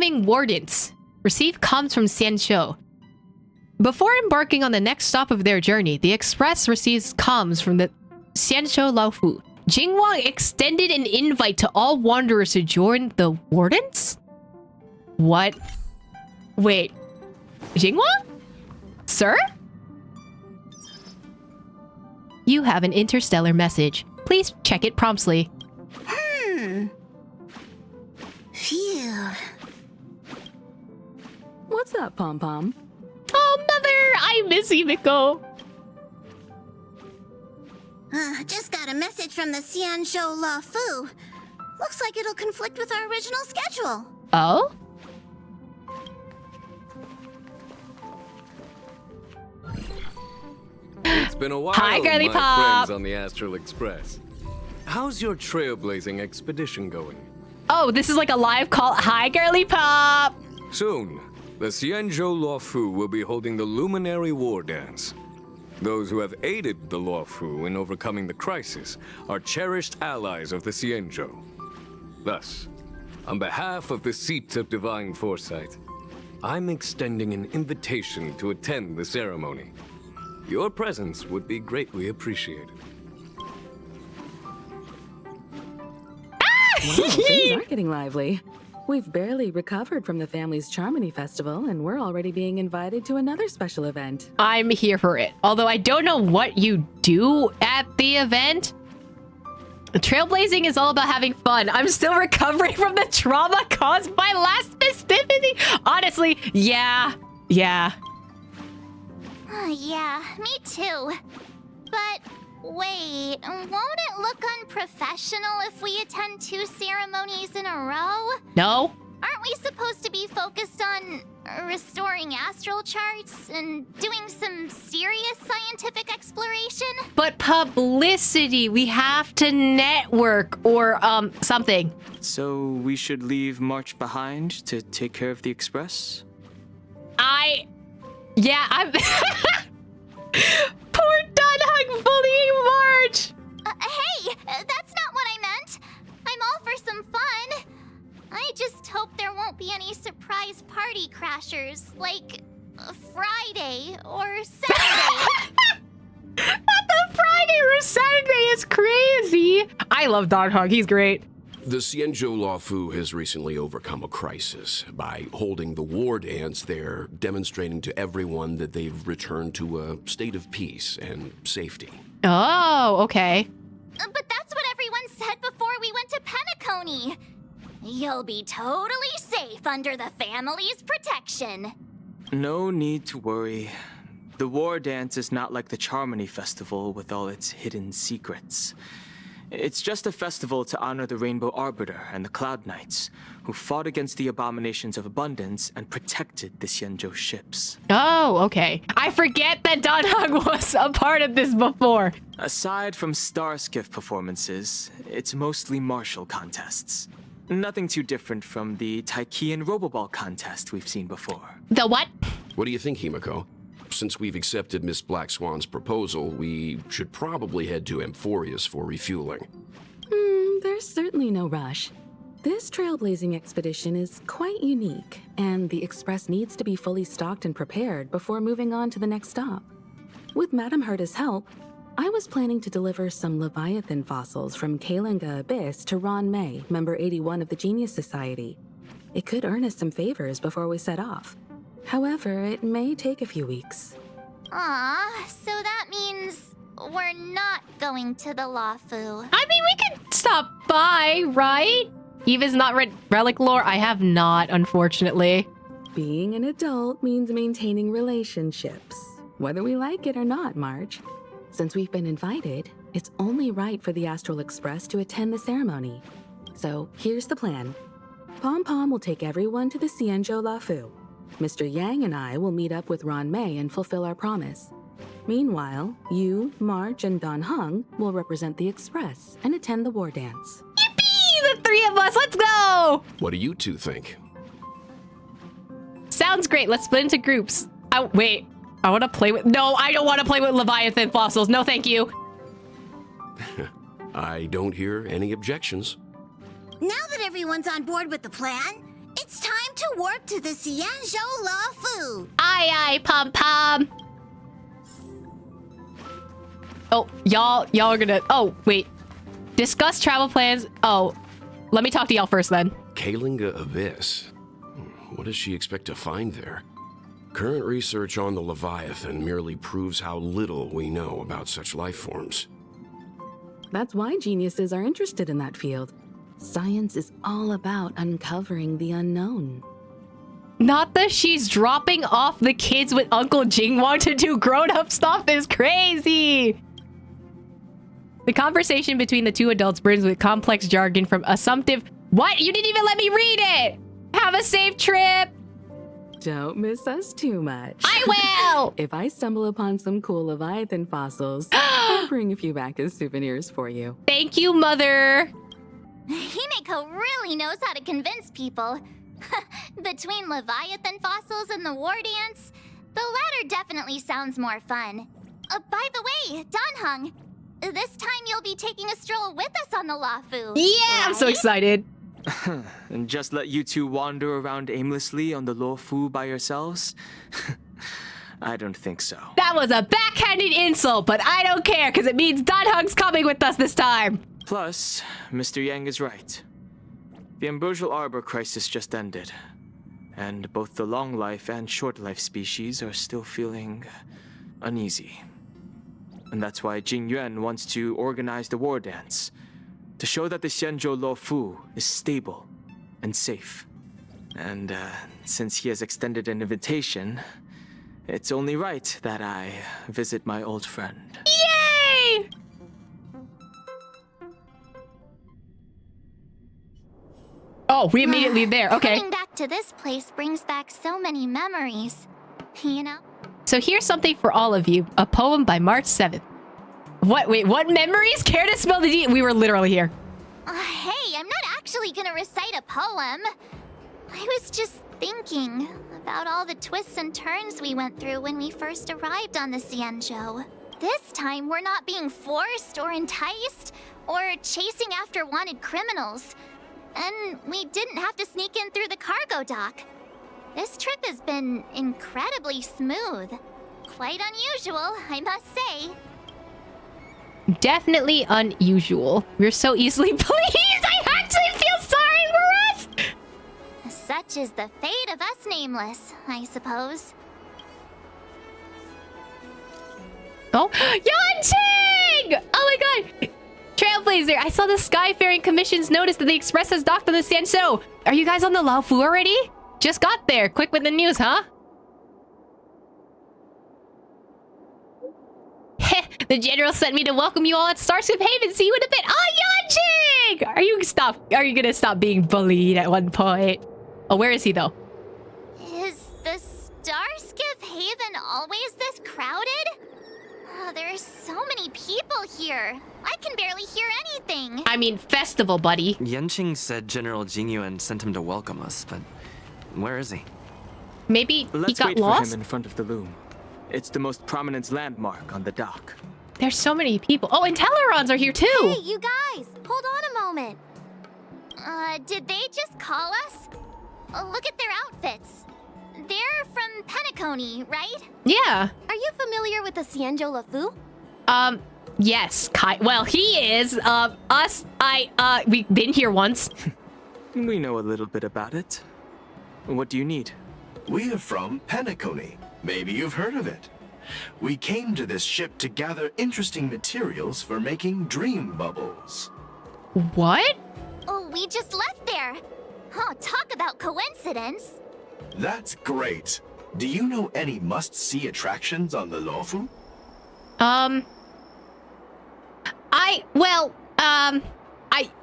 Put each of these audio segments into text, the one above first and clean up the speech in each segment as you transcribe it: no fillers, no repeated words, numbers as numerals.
incoming wardens. Receive comms from Xianzhou. Before embarking on the next stop of their journey, the express receives comms from the Xianzhou Loufu. Jingwang extended an invite to all wanderers to join the wardens? What? Wait. Jingwang? Sir? You have an interstellar message. Please check it promptly. Phew. What's up, Pom Pom? Oh, Mother! I miss you, Miko. Just got a message from the Xianzhou Loufu. Looks like it'll conflict with our original schedule. Oh? It's been a while, Hi, girly my pop. friends on the Astral Express. How's your trailblazing expedition going? Oh, this is like a live call. Hi, girly pop. Soon, the Xianzhou Loufu will be holding the Luminary War Dance. Those who have aided the Loufu in overcoming the crisis are cherished allies of the Xianzhou. Thus, on behalf of the Seat of Divine Foresight, I'm extending an invitation to attend the ceremony. Your presence would be greatly appreciated. Wow, things are getting lively. We've barely recovered from the family's Charmony Festival, and we're already being invited to another special event. I'm here for it. Although I don't know what you do at the event. Trailblazing is all about having fun. I'm still recovering from the trauma caused by last festivity. Honestly, yeah. Yeah, me too. But wait, won't it look unprofessional if we attend 2 ceremonies in a row? No. Aren't we supposed to be focused on restoring astral charts and doing some serious scientific exploration? But publicity, we have to network or something. So we should leave March behind to take care of the express? I'm Poor Dunhug bullying March! Hey, that's not what I meant. I'm all for some fun. I just hope there won't be any surprise party crashers, like Friday or Saturday. Not the Friday or Saturday is crazy! I love Dunhug, he's great. The Xianzhou Loufu has recently overcome a crisis. By holding the war dance, they're demonstrating to everyone that they've returned to a state of peace and safety. Oh, okay. But that's what everyone said before we went to Penacony. You'll be totally safe under the family's protection. No need to worry. The war dance is not like the Charmony Festival with all its hidden secrets. It's just a festival to honor the Rainbow Arbiter and the Cloud Knights, who fought against the abominations of abundance and protected the Xianzhou ships. Oh, okay. I forget that Dunhug was a part of this before. Aside from star skiff performances, it's mostly martial contests. Nothing too different from the Taiki and Roboball contest we've seen before. The what? What do you think, Himiko? Since we've accepted Miss Black Swan's proposal, we should probably head to Amphorius for refueling. There's certainly no rush. This trailblazing expedition is quite unique, and the Express needs to be fully stocked and prepared before moving on to the next stop. With Madame Herta's help, I was planning to deliver some Leviathan fossils from Kalinga Abyss to Ron May, member 81 of the Genius Society. It could earn us some favors before we set off. However, it may take a few weeks. So that means we're not going to the Loufu. I mean, we could stop by, right? Eva's not read relic lore. I have not, unfortunately. Being an adult means maintaining relationships, whether we like it or not, Marge. Since we've been invited, it's only right for the Astral Express to attend the ceremony. So here's the plan. Pom Pom will take everyone to the Xianzhou Loufu. Mr. Yang and I will meet up with Ron May and fulfill our promise. Meanwhile, you, March, and Don Hung will represent the Express and attend the war dance. Yippee! The 3 of us, let's go! What do you two think? Sounds great. Let's split into groups. Wait. I want to play with... No, I don't want to play with Leviathan fossils. No, thank you. I don't hear any objections. Now that everyone's on board with the plan, it's time to warp to the Xianzhou Loufu. Aye, aye, pom pom. Oh, y'all are gonna. Oh, wait. Discuss travel plans. Oh, let me talk to y'all first then. Kalinga Abyss. What does she expect to find there? Current research on the Leviathan merely proves how little we know about such life forms. That's why geniuses are interested in that field. Science is all about uncovering the unknown. Not that she's dropping off the kids with Uncle Jingwang to do grown-up stuff is crazy. The conversation between the two adults brims with complex jargon from assumptive... What? You didn't even let me read it! Have a safe trip! Don't miss us too much. I will! If I stumble upon some cool Leviathan fossils, I'll bring a few back as souvenirs for you. Thank you, Mother. Himeko really knows how to convince people. Between Leviathan fossils and the war dance, the latter definitely sounds more fun. By the way, Danheng, this time you'll be taking a stroll with us on the Loufu. Yeah, I'm so right? excited. And just let you two wander around aimlessly on the Loufu by yourselves? I don't think so. That was a backhanded insult, but I don't care because it means Danheng's coming with us this time. Plus, Mr. Yang is right. The Ambrosial Arbor crisis just ended, and both the long life and short life species are still feeling uneasy. And that's why Jing Yuan wants to organize the war dance, to show that the Xianzhou Loufu is stable and safe. And since he has extended an invitation, it's only right that I visit my old friend. Yay! Oh, we immediately there. Okay. Coming back to this place brings back so many memories. You know? So here's something for all of you. A poem by March 7th. What? Wait, what memories? Care to spell the D? We were literally here. Hey, I'm not actually gonna recite a poem. I was just thinking about all the twists and turns we went through when we first arrived on the Xianzhou. This time, we're not being forced or enticed or chasing after wanted criminals. And we didn't have to sneak in through the cargo dock. This trip has been incredibly smooth. Quite unusual, I must say. Definitely unusual. We're so easily pleased. I actually feel sorry for us. Such is the fate of us nameless, I suppose. Oh, Yanqing! Oh my god! Trailblazer, I saw the Skyfaring Commission's notice that the Express has docked on the Xianzhou. Are you guys on the Loufu already? Just got there. Quick with the news, huh? Heh, the General sent me to welcome you all at Starship Haven. See you in a bit. Oh, Yanqing! Are you gonna stop being bullied at one point? Oh, where is he, though? Is the Starskip Haven always this crowded? There's so many people here. I can barely hear anything. I mean, festival, buddy. Yanqing said General Jingyuan sent him to welcome us, but where is he? Maybe he Let's got wait lost? for him in front of the loom. It's the most prominent landmark on the dock. There's so many people. Oh, and Telerons are here, too. Hey, you guys, hold on a moment. Did they just call us? Look at their outfits. They're from Penacony, right? Yeah. Are you familiar with the Xianzhou Loufu? Yes, well, he is. We've been here once. We know a little bit about it. What do you need? We are from Penacony. Maybe you've heard of it. We came to this ship to gather interesting materials for making dream bubbles. What? Oh, we just left there. Oh, talk about coincidence. That's great. Do you know any must-see attractions on the Loufu?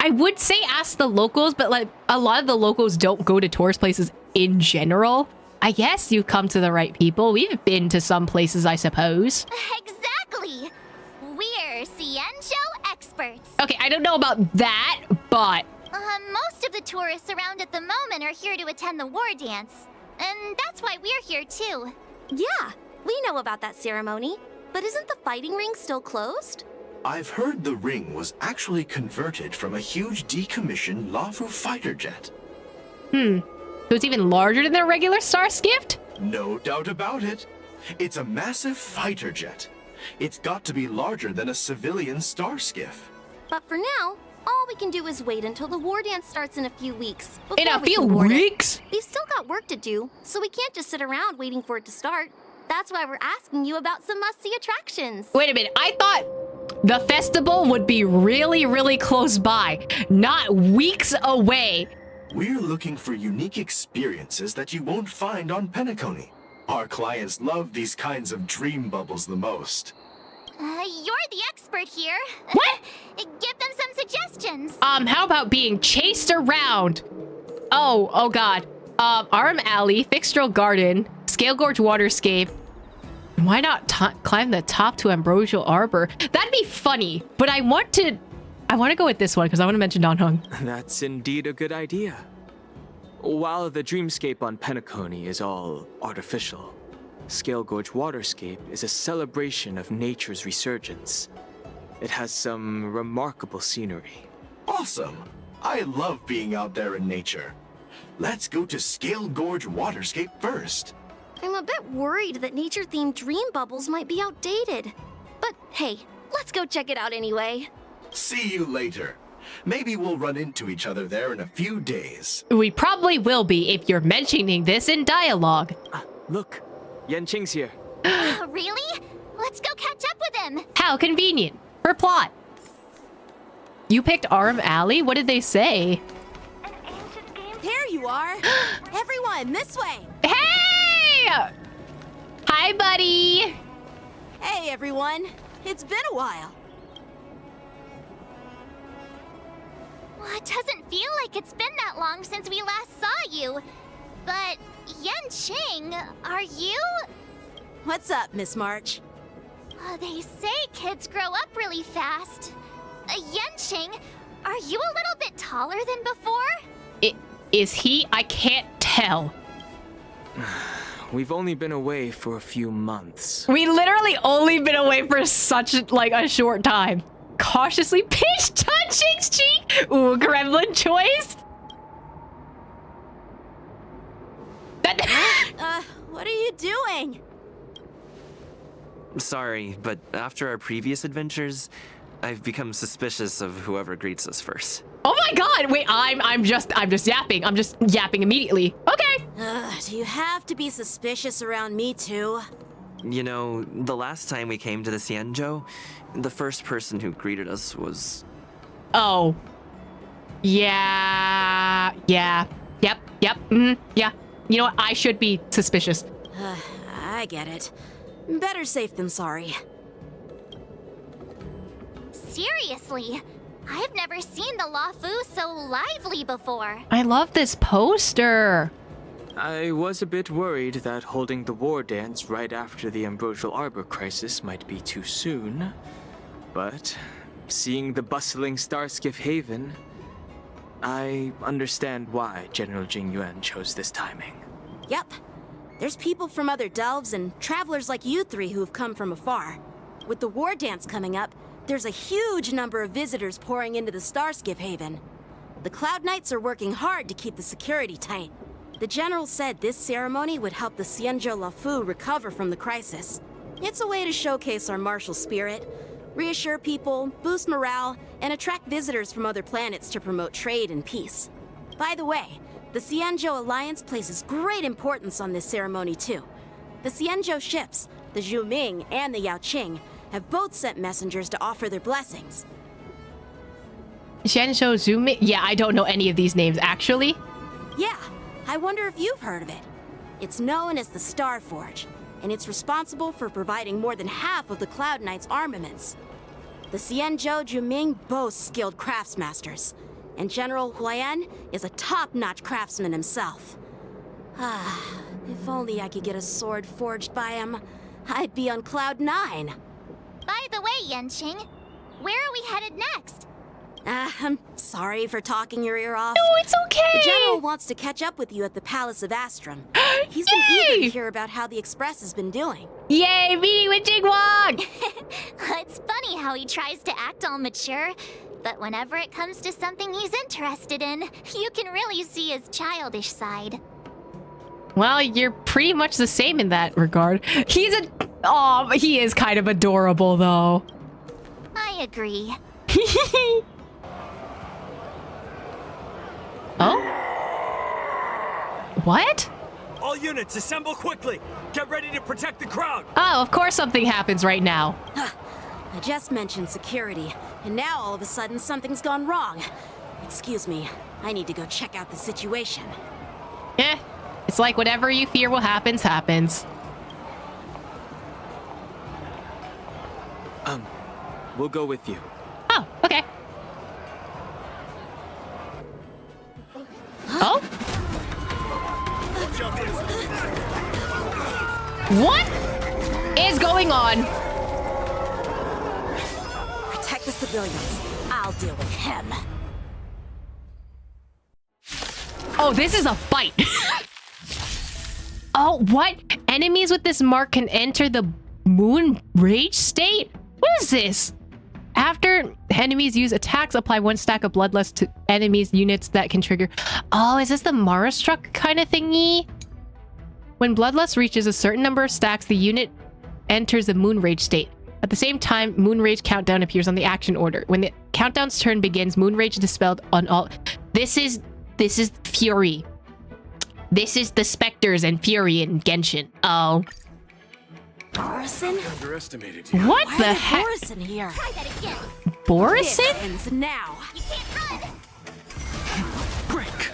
I would say ask the locals, but like a lot of the locals don't go to tourist places in general. I guess you come to the right people. We've been to some places, I suppose. Exactly. We're Xianzhou experts. Okay, I don't know about that, but... Most of the tourists around at the moment are here to attend the war dance. And that's why we're here too. Yeah, we know about that ceremony. But isn't the fighting ring still closed? I've heard the ring was actually converted from a huge decommissioned Loufu fighter jet. So it's even larger than their regular star skiff? No doubt about it. It's a massive fighter jet. It's got to be larger than a civilian star skiff. But for now, all we can do is wait until the war dance starts in a few weeks. In a before we few can board it. weeks? We've still got work to do, so we can't just sit around waiting for it to start. That's why we're asking you about some must-see attractions. Wait a minute, I thought the festival would be really, really close by, not weeks away. We're looking for unique experiences that you won't find on Penacony. Our clients love these kinds of dream bubbles the most. You're the expert here. What? Give them some suggestions. How about being chased around? Oh god. Arm Alley, Fixtral Garden, Scale Gorge Waterscape. Why not climb the top to Ambrosial Arbor? That'd be funny, but I want to go with this one because I want to mention Don Hung. That's indeed a good idea. While the dreamscape on Penacony is all artificial, Scale Gorge Waterscape is a celebration of nature's resurgence. It has some remarkable scenery. Awesome! I love being out there in nature. Let's go to Scale Gorge Waterscape first. I'm a bit worried that nature-themed dream bubbles might be outdated. But hey, let's go check it out anyway. See you later. Maybe we'll run into each other there in a few days. We probably will be if you're mentioning this in dialogue. Look, Yanqing's here. Really? Let's go catch up with him. How convenient. For plot. You picked Arm Alley? What did they say? There you are. Everyone, this way. Hey! Hi, buddy. Hey, everyone. It's been a while. Well, it doesn't feel like it's been that long since we last saw you. But, Yanqing, are you? What's up, Miss March? They say kids grow up really fast. Yanqing, are you a little bit taller than before? Is he? I can't tell. We've only been away for a few months. We literally only been away for such, like, a short time. Cautiously pinch Tanqing's cheek. Ooh, gremlin choice. What are you doing? Sorry, but after our previous adventures, I've become suspicious of whoever greets us first. Oh my god, wait, I'm just yapping. I'm just yapping immediately. Okay. Do you have to be suspicious around me too? You know, the last time we came to the Xianzhou, the first person who greeted us was... Oh. Yeah. Yep. Yeah. You know what? I should be suspicious. I get it. Better safe than sorry. Seriously, I've never seen the Loufu so lively before. I love this poster. I was a bit worried that holding the war dance right after the Ambrosial Arbor crisis might be too soon. But seeing the bustling Starskiff Haven, I understand why General Jingyuan chose this timing. Yep. There's people from other delves and travelers like you three who've come from afar. With the war dance coming up, there's a huge number of visitors pouring into the Starskiff Haven. The Cloud Knights are working hard to keep the security tight. The General said this ceremony would help the Xianzhou Loufu recover from the crisis. It's a way to showcase our martial spirit, reassure people, boost morale, and attract visitors from other planets to promote trade and peace. By the way, the Xianzhou Alliance places great importance on this ceremony too. The Xianzhou ships, the Zhuming and the Yaoqing, have both sent messengers to offer their blessings. Xianzhou Zumi? Yeah, I don't know any of these names, actually. Yeah, I wonder if you've heard of it. It's known as the Star Forge, and it's responsible for providing more than half of the Cloud Knights' armaments. The Xianzhou Zhuming boasts skilled craftsmasters, and General Huayan is a top-notch craftsman himself. If only I could get a sword forged by him, I'd be on Cloud 9. By the way, Yanqing, where are we headed next? I'm sorry for talking your ear off. No, it's okay. The General wants to catch up with you at the Palace of Astrum. He's been eager to hear about how the Express has been doing. Yay, meeting with Jingwang! It's funny how he tries to act all mature, but whenever it comes to something he's interested in, you can really see his childish side. Well, you're pretty much the same in that regard. He is kind of adorable, though. I agree. Oh? What? All units, assemble quickly! Get ready to protect the crowd! Oh, of course something happens right now. I just mentioned security, and now all of a sudden something's gone wrong. Excuse me, I need to go check out the situation. Eh, it's like whatever you fear will happens. We'll go with you. Oh, okay. Oh? What is going on? Protect the civilians. I'll deal with him. Oh, this is a fight. Oh, what? Enemies with this mark can enter the moon rage state? What is this? After enemies use attacks, apply 1 stack of bloodlust to enemies units that can trigger. Oh, is this the Mara struck kind of thingy? When bloodlust reaches a certain number of stacks, the unit enters the moon rage state. At the same time, moon rage countdown appears on the action order. When the countdown's turn begins, moon rage is dispelled on all. This is Fury. This is the Spectres and Fury in Genshin. Oh. Borison? Underestimated you. What Why the is heck? Borison here? Try that again. Borison? This ends now. You can't run. Break!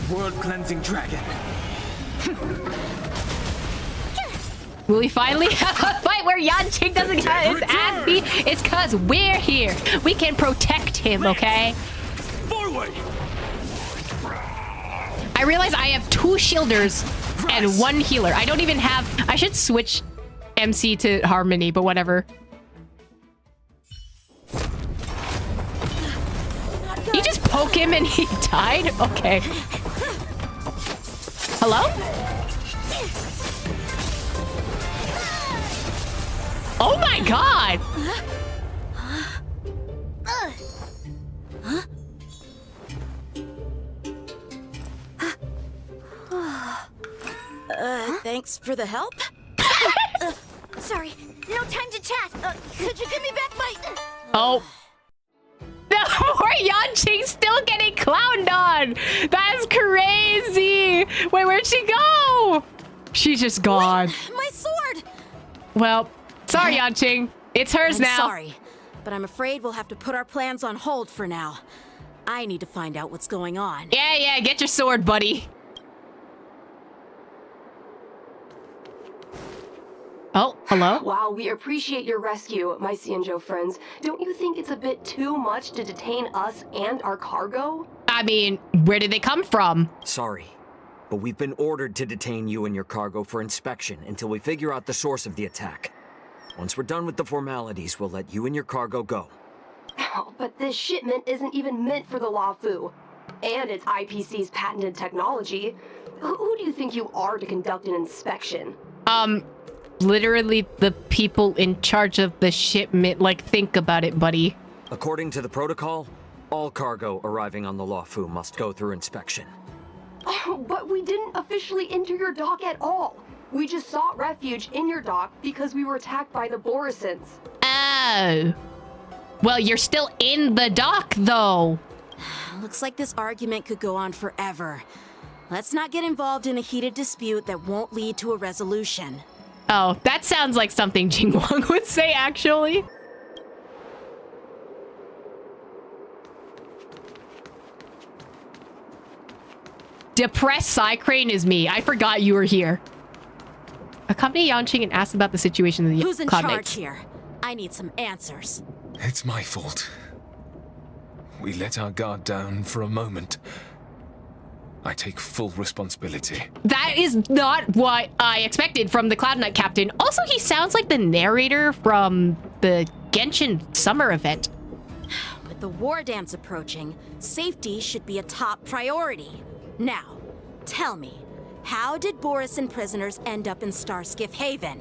World-cleansing dragon. Will we finally have a fight where Yanqing doesn't get his ass beat? It's cause we're here. We can protect him, okay? Forward! I realize I have 2 shielders and 1 healer. I don't even have... I should switch MC to Harmony, but whatever. You just poke him and he died? Okay. Hello? Oh my god! Thanks for the help. Sorry, no time to chat. Could you give me back my... Oh. No, poor Yanqing's still getting clowned on. That's crazy. Wait, where'd she go? She's just gone. Wait, my sword! Well, sorry, Yanqing. It's hers I'm now. sorry, but I'm afraid we'll have to put our plans on hold for now. I need to find out what's going on. Yeah, get your sword, buddy. Oh, hello? While we appreciate your rescue, my Xianzhou friends, don't you think it's a bit too much to detain us and our cargo? I mean, where did they come from? Sorry, but we've been ordered to detain you and your cargo for inspection until we figure out the source of the attack. Once we're done with the formalities, we'll let you and your cargo go. Oh, but this shipment isn't even meant for the Loufu. And it's IPC's patented technology. Who do you think you are to conduct an inspection? Literally the people in charge of the shipment. Like, think about it, buddy. According to the protocol, all cargo arriving on the Loufu must go through inspection. Oh, but we didn't officially enter your dock at all. We just sought refuge in your dock because we were attacked by the Borisons. Oh. Well, you're still in the dock, though. Looks like this argument could go on forever. Let's not get involved in a heated dispute that won't lead to a resolution. Oh, that sounds like something Jingwang would say, actually. Depressed Psycrane is me. I forgot you were here. Accompany Yanqing and ask about the situation in the Who's in cloud charge mates. here? I need some answers. It's my fault. We let our guard down for a moment. I take full responsibility. That is not what I expected from the Cloud Knight captain. Also, he sounds like the narrator from the Genshin summer event. With the war dance approaching, safety should be a top priority. Now, tell me, how did Borison prisoners end up in Starskiff Haven?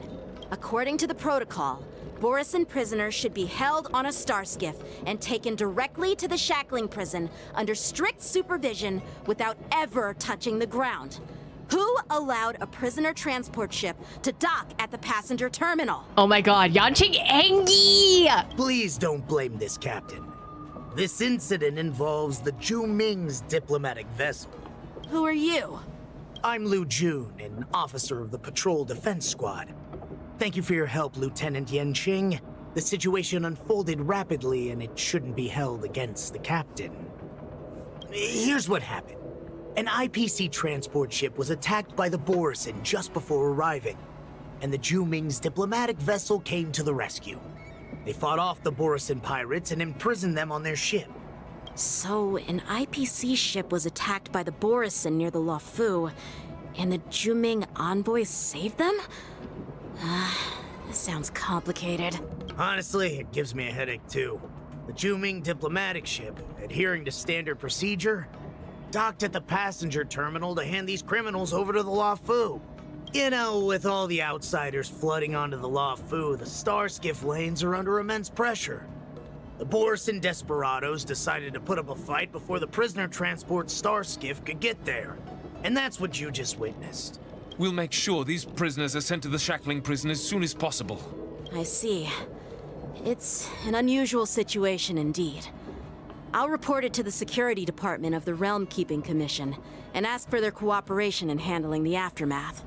According to the protocol, Borison prisoners should be held on a Starskiff and taken directly to the shackling prison under strict supervision without ever touching the ground. Who allowed a prisoner transport ship to dock at the passenger terminal? Oh my god, Yanqing Engi! Please don't blame this captain. This incident involves the Zhu Ming's diplomatic vessel. Who are you? I'm Lu Jun, an officer of the Patrol Defense Squad. Thank you for your help, Lieutenant Yanqing. The situation unfolded rapidly and it shouldn't be held against the captain. Here's what happened. An IPC transport ship was attacked by the Borisin just before arriving, and the Zhu Ming's diplomatic vessel came to the rescue. They fought off the Borisin pirates and imprisoned them on their ship. So, an IPC ship was attacked by the Borisin near the Loufu, and the Zhu Ming envoys saved them? This sounds complicated. Honestly, it gives me a headache too. The Zhu Ming diplomatic ship, adhering to standard procedure, docked at the passenger terminal to hand these criminals over to the Loufu. You know, with all the outsiders flooding onto the Loufu, the Starskiff lanes are under immense pressure. The Borisin desperados decided to put up a fight before the prisoner transport Starskiff could get there. And that's what you just witnessed. We'll make sure these prisoners are sent to the shackling prison as soon as possible. I see. It's an unusual situation indeed. I'll report it to the security department of the Realm Keeping Commission and ask for their cooperation in handling the aftermath.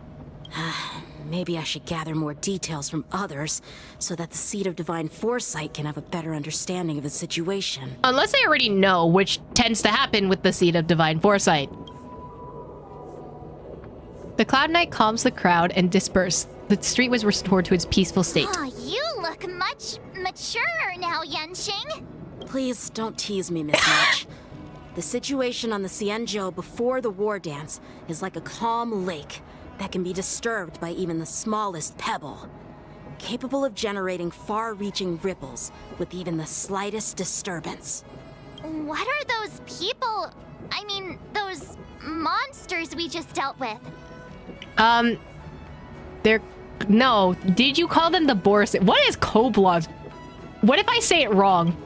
Maybe I should gather more details from others so that the Seed of Divine Foresight can have a better understanding of the situation. Unless they already know, which tends to happen with the Seed of Divine Foresight. The Cloud Knight calms the crowd and dispersed. The street was restored to its peaceful state. Oh, you look much maturer now, Yanqing. Please don't tease me, Miss March. The situation on the Xianzhou before the war dance is like a calm lake that can be disturbed by even the smallest pebble, capable of generating far-reaching ripples with even the slightest disturbance. What are those people? I mean, those monsters we just dealt with? No. Did you call them the Boris? What is Koblog? What if I say it wrong?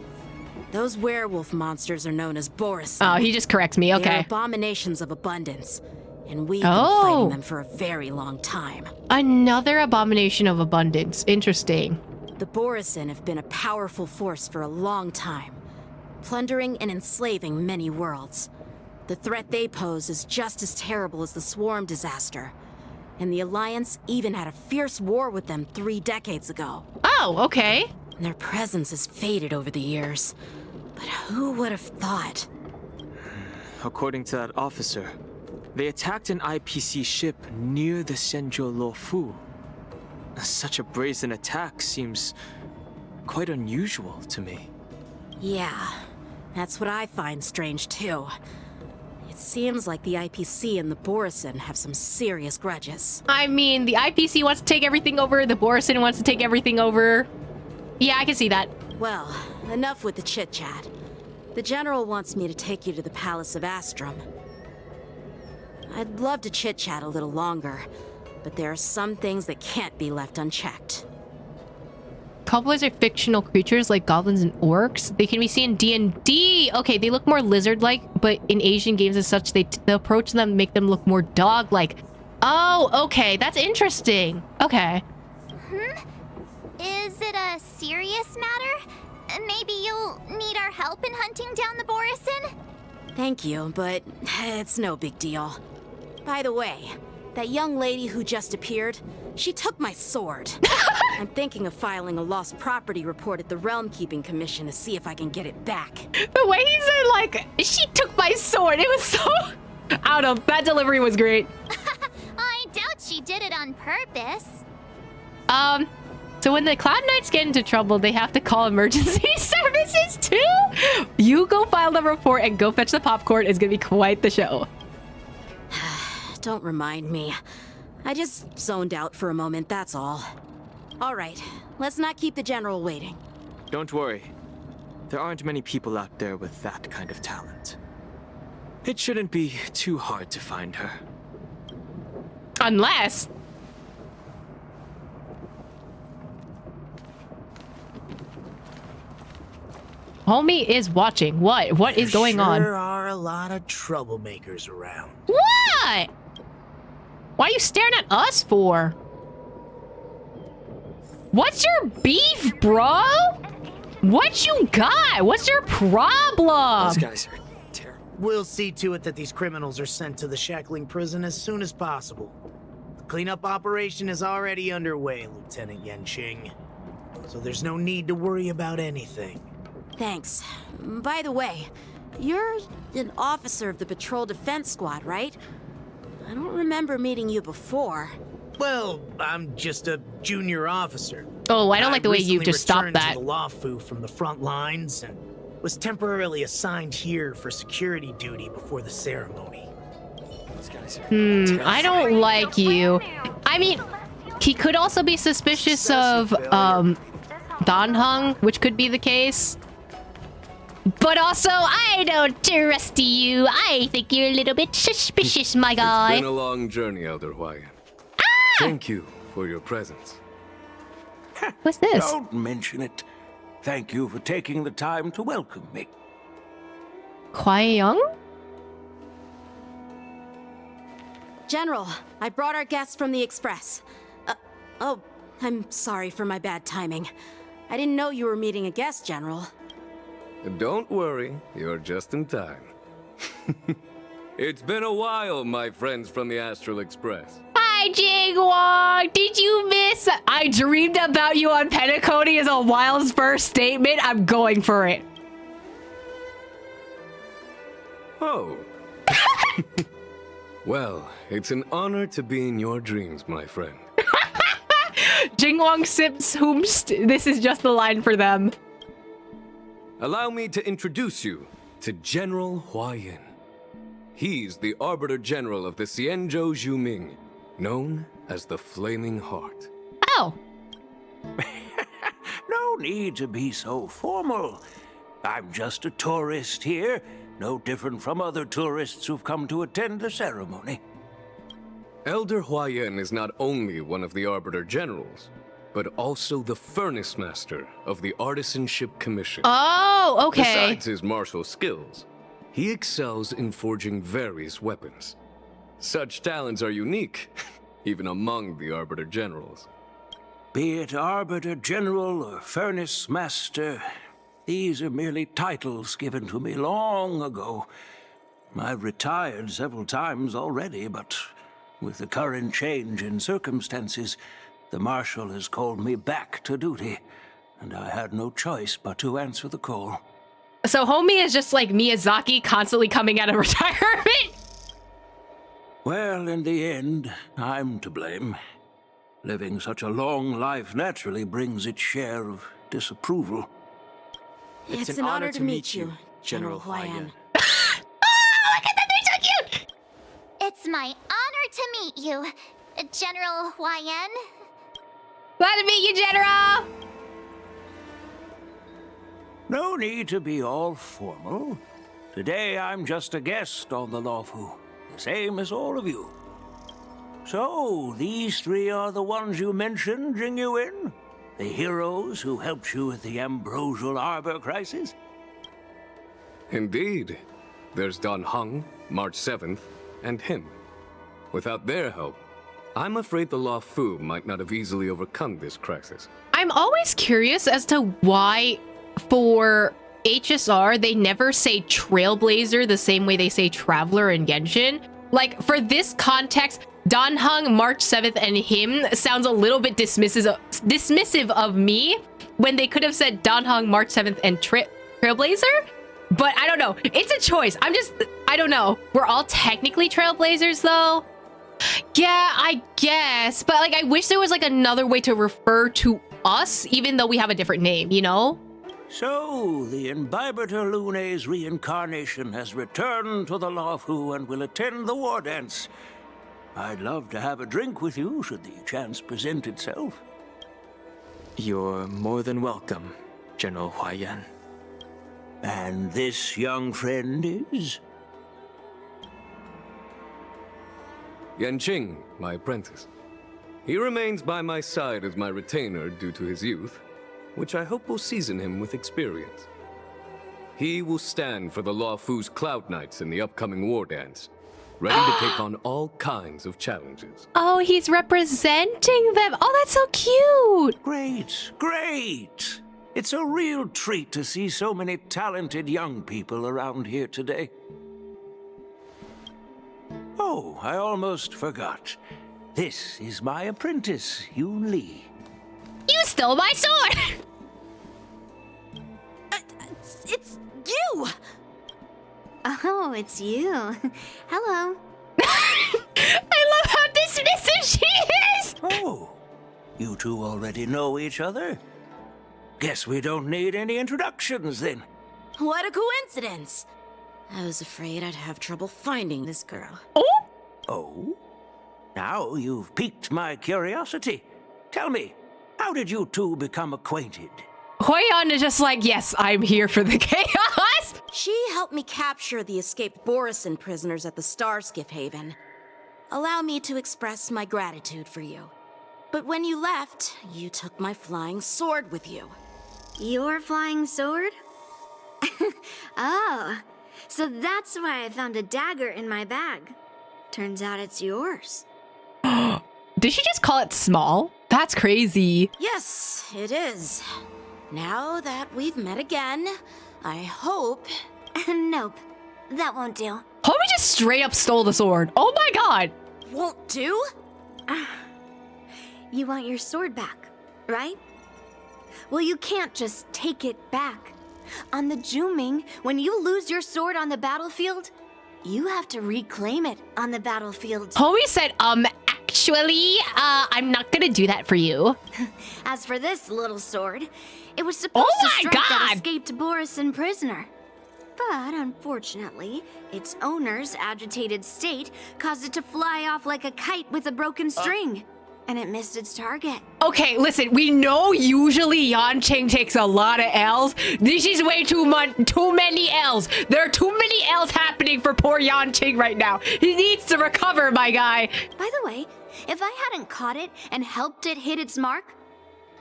Those werewolf monsters are known as Boris. Oh, he just corrects me. Okay. They're abominations of abundance, and we've been fighting them for a very long time. Another abomination of abundance. Interesting. The Borisin have been a powerful force for a long time, plundering and enslaving many worlds. The threat they pose is just as terrible as the Swarm disaster, and the Alliance even had a fierce war with them 3 decades ago. Oh, okay. Their presence has faded over the years, but who would have thought? According to that officer, they attacked an IPC ship near the Xianzhou Loufu. Such a brazen attack seems quite unusual to me. Yeah, that's what I find strange too. It seems like the IPC and the Borisin have some serious grudges. I mean, the IPC wants to take everything over, the Borisin wants to take everything over. Yeah, I can see that. Well, enough with the chit-chat. The General wants me to take you to the Palace of Astrum. I'd love to chit-chat a little longer, but there are some things that can't be left unchecked. Kobolds are fictional creatures like goblins and orcs. They can be seen in D&D. Okay, they look more lizard-like, but in Asian games as such, the approach them make them look more dog-like. Oh, okay, that's interesting. Okay. Is it a serious matter? Maybe you'll need our help in hunting down the Borisin? Thank you, but it's no big deal. By the way, that young lady who just appeared, she took my sword. I'm thinking of filing a lost property report at the Realm Keeping Commission to see if I can get it back. The way he said, like, she took my sword, it was so... I don't know, that delivery was great. I doubt she did it on purpose. So when the Cloud Knights get into trouble, they have to call emergency services too? You go file the report and go fetch the popcorn. It's gonna be quite the show. Don't remind me. I just zoned out for a moment, that's all. All right, let's not keep the General waiting. Don't worry. There aren't many people out there with that kind of talent. It shouldn't be too hard to find her. Unless... Homie is watching. What is going on? There are a lot of troublemakers around. What? Why are you staring at us for? What's your beef, bro? What you got? What's your problem? Those guys are terrible. We'll see to it that these criminals are sent to the shackling prison as soon as possible. The cleanup operation is already underway, Lieutenant Yanqing. So there's no need to worry about anything. Thanks. By the way, you're an officer of the Patrol Defense Squad, right? I don't remember meeting you before. Well, I'm just a junior officer. Oh, I don't like the way you recently just stopped returned that. to the Loufu from the front lines and was temporarily assigned here for security duty before the ceremony. Those guys are I don't like you. I mean, he could also be suspicious of Dan Heng, which could be the case. But also, I don't trust you. I think you're a little bit suspicious, my guy. It's been a long journey, Elder Hwaiyan. Thank you for your presence. What's this? Don't mention it. Thank you for taking the time to welcome me. Kwai Young? General, I brought our guests from the Express. Oh, I'm sorry for my bad timing. I didn't know you were meeting a guest, General. Don't worry, you're just in time. It's been a while, my friends from the Astral Express. Hi, Jingwong! Did you miss? I dreamed about you on Penacony as a Wild's first statement. I'm going for it. Oh. Well, it's an honor to be in your dreams, my friend. Jingwong sips whomst. This is just the line for them. Allow me to introduce you to General Hwaiyan. He's the Arbiter General of the Xianzhou Zhuming, known as the Flaming Heart. Oh. No need to be so formal. I'm just a tourist here, no different from other tourists who've come to attend the ceremony. Elder Hwaiyan is not only one of the Arbiter Generals, but also the Furnace Master of the Artisanship Commission. Oh, okay. Besides his martial skills, he excels in forging various weapons. Such talents are unique, even among the Arbiter Generals. Be it Arbiter General or Furnace Master, these are merely titles given to me long ago. I've retired several times already, but with the current change in circumstances, the Marshal has called me back to duty, and I had no choice but to answer the call. So homie is just like Miyazaki constantly coming out of retirement? Well, in the end, I'm to blame. Living such a long life naturally brings its share of disapproval. It's an honor to meet you, General Hwaiyan. Oh, look at that, they're so cute! It's my honor to meet you, General Hwaiyan. Glad to meet you, General! No need to be all formal. Today I'm just a guest on the Loufu, the same as all of you. So, these three are the ones you mentioned, Jingyuin? The heroes who helped you with the Ambrosial Arbor crisis? Indeed. There's Dan Heng, March 7th, and him. Without their help, I'm afraid the Loufu might not have easily overcome this crisis. I'm always curious as to why, for HSR, they never say Trailblazer the same way they say Traveler in Genshin. Like, for this context, Dan Heng, March 7th, and him sounds a little bit dismissive of me when they could have said Dan Heng, March 7th, and Trailblazer? But I don't know. It's a choice. I don't know. We're all technically Trailblazers, though. Yeah, I guess. But, like, I wish there was, like, another way to refer to us, even though we have a different name, you know? So, the Imbibitor Lune's reincarnation has returned to the Loufu and will attend the war dance. I'd love to have a drink with you, should the chance present itself. You're more than welcome, General Hwaiyan. And this young friend is? Yanqing, my apprentice. He remains by my side as my retainer due to his youth, which I hope will season him with experience. He will stand for the Loufu's Cloud Knights in the upcoming war dance, ready to take on all kinds of challenges. Oh, he's representing them. Oh, that's so cute. Great, great. It's a real treat to see so many talented young people around here today. Oh, I almost forgot. This is my apprentice, Yoon Lee. You stole my sword! It's you! Oh, it's you. Hello. I love how dismissive she is! Oh, you two already know each other? Guess we don't need any introductions then. What a coincidence! I was afraid I'd have trouble finding this girl. Oh? Now you've piqued my curiosity. Tell me, how did you two become acquainted? Hoi-Yeon is just like, yes, I'm here for the chaos! She helped me capture the escaped Borisin prisoners at the Starskiff Haven. Allow me to express my gratitude for you. But when you left, you took my flying sword with you. Your flying sword? Oh, so that's why I found a dagger in my bag. Turns out it's yours. Did she just call it small? That's crazy. Yes, it is. Now that we've met again, I hope... Nope, that won't do. Homie just straight up stole the sword. Oh my god. Won't do? You want your sword back, right? Well, you can't just take it back. On the Juming, when you lose your sword on the battlefield, you have to reclaim it on the battlefield. Homie said, actually, I'm not gonna do that for you. As for this little sword, it was supposed to strike that escaped Borisin prisoner. But unfortunately, its owner's agitated state caused it to fly off like a kite with a broken string. And it missed its target. Okay, listen, we know usually Yanqing takes a lot of L's. This is way too many L's. There are too many L's happening for poor Yanqing right now. He needs to recover, my guy. By the way, if I hadn't caught it and helped it hit its mark,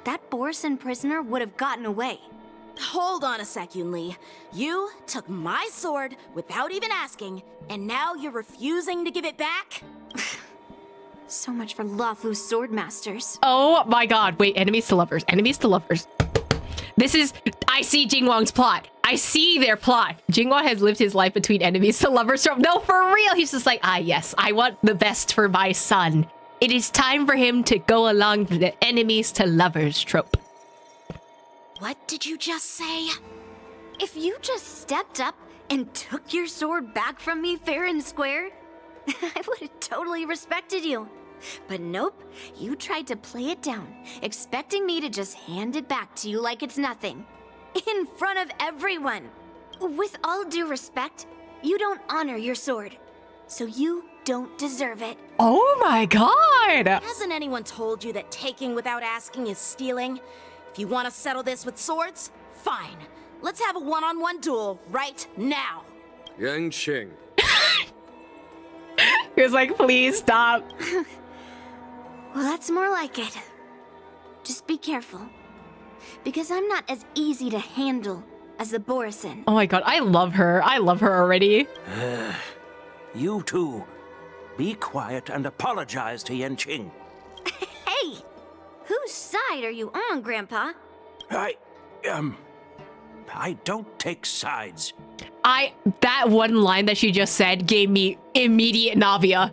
that Borisin prisoner would have gotten away. Hold on a sec, Yoon Lee. You took my sword without even asking, and now you're refusing to give it back? So much for Loufu's swordmasters. Oh my god. Wait, enemies to lovers. Enemies to lovers. This is... I see Jingwang's plot. I see their plot. Jingwang has lived his life between enemies to lovers. No, for real. He's just like, yes, I want the best for my son. It is time for him to go along the enemies to lovers trope. What did you just say? If you just stepped up and took your sword back from me fair and square, I would have totally respected you. But nope, you tried to play it down, expecting me to just hand it back to you like it's nothing. In front of everyone. With all due respect, you don't honor your sword. So you don't deserve it. Oh my god! Hasn't anyone told you that taking without asking is stealing? If you want to settle this with swords, fine. Let's have a one-on-one duel right now. Yanqing. He was like, please stop. Well, that's more like it. Just be careful. Because I'm not as easy to handle as the Borisin. Oh my god, I love her. I love her already. You two, be quiet and apologize to Yanqing. Hey! Whose side are you on, Grandpa? I don't take sides. That one line that she just said gave me immediate Navia.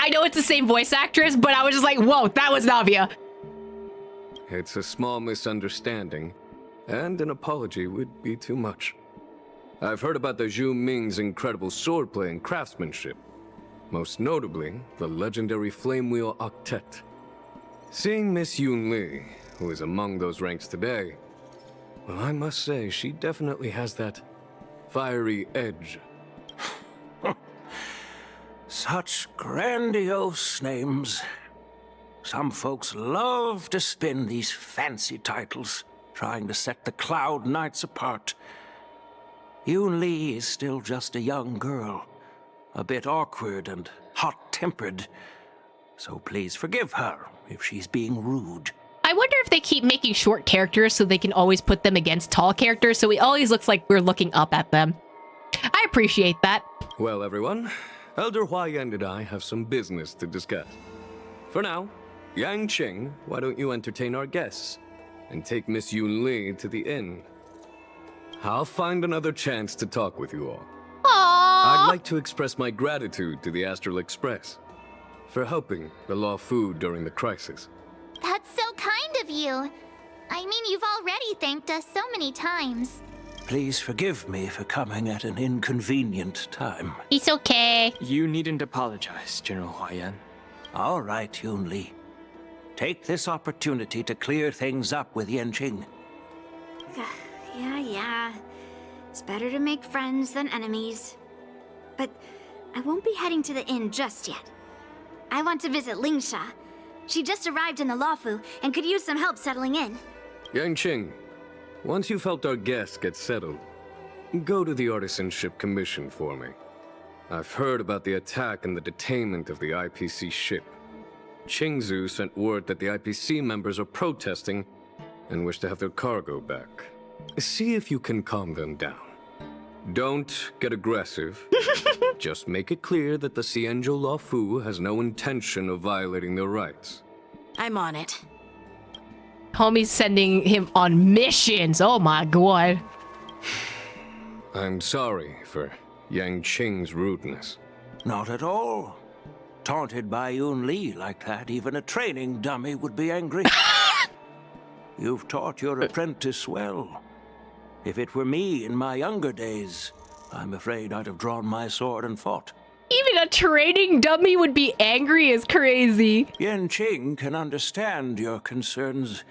I know it's the same voice actress, but I was just like, whoa, that was Navia. It's a small misunderstanding, and an apology would be too much. I've heard about the Zhu Ming's incredible swordplay and craftsmanship. Most notably, the legendary Flame Wheel Octet. Seeing Miss Yoon Lee, who is among those ranks today, well, I must say, she definitely has that fiery edge. Such grandiose names. Some folks love to spin these fancy titles, trying to set the Cloud Knights apart. Yoon Lee is still just a young girl, a bit awkward and hot-tempered. So please forgive her if she's being rude. I wonder if they keep making short characters so they can always put them against tall characters, so it always looks like we're looking up at them. I appreciate that. Well, everyone, Elder Huayan and I have some business to discuss. For now, Yang Qing, why don't you entertain our guests and take Miss Yun Li to the inn? I'll find another chance to talk with you all. I'd like to express my gratitude to the Astral Express for helping the Loufu during the crisis. That's so kind of you. I mean, you've already thanked us so many times. Please forgive me for coming at an inconvenient time. It's okay. You needn't apologize, General Huayan. All right, Yun Li. Take this opportunity to clear things up with Yanqing. Yeah. It's better to make friends than enemies. But I won't be heading to the inn just yet. I want to visit Lingsha. She just arrived in the Loufu and could use some help settling in. Yang Qing, once you've helped our guests get settled, go to the Artisanship Commission for me. I've heard about the attack and the detainment of the IPC ship. Qingzu sent word that the IPC members are protesting and wish to have their cargo back. See if you can calm them down. Don't get aggressive. Just make it clear that the Xianzhou Loufu has no intention of violating their rights. I'm on it. Homie's sending him on missions. Oh my god. I'm sorry for Yang Qing's rudeness. Not at all. Taunted by Yun Li like that, even a training dummy would be angry. You've taught your apprentice well. If it were me in my younger days, I'm afraid I'd have drawn my sword and fought. Even a training dummy would be angry is crazy. Yanqing can understand your concerns.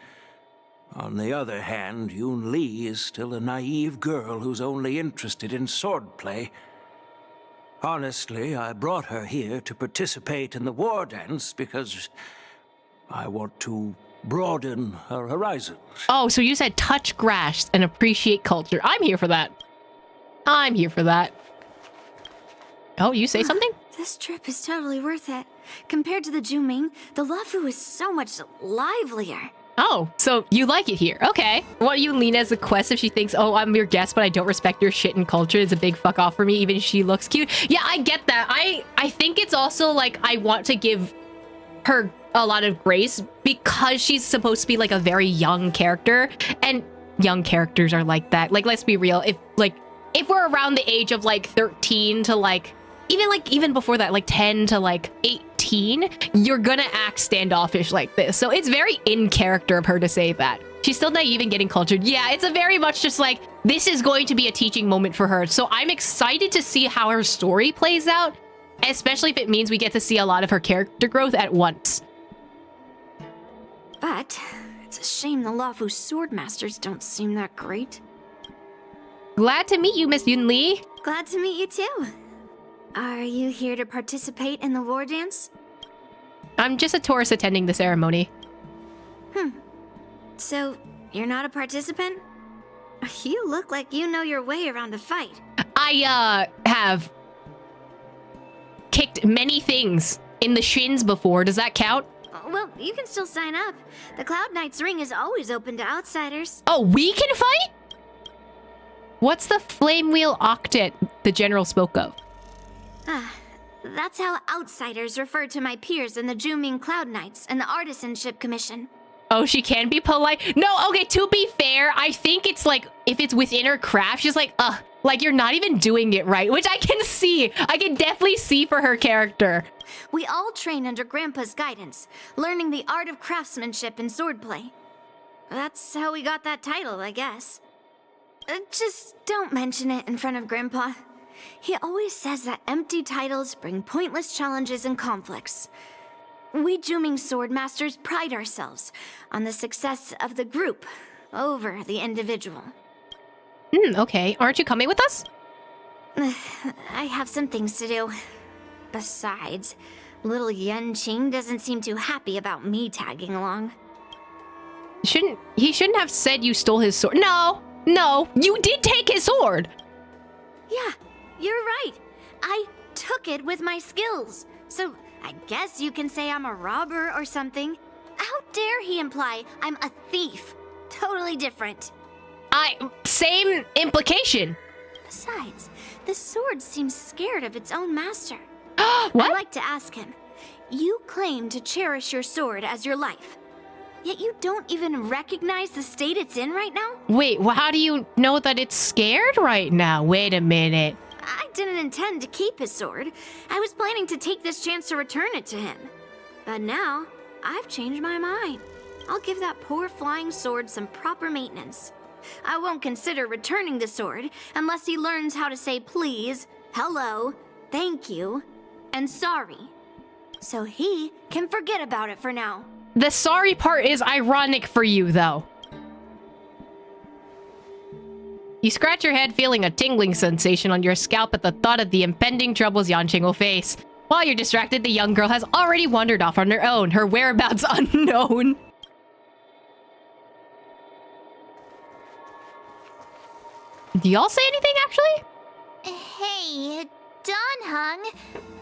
On the other hand, Yun Li is still a naive girl who's only interested in swordplay. Honestly, I brought her here to participate in the war dance because I want to broaden her horizons. Oh, so you said touch grass and appreciate culture. I'm here for that. I'm here for that. Oh, you say something? This trip is totally worth it. Compared to the Juming, the Loufu is so much livelier. Oh, so you like it here. Okay. Want you lean as a quest if she thinks, oh, I'm your guest, but I don't respect your shit and culture. It's a big fuck off for me, even if she looks cute. Yeah, I get that. I think it's also like I want to give her a lot of grace because she's supposed to be like a very young character. And young characters are like that. Like, let's be real. If we're around the age of like 13 to like even before that, like 10 to like 18, you're gonna act standoffish like this. So it's very in character of her to say that. She's still naive and getting cultured. Yeah, it's a very much just like, this is going to be a teaching moment for her. So I'm excited to see how her story plays out, especially if it means we get to see a lot of her character growth at once. But it's a shame the Loufu swordmasters don't seem that great. Glad to meet you, Miss Yun Li. Glad to meet you too. Are you here to participate in the war dance? I'm just a tourist attending the ceremony. So, you're not a participant? You look like you know your way around a fight. I, have kicked many things in the shins before. Does that count? Well, you can still sign up. The Cloud Knight's ring is always open to outsiders. Oh, we can fight? What's the flame wheel octet the general spoke of? That's how outsiders refer to my peers in the Juming Cloud Knights and the Artisanship Commission. Oh, she can be polite? No, okay, to be fair, I think it's like, if it's within her craft, she's like, like you're not even doing it right, which I can see. I can definitely see for her character. We all train under Grandpa's guidance, learning the art of craftsmanship and swordplay. That's how we got that title, I guess. Just don't mention it in front of Grandpa. He always says that empty titles bring pointless challenges and conflicts. We Juming swordmasters pride ourselves on the success of the group over the individual. Okay. Aren't you coming with us? I have some things to do. Besides, little Yanqing doesn't seem too happy about me tagging along. He shouldn't have said you stole his sword. No, you did take his sword. Yeah, you're right. I took it with my skills. So I guess you can say I'm a robber or something. How dare he imply I'm a thief? Totally different. Same implication. Besides, the sword seems scared of its own master. What? I'd like to ask him. You claim to cherish your sword as your life, yet you don't even recognize the state it's in right now? Wait, well, how do you know that it's scared right now? Wait a minute. I didn't intend to keep his sword. I was planning to take this chance to return it to him. But now, I've changed my mind. I'll give that poor flying sword some proper maintenance. I won't consider returning the sword unless he learns how to say please, hello, thank you, and sorry. So he can forget about it for now. The sorry part is ironic for you, though. You scratch your head, feeling a tingling sensation on your scalp at the thought of the impending troubles Yanqing will face. While you're distracted, the young girl has already wandered off on her own, her whereabouts unknown. Do y'all say anything, actually? Hey, Don Hung.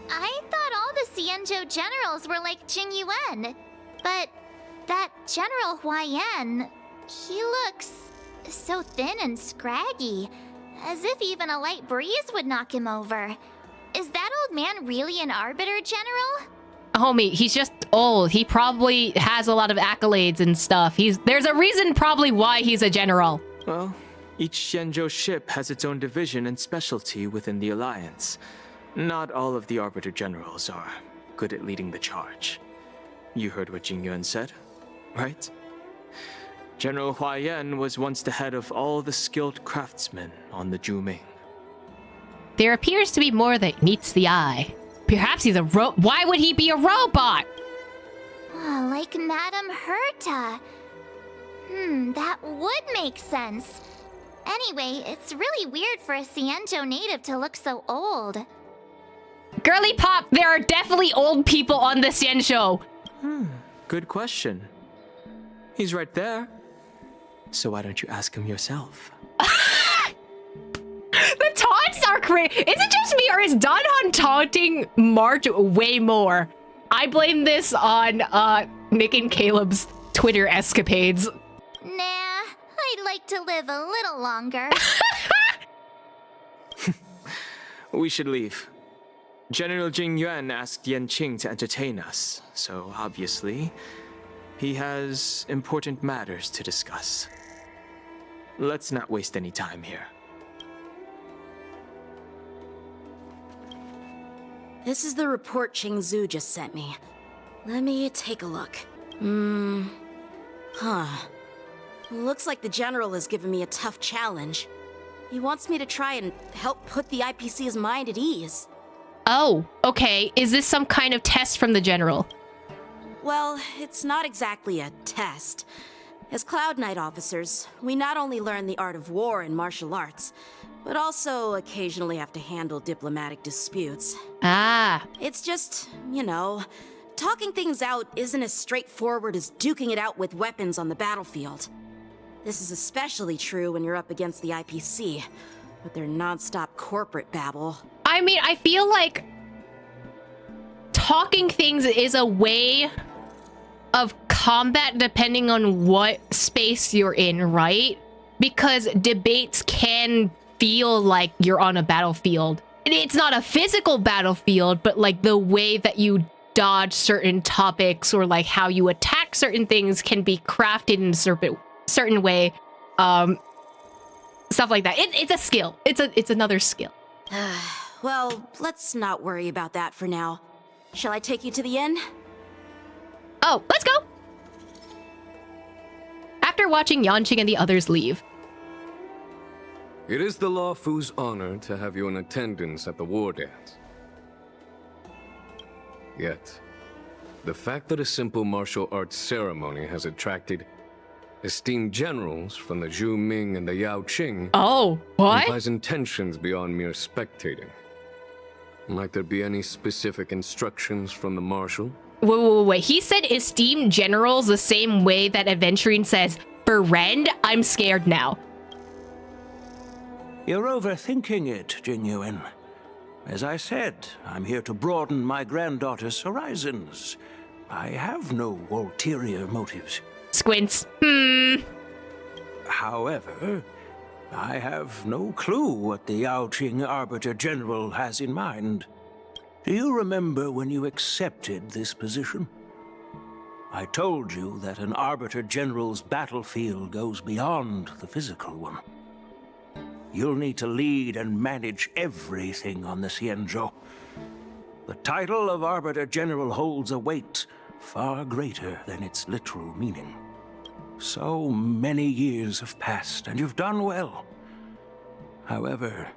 I thought all the Xianzhou generals were like Jing Yuan. But that General Huaiyan, he looks so thin and scraggy, as if even a light breeze would knock him over. Is that old man really an Arbiter General? Homie, he's just old. He probably has a lot of accolades and stuff. There's a reason probably why he's a general. Well, each Xianzhou ship has its own division and specialty within the Alliance. Not all of the Arbiter Generals are good at leading the charge. You heard what Jing Yuan said, right? General Huaiyan was once the head of all the skilled craftsmen on the Zhuming. There appears to be more that meets the eye. Perhaps he's a why would he be a robot? Oh, like Madame Herta. That would make sense. Anyway, it's really weird for a Xianzhou native to look so old. Girly pop, there are definitely old people on the Xianzhou. Good question. He's right there. So why don't you ask him yourself? The taunts are crazy. Is it just me, or is Danhan taunting March way more? I blame this on Nick and Caleb's Twitter escapades. Nah, I'd like to live a little longer. We should leave. General Jing Yuan asked Yanqing to entertain us, so obviously, he has important matters to discuss. Let's not waste any time here. This is the report Qingzu just sent me. Let me take a look. Looks like the general has given me a tough challenge. He wants me to try and help put the IPC's mind at ease. Oh, okay. Is this some kind of test from the general? Well, it's not exactly a test. As Cloud Knight officers, we not only learn the art of war and martial arts, but also occasionally have to handle diplomatic disputes. Ah. It's just, talking things out isn't as straightforward as duking it out with weapons on the battlefield. This is especially true when you're up against the IPC, with their non-stop corporate babble. I mean, I feel like talking things is a way of combat depending on what space you're in, right? Because debates can feel like you're on a battlefield. It's not a physical battlefield, but like the way that you dodge certain topics or like how you attack certain things can be crafted in a certain way. Stuff like that. It's a skill. It's another skill. Well, let's not worry about that for now. Shall I take you to the inn? Oh, let's go! After watching Yanqing and the others leave. It is the Loufu's honor to have you in attendance at the war dance. Yet, the fact that a simple martial arts ceremony has attracted esteemed generals from the Zhu Ming and the Yao Qing implies intentions beyond mere spectating. Might there be any specific instructions from the marshal? Wait. He said esteemed generals the same way that Aventurine says, friend, I'm scared now. You're overthinking it, Jing Yuan. As I said, I'm here to broaden my granddaughter's horizons. I have no ulterior motives. Squints. However, I have no clue what the Yao Qing Arbiter General has in mind. Do you remember when you accepted this position? I told you that an Arbiter General's battlefield goes beyond the physical one. You'll need to lead and manage everything on the Xianzhou. The title of Arbiter General holds a weight far greater than its literal meaning. So many years have passed, and you've done well. However,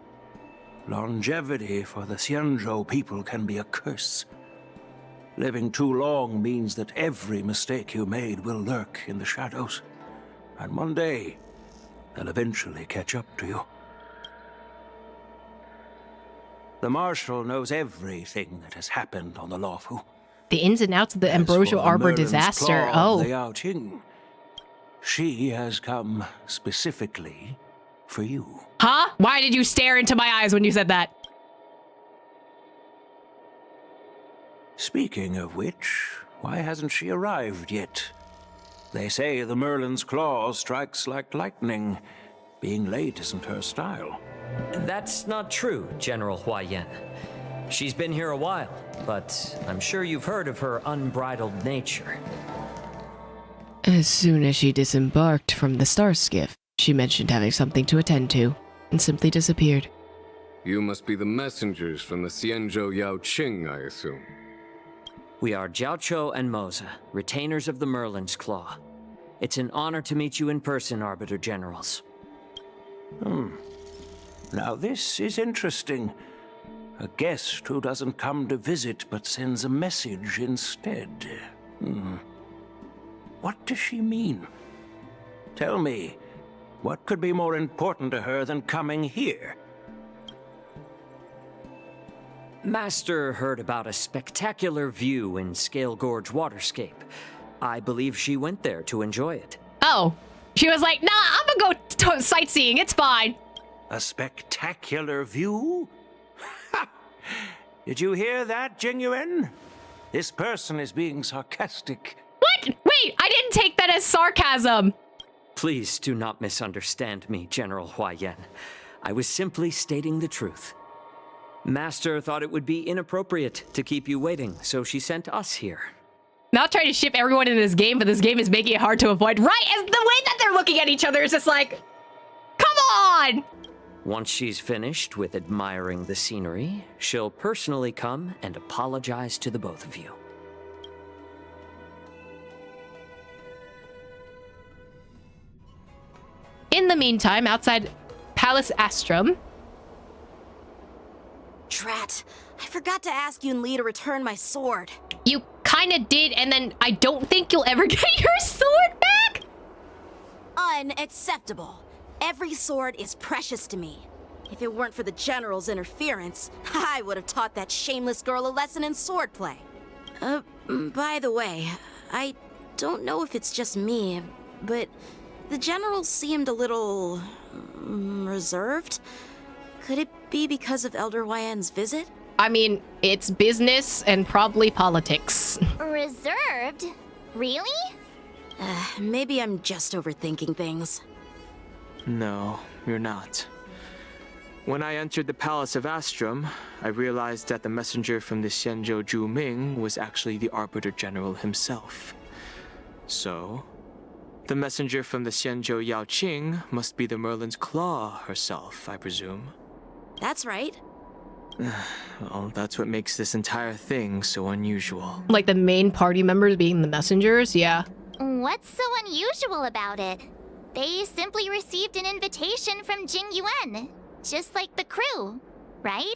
longevity for the Xianzhou people can be a curse. Living too long means that every mistake you made will lurk in the shadows. And one day, they'll eventually catch up to you. The Marshal knows everything that has happened on the Loufu. The ins and outs of the Ambrosial Arbor disaster. Oh. Liao Qing, she has come specifically for you. Huh? Why did you stare into my eyes when you said that? Speaking of which, why hasn't she arrived yet? They say the Merlin's claw strikes like lightning. Being late isn't her style. That's not true, General Huayan. She's been here a while, but I'm sure you've heard of her unbridled nature. As soon as she disembarked from the star skiff, she mentioned having something to attend to, and simply disappeared. You must be the messengers from the Xianzhou Yao Qing, I assume. We are Jiaoqiu and Moze, retainers of the Merlin's Claw. It's an honor to meet you in person, Arbiter Generals. Now this is interesting. A guest who doesn't come to visit but sends a message instead. What does she mean? Tell me, what could be more important to her than coming here? Master heard about a spectacular view in Scale Gorge Waterscape. I believe she went there to enjoy it. Oh. She was like, nah, I'm gonna go sightseeing, it's fine. A spectacular view? Did you hear that, Jingyuan? This person is being sarcastic. What? Wait, I didn't take that as sarcasm. Please do not misunderstand me, General Huayan. I was simply stating the truth. Master thought it would be inappropriate to keep you waiting, so she sent us here. Not trying to ship everyone in this game, but this game is making it hard to avoid. Right? As the way that they're looking at each other is just like, come on! Once she's finished with admiring the scenery, she'll personally come and apologize to the both of you. In the meantime, outside Palace Astrum. Drat, I forgot to ask Yunli to return my sword. You kinda did, and then I don't think you'll ever get your sword back? Unacceptable. Every sword is precious to me. If it weren't for the General's interference, I would have taught that shameless girl a lesson in swordplay. By the way, I don't know if it's just me, but the General seemed a little reserved. Could it be because of Elder Huayan's visit? I mean, it's business and probably politics. Reserved? Really? Maybe I'm just overthinking things. No, you're not. When I entered the Palace of Astrum, I realized that the messenger from the Xianzhou Zhuming was actually the Arbiter General himself. So, the messenger from the Xianzhou Yao Qing must be the Merlin's Claw herself, I presume. That's right. Well, that's what makes this entire thing so unusual. Like the main party members being the messengers, yeah. What's so unusual about it? They simply received an invitation from Jingyuan, just like the crew, right?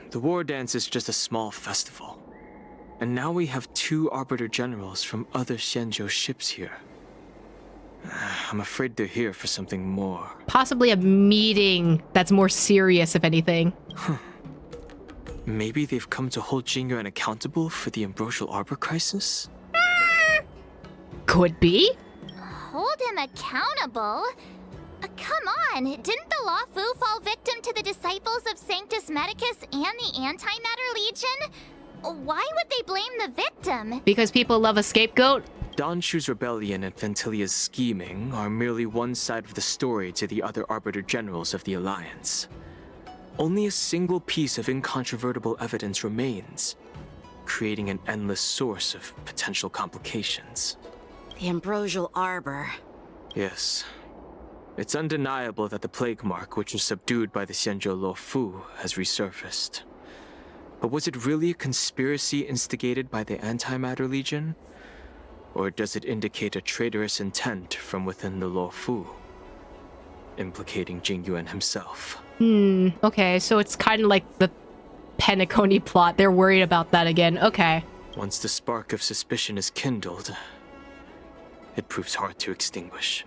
The war dance is just a small festival. And now we have 2 Arbiter Generals from other Xianzhou ships here. I'm afraid they're here for something more. Possibly a meeting that's more serious, if anything. Maybe they've come to hold Jingyuan accountable for the Ambrosial Arbor crisis? Could be. Hold him accountable? Come on, didn't the Loufu fall victim to the disciples of Sanctus Medicus and the Antimatter Legion? Why would they blame the victim? Because people love a scapegoat? Donshu's rebellion and Ventilia's scheming are merely one side of the story to the other Arbiter Generals of the Alliance. only a single piece of incontrovertible evidence remains, creating an endless source of potential complications. The ambrosial arbor. Yes. It's undeniable that the plague mark, which was subdued by the Xianzhou Loufu, has resurfaced. But was it really a conspiracy instigated by the Antimatter Legion? Or does it indicate a traitorous intent from within the Loufu, implicating Jingyuan himself? Okay, so it's kind of like the Penacony plot. They're worried about that again. Okay. Once the spark of suspicion is kindled, it proves hard to extinguish.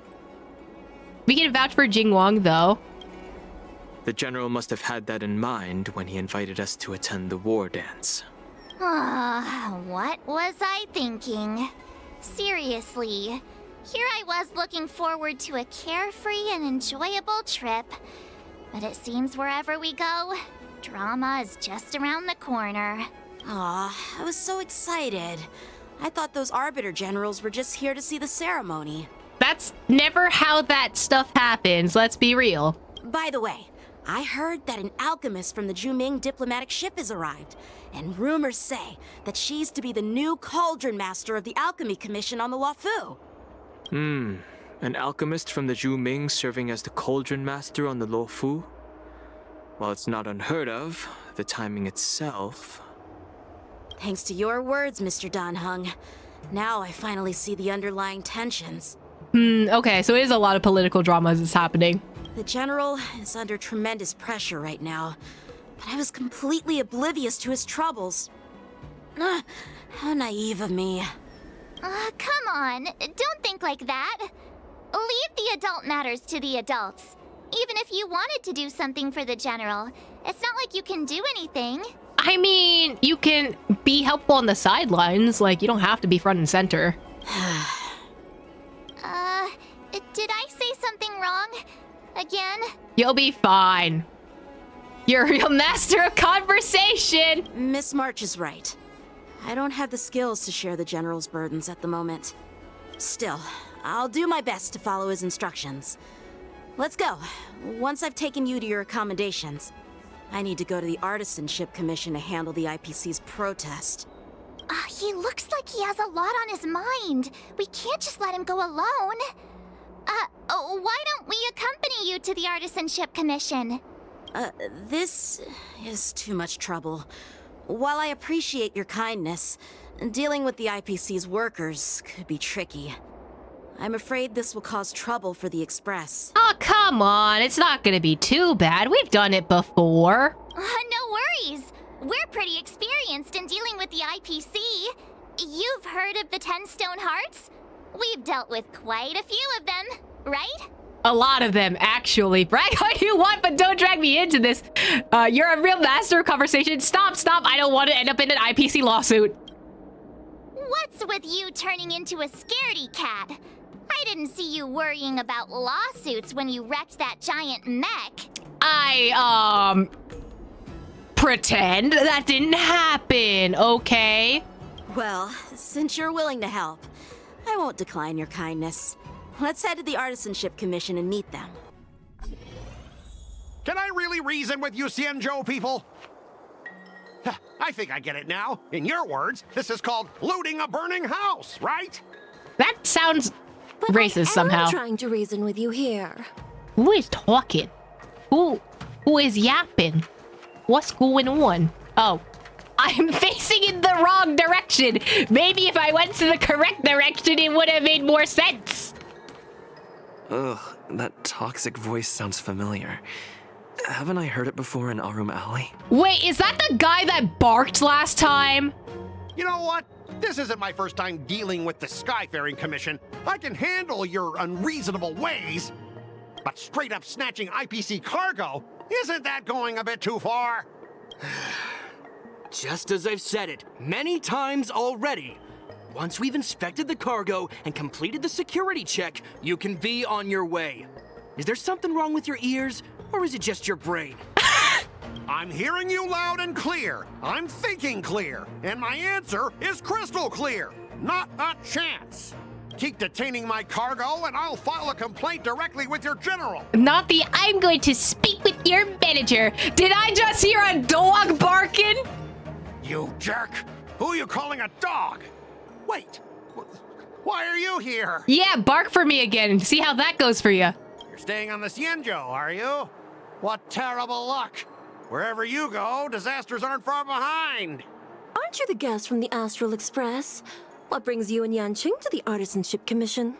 We can vouch for Jingwang, though. The general must have had that in mind when he invited us to attend the war dance. What was I thinking? Seriously, here I was looking forward to a carefree and enjoyable trip. But it seems wherever we go, drama is just around the corner. Aw, I was so excited. I thought those Arbiter Generals were just here to see the ceremony. That's never how that stuff happens, let's be real. By the way, I heard that an alchemist from the Juming diplomatic ship has arrived, and rumors say that she's to be the new Cauldron Master of the Alchemy Commission on the Loufu. An alchemist from the Juming serving as the Cauldron Master on the Loufu? While it's not unheard of, the timing itself... Thanks to your words, Mr. Dan Heng. Now I finally see the underlying tensions. Okay, so it is a lot of political drama as it's happening. The General is under tremendous pressure right now, but I was completely oblivious to his troubles. How naive of me. Come on, don't think like that. Leave the adult matters to the adults. Even if you wanted to do something for the General, it's not like you can do anything. I mean, you can be helpful on the sidelines, like you don't have to be front and center. Did I say something wrong? Again? You'll be fine. You're a real master of conversation! Miss March is right. I don't have the skills to share the General's burdens at the moment. Still, I'll do my best to follow his instructions. Let's go. Once I've taken you to your accommodations, I need to go to the Artisanship Commission to handle the IPC's protest. He looks like he has a lot on his mind. We can't just let him go alone. Why don't we accompany you to the Artisanship Commission? This is too much trouble. While I appreciate your kindness, dealing with the IPC's workers could be tricky. I'm afraid this will cause trouble for the Express. Oh, come on. It's not gonna be too bad. We've done it before. No worries. We're pretty experienced in dealing with the IPC. You've heard of the 10 Stone Hearts? We've dealt with quite a few of them, right? A lot of them, actually. Brag all you want, but don't drag me into this. You're a real master of conversation. Stop. I don't want to end up in an IPC lawsuit. What's with you turning into a scaredy cat? I didn't see you worrying about lawsuits when you wrecked that giant mech. I, pretend that didn't happen, okay? Well, since you're willing to help, I won't decline your kindness. Let's head to the Artisanship Commission and meet them. Can I really reason with you Xianzhou people? I think I get it now. In your words, this is called looting a burning house, right? That sounds racist somehow. I'm trying to reason with you here. Who is talking? Who is yapping? What's going on? Oh, I'm facing in the wrong direction. Maybe if I went to the correct direction, it would have made more sense. Ugh, that toxic voice sounds familiar. Haven't I heard it before in Arum Alley? Wait, is that the guy that barked last time? You know what? This isn't my first time dealing with the Skyfaring Commission. I can handle your unreasonable ways. But straight up snatching IPC cargo, isn't that going a bit too far? Just as I've said it many times already. Once we've inspected the cargo and completed the security check, you can be on your way. Is there something wrong with your ears, or is it just your brain? I'm hearing you loud and clear. I'm thinking clear. And my answer is crystal clear. Not a chance. keep detaining my cargo, and I'll file a complaint directly with your general. Not the I'm going to speak with your manager. Did I just hear a dog barking? You jerk! Who are you calling a dog? Wait, why are you here? Yeah, bark for me again. See how that goes for you. You're staying on the Xianzhou, are you? What terrible luck! Wherever you go, disasters aren't far behind. Aren't you the guest from the Astral Express? What brings you and Yanqing to the Artisanship Commission?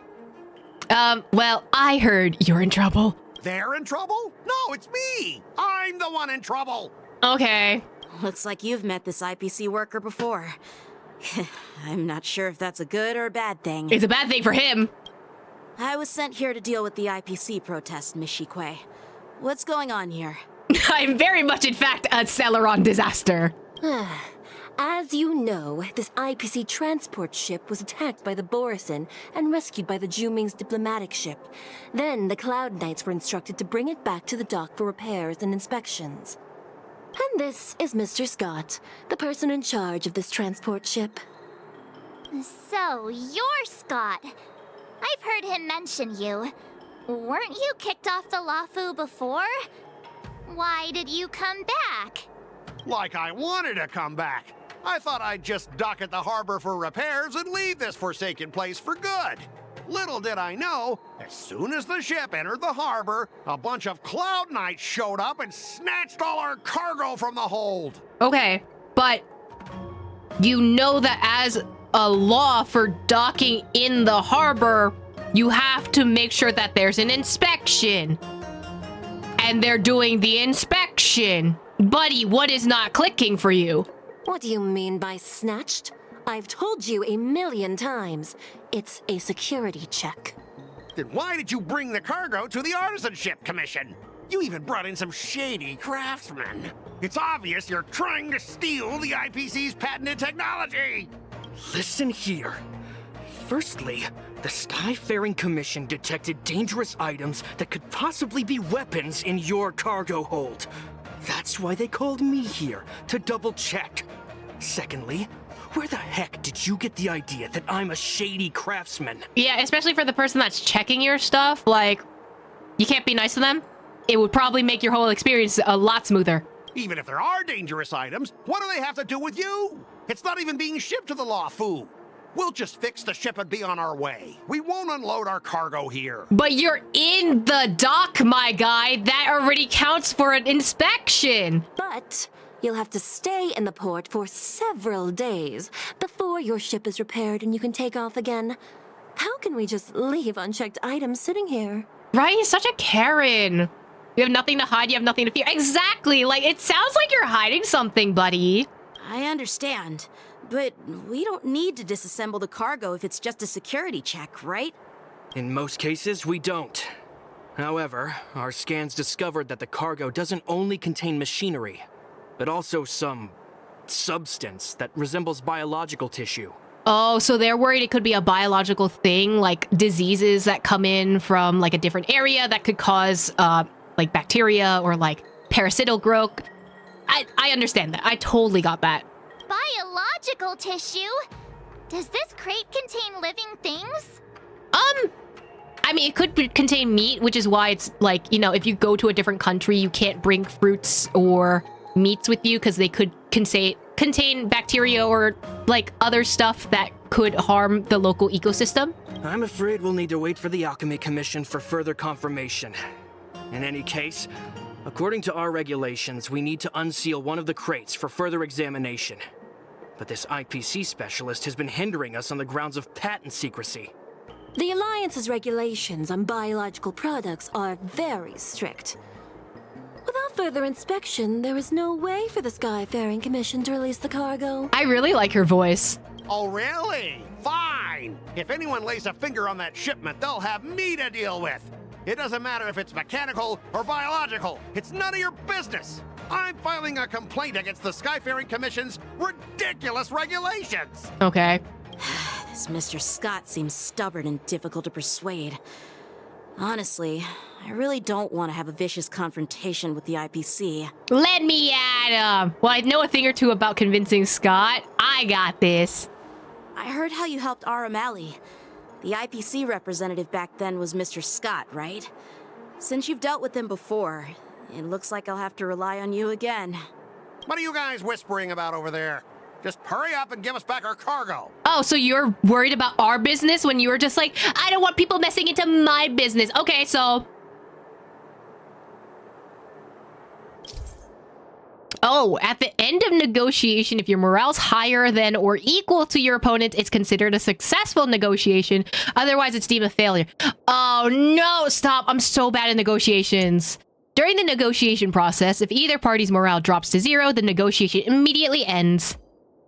Well, I heard you're in trouble. They're in trouble? No, it's me! I'm the one in trouble! Okay. Looks like you've met this IPC worker before. I'm not sure if that's a good or a bad thing. It's a bad thing for him. I was sent here to deal with the IPC protest, Miss Shikue. What's going on here? I'm very much, in fact, a Celeron disaster. As you know, this IPC transport ship was attacked by the Borisin and rescued by the Juming's diplomatic ship. Then the Cloud Knights were instructed to bring it back to the dock for repairs and inspections. And this is Mr. Scott, the person in charge of this transport ship. So, you're Scott. I've heard him mention you. Weren't you kicked off the Loufu before? Why did you come back? Like I wanted to come back. I thought I'd just dock at the harbor for repairs and leave this forsaken place for good. Little did I know, as soon as the ship entered the harbor, a bunch of Cloud Knights showed up and snatched all our cargo from the hold. Okay, but you know that as a law for docking in the harbor, you have to make sure that there's an inspection. And they're doing the inspection. Buddy, what is not clicking for you? What do you mean by snatched? I've told you 1,000,000 times. It's a security check. Then why did you bring the cargo to the Artisanship Commission? You even brought in some shady craftsmen. It's obvious you're trying to steal the IPC's patented technology. Listen here. Firstly, the Skyfaring Commission detected dangerous items that could possibly be weapons in your cargo hold. That's why they called me here, to double check. Secondly, where the heck did you get the idea that I'm a shady craftsman? Yeah, especially for the person that's checking your stuff, like, you can't be nice to them. It would probably make your whole experience a lot smoother. Even if there are dangerous items, what do they have to do with you? It's not even being shipped to the Loufu. We'll just fix the ship and be on our way. We won't unload our cargo here. But you're in the dock, my guy. That already counts for an inspection. But you'll have to stay in the port for several days before your ship is repaired and you can take off again. How can we just leave unchecked items sitting here? Right? He's such a Karen. You have nothing to hide, you have nothing to fear. Exactly. Like, it sounds like you're hiding something, buddy. I understand, but we don't need to disassemble the cargo if it's just a security check, right? In most cases, we don't. However, our scans discovered that the cargo doesn't only contain machinery, but also some substance that resembles biological tissue. Oh, so they're worried it could be a biological thing, like diseases that come in from like a different area that could cause like bacteria or like parasital growth. I understand that. I totally got that. Biological tissue? Does this crate contain living things? I mean, it could contain meat, which is why it's like, you know, if you go to a different country, you can't bring fruits or meats with you because they could contain bacteria or like other stuff that could harm the local ecosystem. I'm afraid we'll need to wait for the Alchemy Commission for further confirmation. In any case, according to our regulations, we need to unseal one of the crates for further examination. But this IPC specialist has been hindering us on the grounds of patent secrecy. The Alliance's regulations on biological products are very strict. Without further inspection, there is no way for the Skyfaring Commission to release the cargo. I really like her voice. Oh, really? Fine. If anyone lays a finger on that shipment, they'll have me to deal with. It doesn't matter if it's mechanical or biological. It's none of your business. I'm filing a complaint against the Skyfaring Commission's ridiculous regulations. Okay. This Mr. Scott seems stubborn and difficult to persuade. Honestly, I really don't want to have a vicious confrontation with the IPC. Let me at him. Well, I know a thing or two about convincing Scott. I got this. I heard how you helped Aramali. The IPC representative back then was Mr. Scott, right? Since you've dealt with him before, it looks like I'll have to rely on you again. What are you guys whispering about over there? Just hurry up and give us back our cargo. Oh, so you're worried about our business when you were just like, I don't want people messing into my business. Okay, so... Oh, at the end of negotiation, if your morale's higher than or equal to your opponent, it's considered a successful negotiation. Otherwise, it's deemed a failure. Oh, no, stop. I'm so bad at negotiations. During the negotiation process, if either party's morale drops to 0, the negotiation immediately ends.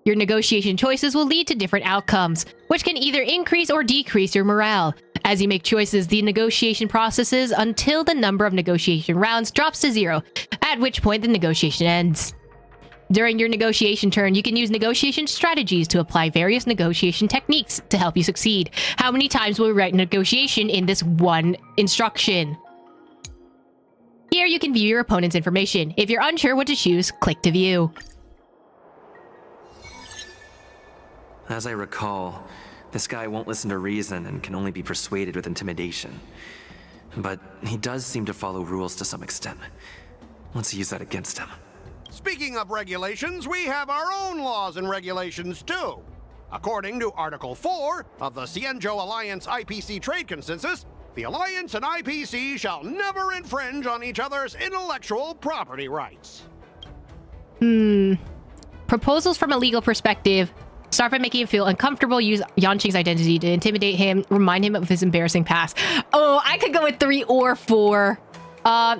Your negotiation choices will lead to different outcomes, which can either increase or decrease your morale. As you make choices, the negotiation processes until the number of negotiation rounds drops to 0, at which point the negotiation ends. During your negotiation turn, you can use negotiation strategies to apply various negotiation techniques to help you succeed. How many times will we write negotiation in this one instruction? Here you can view your opponent's information. If you're unsure what to choose, click to view. As I recall, this guy won't listen to reason and can only be persuaded with intimidation. But he does seem to follow rules to some extent. Let's use that against him. Speaking of regulations, we have our own laws and regulations too. According to Article 4 of the Xianzhou Alliance IPC Trade Consensus, the Alliance and IPC shall never infringe on each other's intellectual property rights. Proposals from a legal perspective. Start by making him feel uncomfortable. Use Yanqing's identity to intimidate him. Remind him of his embarrassing past. Oh, I could go with 3 or 4. I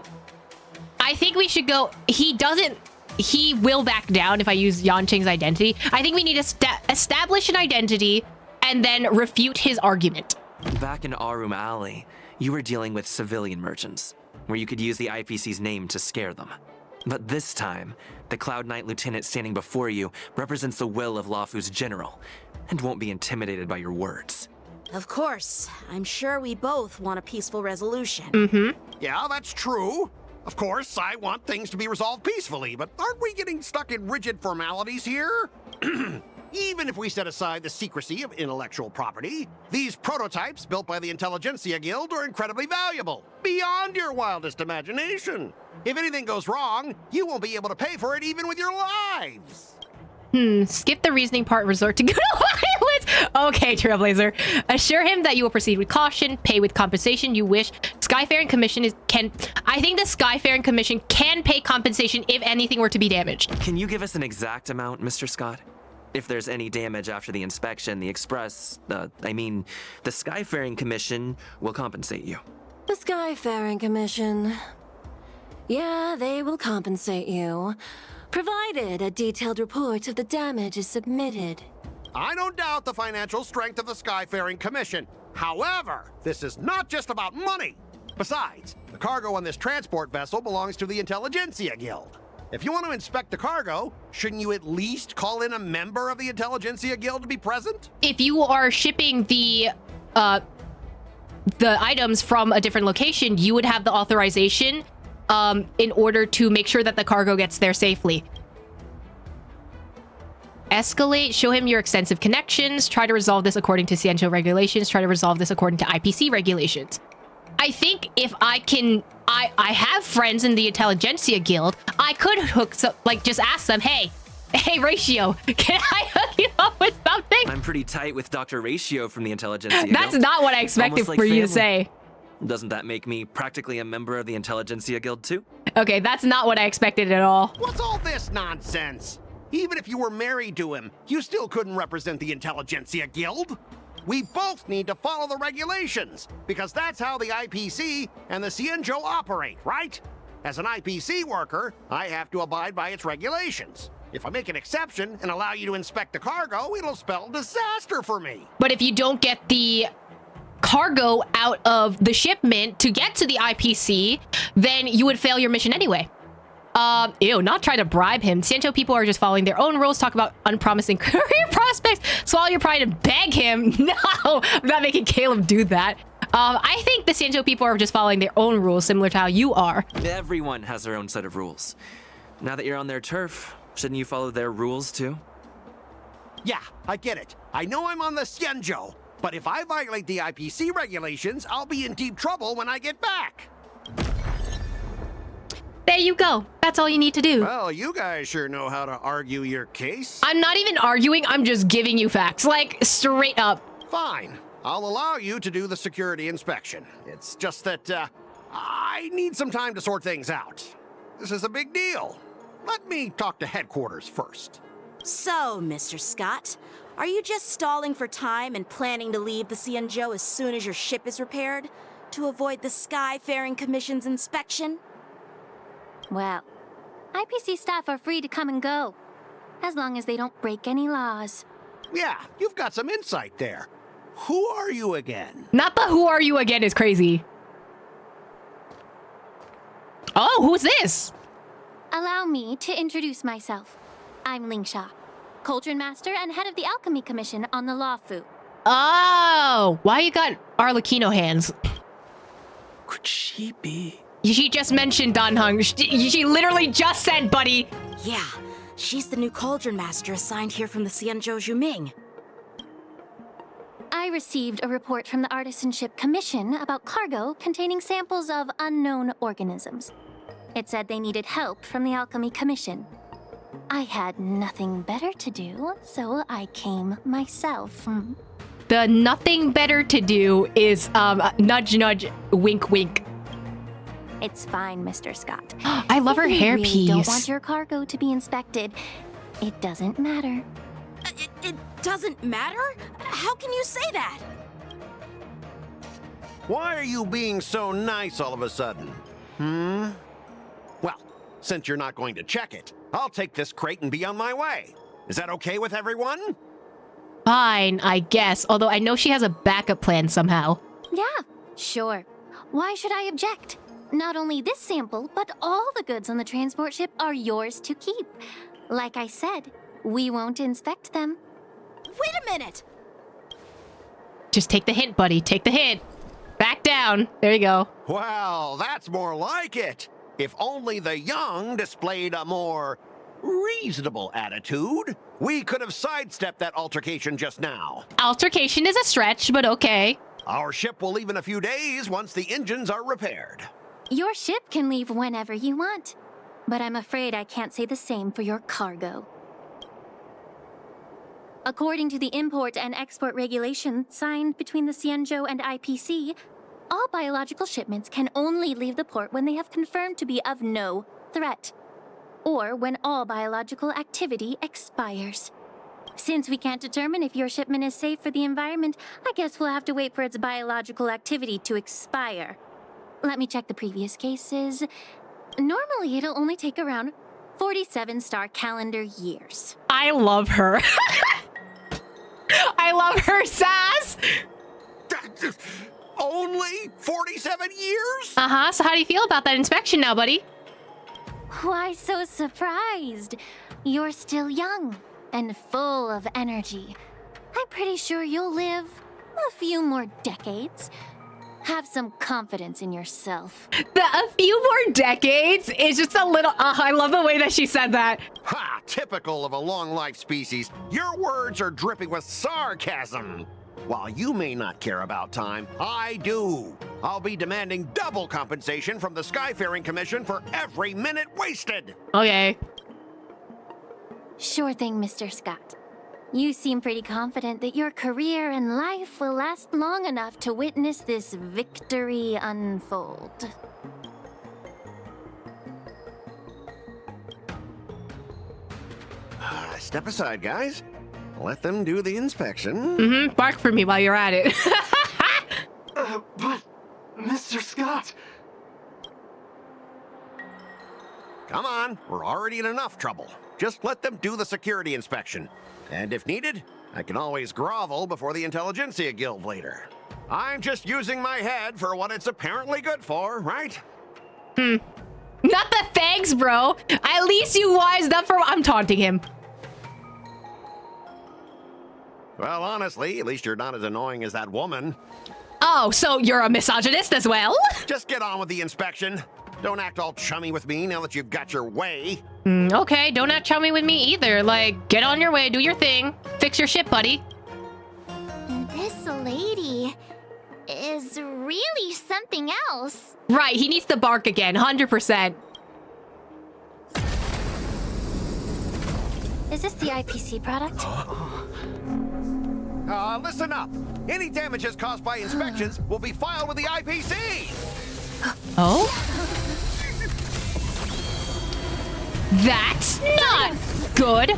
think we should go... He will back down if I use Yanqing's identity. I think we need to establish an identity and then refute his argument. Back in Arum Alley, you were dealing with civilian merchants, where you could use the IPC's name to scare them. But this time, the Cloud Knight Lieutenant standing before you represents the will of Loufu's general, and won't be intimidated by your words. Of course. I'm sure we both want a peaceful resolution. Yeah, that's true. Of course, I want things to be resolved peacefully, but aren't we getting stuck in rigid formalities here? Even if we set aside the secrecy of intellectual property, these prototypes built by the Intelligentsia Guild are incredibly valuable, beyond your wildest imagination. If anything goes wrong, you won't be able to pay for it even with your lives. Skip the reasoning part, resort to good violence. Okay, Trailblazer. Assure him that you will proceed with caution, pay with compensation you wish. Skyfaring Commission I think the Skyfaring Commission can pay compensation if anything were to be damaged. Can you give us an exact amount, Mr. Scott? If there's any damage after the inspection, the the Skyfaring Commission will compensate you. The Skyfaring Commission. Yeah, they will compensate you, provided a detailed report of the damage is submitted. I don't doubt the financial strength of the Skyfaring Commission. However, this is not just about money. Besides, the cargo on this transport vessel belongs to the Intelligentsia Guild. If you want to inspect the cargo, shouldn't you at least call in a member of the Intelligentsia Guild to be present? If you are shipping the items from a different location, you would have the authorization in order to make sure that the cargo gets there safely. Escalate, show him your extensive connections, try to resolve this according to Xianzhou regulations, try to resolve this according to IPC regulations. I think if I can... I have friends in the Intelligentsia Guild. I could hook some... Like, just ask them, hey, Ratio, can I hook you up with something? I'm pretty tight with Dr. Ratio from the Intelligentsia Guild. That's not what I expected for you to say. Doesn't that make me practically a member of the Intelligentsia Guild too? Okay, that's not what I expected at all. What's all this nonsense? Even if you were married to him, you still couldn't represent the Intelligentsia Guild. We both need to follow the regulations, because that's how the IPC and the Xianzhou operate, right? As an IPC worker, I have to abide by its regulations. If I make an exception and allow you to inspect the cargo, it'll spell disaster for me. But if you don't get the cargo out of the shipment to get to the IPC, then you would fail your mission anyway. Not try to bribe him. Xianzhou people are just following their own rules, talk about unpromising career prospects. Swallow your pride and beg him. No, I'm not making Caleb do that. I think the Xianzhou people are just following their own rules, similar to how you are. Everyone has their own set of rules. Now that you're on their turf, shouldn't you follow their rules too? Yeah, I get it. I know I'm on the Xianzhou, But if I violate the IPC regulations, I'll be in deep trouble when I get back. There you go. That's all you need to do. Well, you guys sure know how to argue your case. I'm not even arguing. I'm just giving you facts. Like, straight up. Fine. I'll allow you to do the security inspection. It's just that, I need some time to sort things out. This is a big deal. Let me talk to headquarters first. So, Mr. Scott, are you just stalling for time and planning to leave the Xianzhou as soon as your ship is repaired? To avoid the Skyfaring Commission's inspection? Well, IPC staff are free to come and go, as long as they don't break any laws. Yeah, you've got some insight there. Who are you again? Not the who are you again is crazy. Oh, who's this? Allow me to introduce myself. I'm Lingsha, Cauldron Master and head of the Alchemy Commission on the Loufu. Oh, why you got Arlecchino hands? Could she be? She just mentioned Dan Heng. She literally just said, buddy. Yeah, she's the new Cauldron Master assigned here from the Xianzhou Zhuming. I received a report from the Artisanship Commission about cargo containing samples of unknown organisms. It said they needed help from the Alchemy Commission. I had nothing better to do, so I came myself. The nothing better to do is nudge nudge wink wink. It's fine, Mr. Scott. I love her hairpiece. If you really don't want your cargo to be inspected, it doesn't matter. It doesn't matter? How can you say that? Why are you being so nice all of a sudden? Well, since you're not going to check it, I'll take this crate and be on my way. Is that okay with everyone? Fine, I guess. Although I know she has a backup plan somehow. Yeah, sure. Why should I object? Not only this sample, but all the goods on the transport ship are yours to keep. Like I said, we won't inspect them. Wait a minute! Just take the hint, buddy. Take the hint. Back down. There you go. Well, that's more like it. If only the young displayed a more reasonable attitude, we could have sidestepped that altercation just now. Altercation is a stretch, but okay. Our ship will leave in a few days once the engines are repaired. Your ship can leave whenever you want, but I'm afraid I can't say the same for your cargo. According to the import and export regulation signed between the Xianzhou and IPC, all biological shipments can only leave the port when they have confirmed to be of no threat, or when all biological activity expires. Since we can't determine if your shipment is safe for the environment, I guess we'll have to wait for its biological activity to expire. Let me check the previous cases. Normally, it'll only take around 47 star calendar years. I love her. I love her sass. Only 47 years? Uh-huh. So how do you feel about that inspection now, buddy? Why so surprised? You're still young and full of energy. I'm pretty sure you'll live a few more decades. Have some confidence in yourself. A few more decades is just a little... I love the way that she said that. Ha! Typical of a long-life species. Your words are dripping with sarcasm. While you may not care about time, I do. I'll be demanding double compensation from the Skyfaring Commission for every minute wasted. Okay. Sure thing, Mr. Scott. You seem pretty confident that your career and life will last long enough to witness this victory unfold. Step aside, guys. Let them do the inspection. Mm-hmm. Bark for me while you're at it. But, Mr. Scott... Come on, we're already in enough trouble. Just let them do the security inspection. And if needed, I can always grovel before the Intelligentsia Guild later. I'm just using my head for what it's apparently good for, right? Not the thanks, bro. At least you wised up for... I'm taunting him. Well, honestly, at least you're not as annoying as that woman. Oh, so you're a misogynist as well? Just get on with the inspection. Don't act all chummy with me now that you've got your way. Okay, don't act chummy with me either. Like, get on your way, do your thing. Fix your shit, buddy. This lady was really something else. Right, he needs to bark again, 100%. Is this the IPC product? Listen up. Any damages caused by inspections will be filed with the IPC. Oh? That's not good.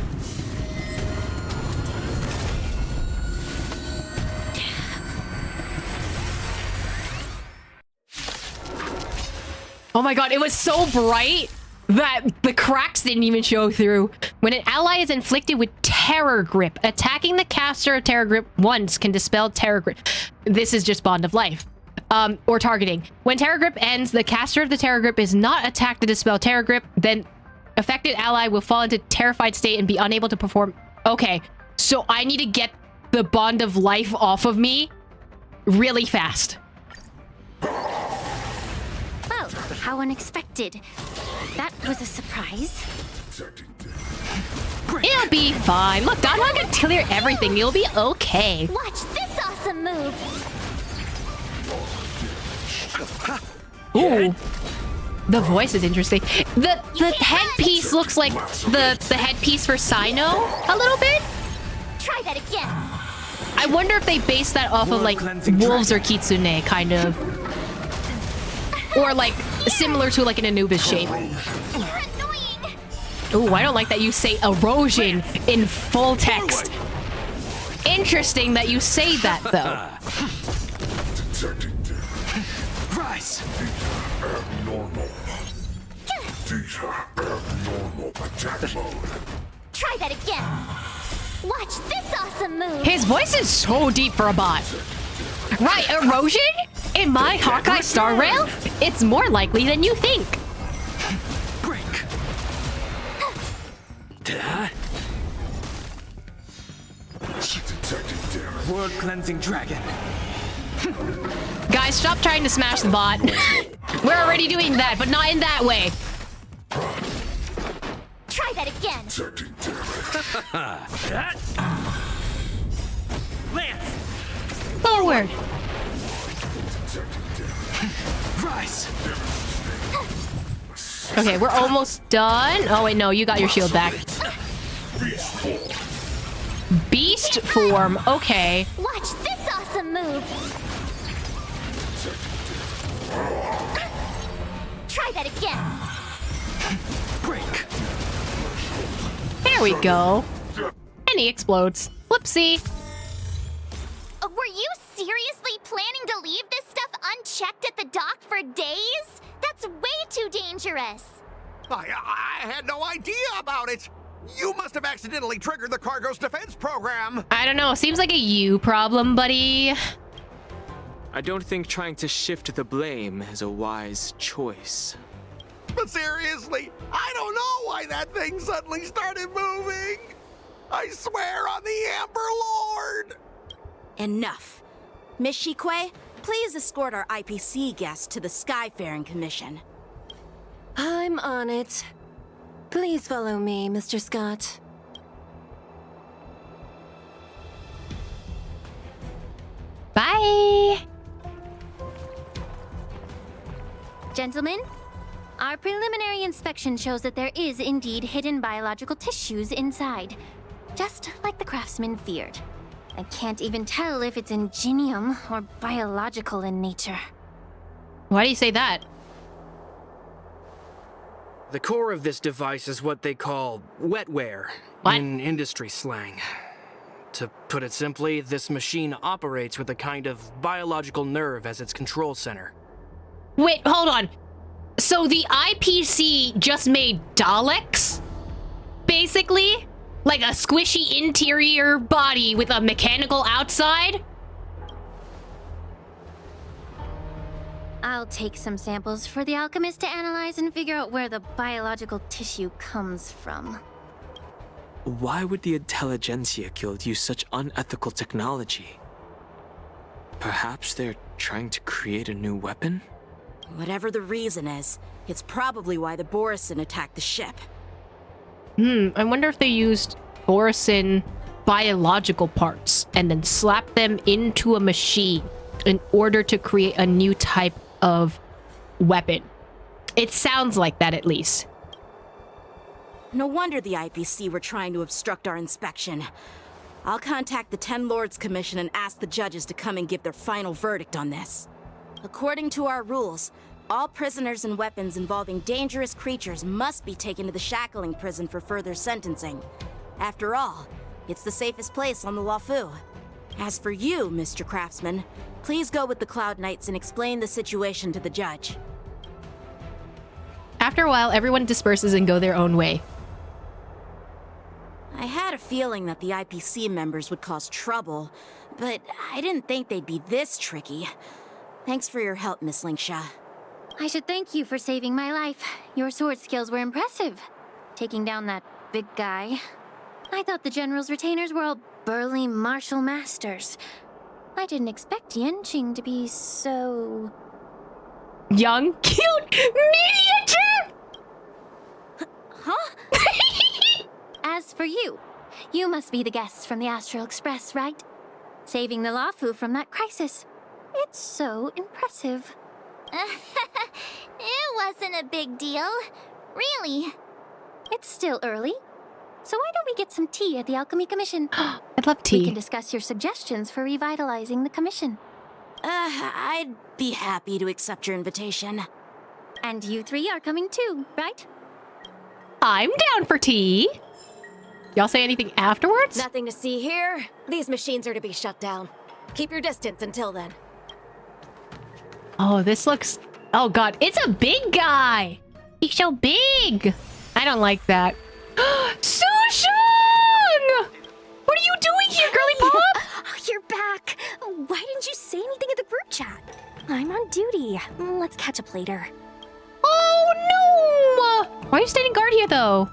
Oh my god, it was so bright that the cracks didn't even show through. When an ally is inflicted with Terror Grip, attacking the caster of Terror Grip once can dispel Terror Grip. This is just Bond of Life. Or targeting. When Terror Grip ends, the caster of the Terror Grip is not attacked to dispel Terror Grip, then affected ally will fall into terrified state and be unable to perform. Okay, so I need to get the Bond of Life off of me really fast. Well, how unexpected. That was a surprise. It'll be fine. Look, Don Juan can clear everything. You'll be okay. Watch this awesome move. Ooh. The voice is interesting. The headpiece looks like the headpiece for Sino a little bit. Try that again. I wonder if they base that off of like wolves or kitsune, kind of. Or like similar to like an Anubis shape. Ooh, I don't like that you say erosion in full text. Interesting that you say that though. Rise. Abnormal. These are abnormal attack mode. Try that again. Watch this awesome move. His voice is so deep for a bot. Right, erosion? In my Honkai Star Rail? It's more likely than you think. Break. World cleansing dragon. Guys, stop trying to smash the bot. We're already doing that, but not in that way. Try that again. Lance. Forward. Rise. Okay, we're almost done. Oh wait, no, you got your shield back. Beast form. Okay. Watch this awesome move. Try that again. Break. There we go. And he explodes. Whoopsie. Were you seriously planning to leave this stuff unchecked at the dock for days? That's way too dangerous. I had no idea about it. You must have accidentally triggered the cargo's defense program. I don't know. Seems like a you problem, buddy. I don't think trying to shift the blame is a wise choice. But seriously, I don't know why that thing suddenly started moving. I swear on the Amber Lord. Enough. Miss Shikue, please escort our IPC guest to the Skyfaring Commission. I'm on it. Please follow me, Mr. Scott. Bye. Gentlemen, our preliminary inspection shows that there is indeed hidden biological tissues inside. Just like the craftsman feared. I can't even tell if it's ingenium or biological in nature. Why do you say that? The core of this device is what they call wetware in industry slang. To put it simply, this machine operates with a kind of biological nerve as its control center. Wait, hold on. So the IPC just made Daleks? Basically? Like a squishy interior body with a mechanical outside? I'll take some samples for the alchemist to analyze and figure out where the biological tissue comes from. Why would the Intelligentsia Guild use such unethical technology? Perhaps they're trying to create a new weapon? Whatever the reason is, it's probably why the Borisin attacked the ship. I wonder if they used Borisin biological parts and then slapped them into a machine. in order to create a new type of weapon. It sounds like that, at least. No wonder the IPC were trying to obstruct our inspection. I'll contact the Ten Lords Commission and ask the judges to come and give their final verdict on this. According to our rules, all prisoners and weapons involving dangerous creatures must be taken to the shackling prison for further sentencing. After all, it's the safest place on the Loufu. As for you, Mr. Craftsman, please go with the Cloud Knights and explain the situation to the judge. After a while, everyone disperses and go their own way. I had a feeling that the IPC members would cause trouble, but I didn't think they'd be this tricky. Thanks for your help, Miss Linksha. I should thank you for saving my life. Your sword skills were impressive. Taking down that big guy. I thought the General's retainers were all burly martial masters. I didn't expect Yenqing to be so... young, cute, miniature! Huh? As for you, you must be the guests from the Astral Express, right? Saving the Loufu from that crisis. It's so impressive. It wasn't a big deal. Really. It's still early. So why don't we get some tea at the Alchemy Commission? I'd love tea. We can discuss your suggestions for revitalizing the commission. I'd be happy to accept your invitation. And you three are coming too, right? I'm down for tea. Y'all say anything afterwards? Nothing to see here. These machines are to be shut down. Keep your distance until then. Oh, this looks... oh god, it's a big guy! He's so big! I don't like that. Sushang! What are you doing here, girly pop? Oh, you're back. Why didn't you say anything in the group chat? I'm on duty. Let's catch up later. Oh no! Why are you standing guard here though?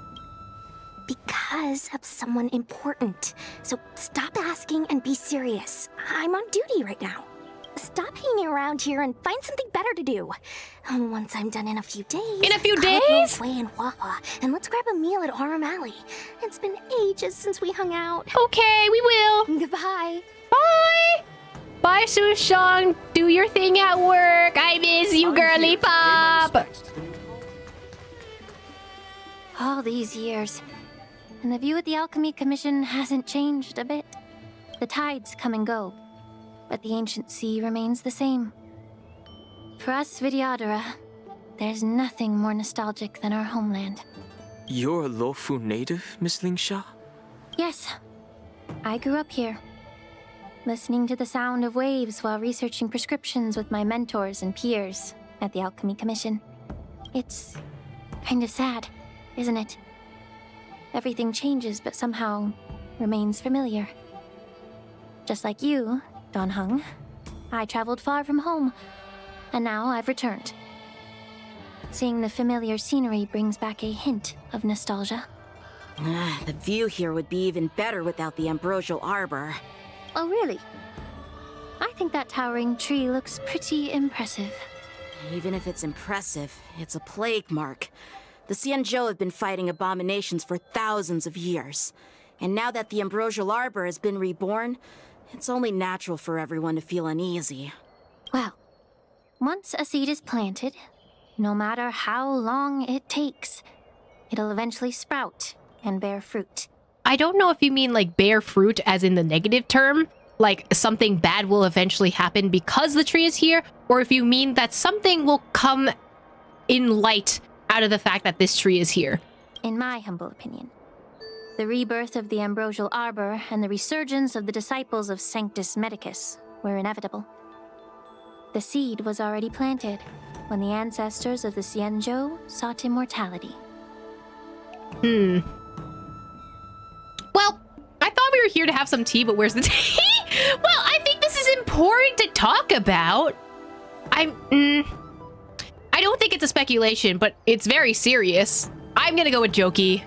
Because of someone important. So stop asking and be serious. I'm on duty right now. Stop hanging around here and find something better to do. Once I'm done in a few days... In a few I'll days? go away in Wawa, and let's grab a meal at Aurum Alley. It's been ages since we hung out. Okay, we will. Goodbye. Bye! Bye, Sushang. Do your thing at work. I miss you, girly pop. All these years, and the view at the Alchemy Commission hasn't changed a bit. The tides come and go, but the ancient sea remains the same. For us Vidyadhara, there's nothing more nostalgic than our homeland. You're a Loufu native, Miss Linksha? Yes, I grew up here, listening to the sound of waves while researching prescriptions with my mentors and peers at the Alchemy Commission. It's kind of sad, isn't it? Everything changes, but somehow remains familiar. Just like you, Don Hung, I traveled far from home, and now I've returned. Seeing the familiar scenery brings back a hint of nostalgia. The view here would be even better without the ambrosial arbor. Oh, really? I think that towering tree looks pretty impressive. Even if it's impressive, it's a plague mark. The Xianzhou have been fighting abominations for thousands of years. And now that the ambrosial arbor has been reborn, it's only natural for everyone to feel uneasy. Well, once a seed is planted, no matter how long it takes, it'll eventually sprout and bear fruit. I don't know if you mean like bear fruit as in the negative term, like something bad will eventually happen because the tree is here, or if you mean that something will come in light out of the fact that this tree is here. In my humble opinion, the rebirth of the ambrosial arbor and the resurgence of the disciples of Sanctus Medicus were inevitable. The seed was already planted when the ancestors of the Xianzhou sought immortality. Well, I thought we were here to have some tea, but where's the tea? Well, I think this is important to talk about. I don't think it's a speculation, but it's very serious. I'm gonna go with jokey.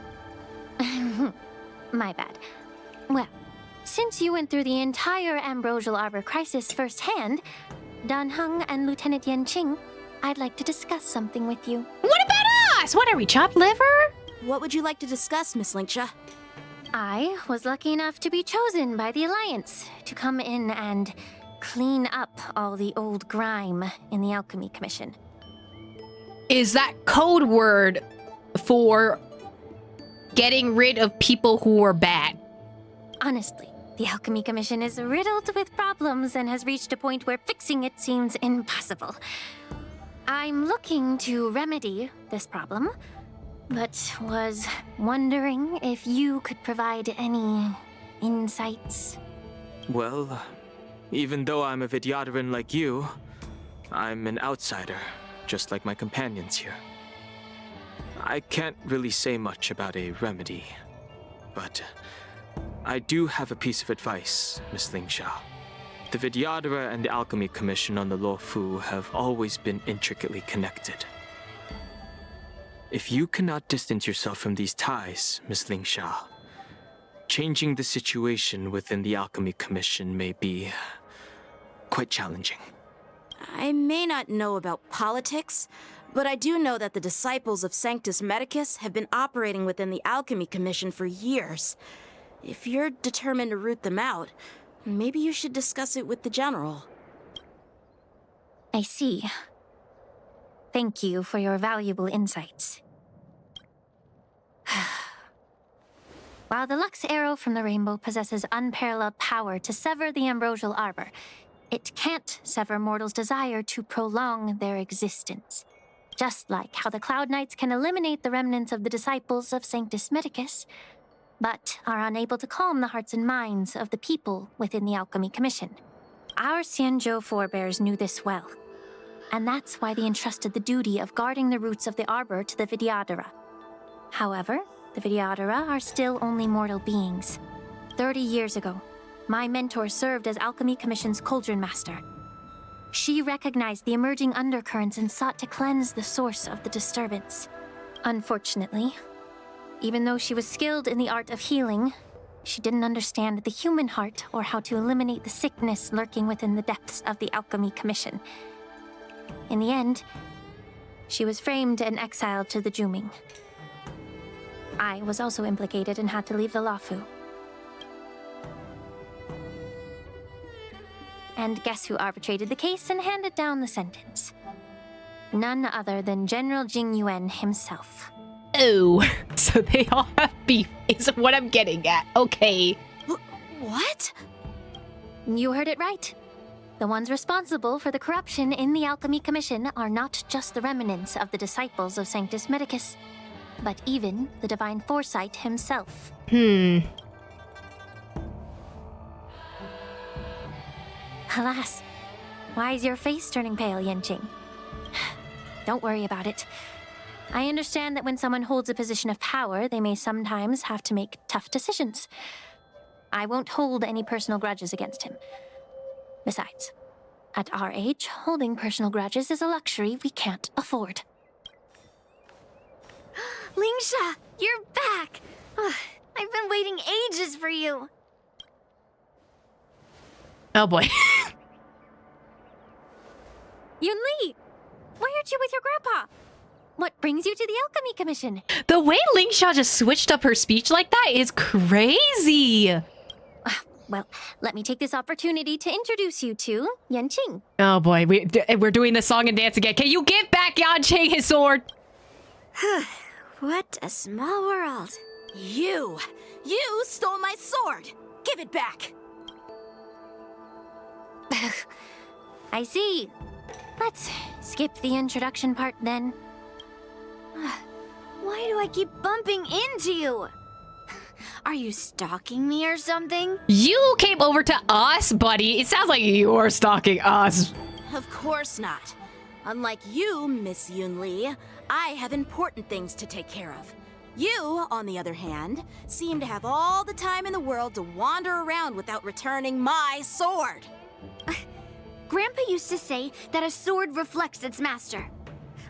My bad. Well, since you went through the entire ambrosial arbor crisis firsthand, Dan Heng and Lieutenant Yenqing, I'd like to discuss something with you. What about us? What are we, chopped liver? What would you like to discuss, Miss Linksha? I was lucky enough to be chosen by the Alliance to come in and clean up all the old grime in the Alchemy Commission. Is that code word for getting rid of people who are bad? Honestly, the Alchemy Commission is riddled with problems and has reached a point where fixing it seems impossible. I'm looking to remedy this problem, but was wondering if you could provide any insights. Well, even though I'm a Vidyadharan like you, I'm an outsider, just like my companions here. I can't really say much about a remedy, but I do have a piece of advice, Miss Lingsha. The Vidyadhara and the Alchemy Commission on the Loufu have always been intricately connected. If you cannot distance yourself from these ties, Miss Lingsha, changing the situation within the Alchemy Commission may be quite challenging. I may not know about politics, but I do know that the disciples of Sanctus Medicus have been operating within the Alchemy Commission for years. If you're determined to root them out, maybe you should discuss it with the General. I see. Thank you for your valuable insights. While the Lux Arrow from the Rainbow possesses unparalleled power to sever the Ambrosial Arbor, it can't sever mortals' desire to prolong their existence. Just like how the Cloud Knights can eliminate the remnants of the disciples of Sanctus Medicus, but are unable to calm the hearts and minds of the people within the Alchemy Commission. Our Xianzhou forebears knew this well, and that's why they entrusted the duty of guarding the roots of the Arbor to the Vidyadhara. However, the Vidyadhara are still only mortal beings. 30 years ago, my mentor served as Alchemy Commission's Cauldron Master. She recognized the emerging undercurrents and sought to cleanse the source of the disturbance. Unfortunately, even though she was skilled in the art of healing, she didn't understand the human heart or how to eliminate the sickness lurking within the depths of the Alchemy Commission. In the end, she was framed and exiled to the Juming. I was also implicated and had to leave the Loufu. And guess who arbitrated the case and handed down the sentence? None other than General Jing Yuan himself. Oh, so they all have beef, is what I'm getting at. Okay. What? You heard it right. The ones responsible for the corruption in the Alchemy Commission are not just the remnants of the disciples of Sanctus Medicus, but even the Divine Foresight himself. Alas, why is your face turning pale, Yanqing? Don't worry about it. I understand that when someone holds a position of power, they may sometimes have to make tough decisions. I won't hold any personal grudges against him. Besides, at our age, holding personal grudges is a luxury we can't afford. Lingsha, you're back! I've been waiting ages for you. Oh boy. Yunli! Why aren't you with your grandpa? What brings you to the Alchemy Commission? The way Lingsha just switched up her speech like that is crazy. Well, let me take this opportunity to introduce you to Yanqing. Oh boy, we're doing the song and dance again. Can you give back Yanqing his sword? What a small world. You stole my sword. Give it back. I see. Let's skip the introduction part then. Why do I keep bumping into you? Are you stalking me or something? You came over to us, buddy. It sounds like you're stalking us. Of course not. Unlike you, Miss Yunli, I have important things to take care of. You, on the other hand, seem to have all the time in the world to wander around without returning my sword. Grandpa used to say that a sword reflects its master.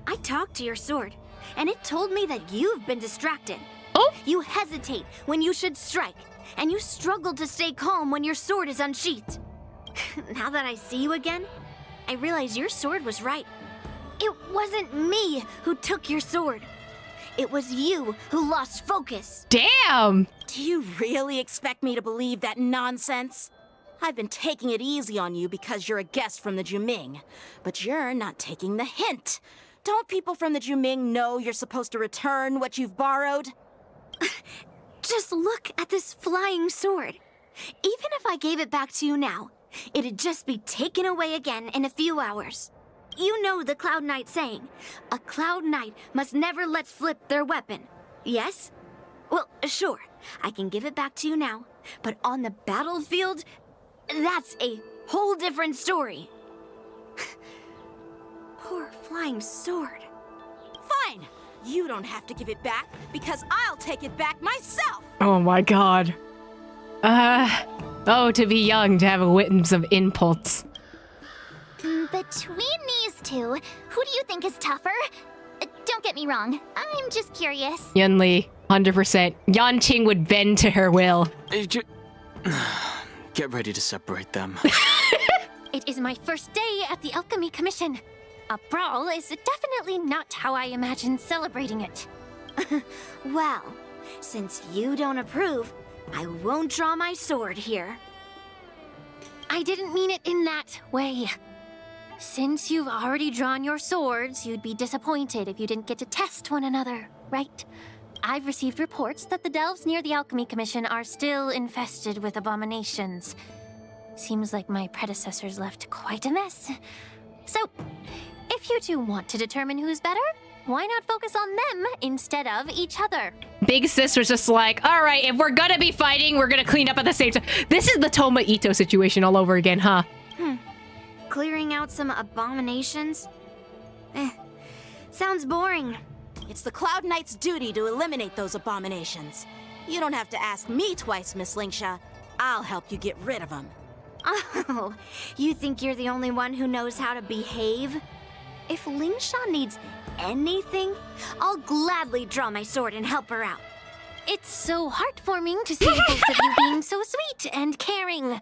I talked to your sword, and it told me that you've been distracted. Oh? You hesitate when you should strike, and you struggle to stay calm when your sword is unsheathed. Now that I see you again, I realize your sword was right. It wasn't me who took your sword. It was you who lost focus. Damn! Do you really expect me to believe that nonsense? I've been taking it easy on you because you're a guest from the Juming. But you're not taking the hint. Don't people from the Juming know you're supposed to return what you've borrowed? Just look at this flying sword. Even if I gave it back to you now, it'd just be taken away again in a few hours. You know the Cloud Knight saying, a Cloud Knight must never let slip their weapon. Yes? Well, sure, I can give it back to you now, but on the battlefield, that's a whole different story. Poor flying sword. Fine! You don't have to give it back, because I'll take it back myself! Oh my god. Oh, to be young, to have a witness of impulse. Between these two, who do you think is tougher? Don't get me wrong, I'm just curious. Yunli, 100%. Yanqing would bend to her will. Get ready to separate them. It is my first day at the Alchemy Commission. A brawl is definitely not how I imagined celebrating it. Well, since you don't approve, I won't draw my sword here. I didn't mean it in that way. Since you've already drawn your swords, you'd be disappointed if you didn't get to test one another, right? I've received reports that the delves near the Alchemy Commission are still infested with abominations. Seems like my predecessors left quite a mess. So, if you two want to determine who's better, why not focus on them instead of each other? Big Sis was just like, all right, if we're gonna be fighting, we're gonna clean up at the same time. This is the Toma Ito situation all over again, huh? Clearing out some abominations? Sounds boring. It's the Cloud Knight's duty to eliminate those abominations. You don't have to ask me twice, Miss Lingsha. I'll help you get rid of them. Oh, you think you're the only one who knows how to behave? If Lingsha needs anything, I'll gladly draw my sword and help her out. It's so heartwarming to see both of you being so sweet and caring.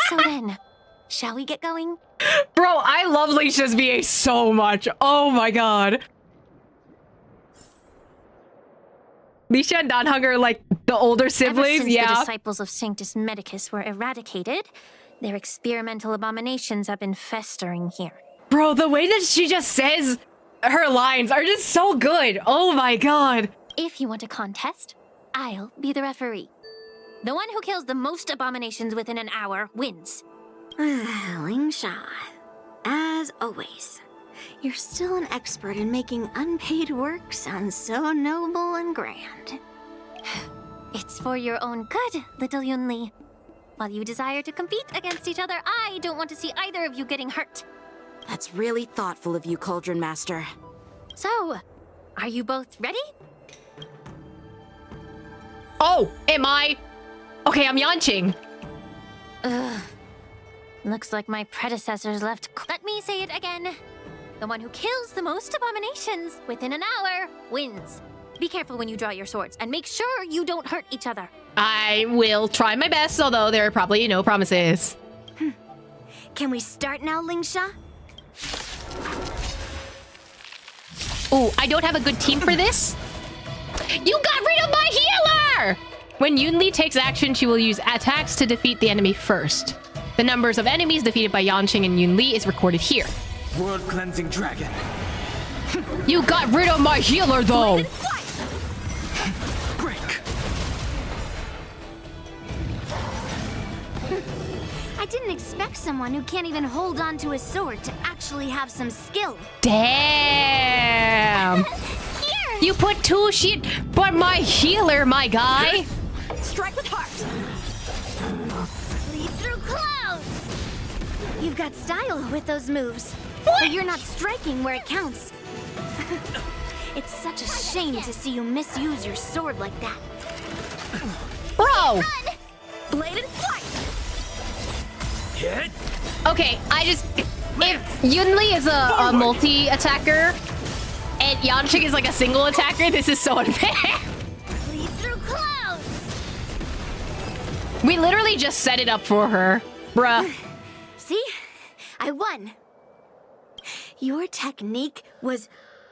So then, shall we get going? Bro, I love Lingsha's VA so much. Oh my god. Lingsha and Danhung are like the older siblings, Ever since yeah. the disciples of Sanctus Medicus were eradicated, their experimental abominations have been festering here. Bro, the way that she just says her lines are just so good. Oh my god. If you want a contest, I'll be the referee. The one who kills the most abominations within an hour wins. Lingsha, as always, you're still an expert in making unpaid work sound so noble and grand. It's for your own good, little Yunli. While you desire to compete against each other, I don't want to see either of you getting hurt. That's really thoughtful of you, Cauldron Master. So, are you both ready? Oh, am I? Okay, I'm Yanqing. Ugh. Looks like my predecessors left. Let me say it again. The one who kills the most abominations within an hour wins. Be careful when you draw your swords and make sure you don't hurt each other. I will try my best, although there are probably no promises. Can we start now, Lingsha? Oh, I don't have a good team for this. You got rid of my healer! When Yunli takes action, she will use attacks to defeat the enemy first. The numbers of enemies defeated by Yanqing and Yunli is recorded here. World cleansing dragon. You got rid of my healer, though. Break. I didn't expect someone who can't even hold on to a sword to actually have some skill. Damn. Here. You put two shit, but my healer, my guy. Strike with heart. Leap through clouds. You've got style with those moves. But you're not striking where it counts. It's such a shame to see you misuse your sword like that. Bro! Blade and flight! Hit. Okay, if Yunli is a multi-attacker and Yanqing is like a single attacker, this is so unfair. Leap through clouds! We literally just set it up for her. Bruh. See? I won. Your technique was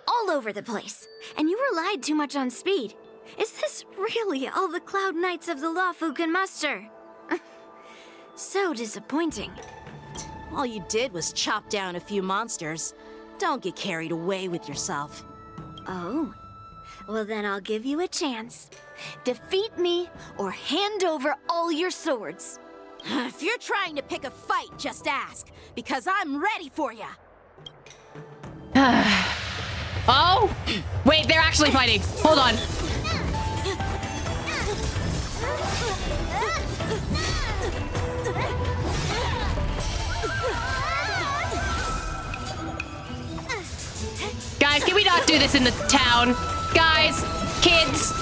all over the place, and you relied too much on speed. Is this really all the Cloud Knights of the Loufu can muster? So disappointing. All you did was chop down a few monsters. Don't get carried away with yourself. Oh, well then I'll give you a chance. Defeat me or hand over all your swords. If you're trying to pick a fight, just ask, because I'm ready for ya. Oh! Wait, they're actually fighting. Hold on. Guys, can we not do this in the town? Guys, kids.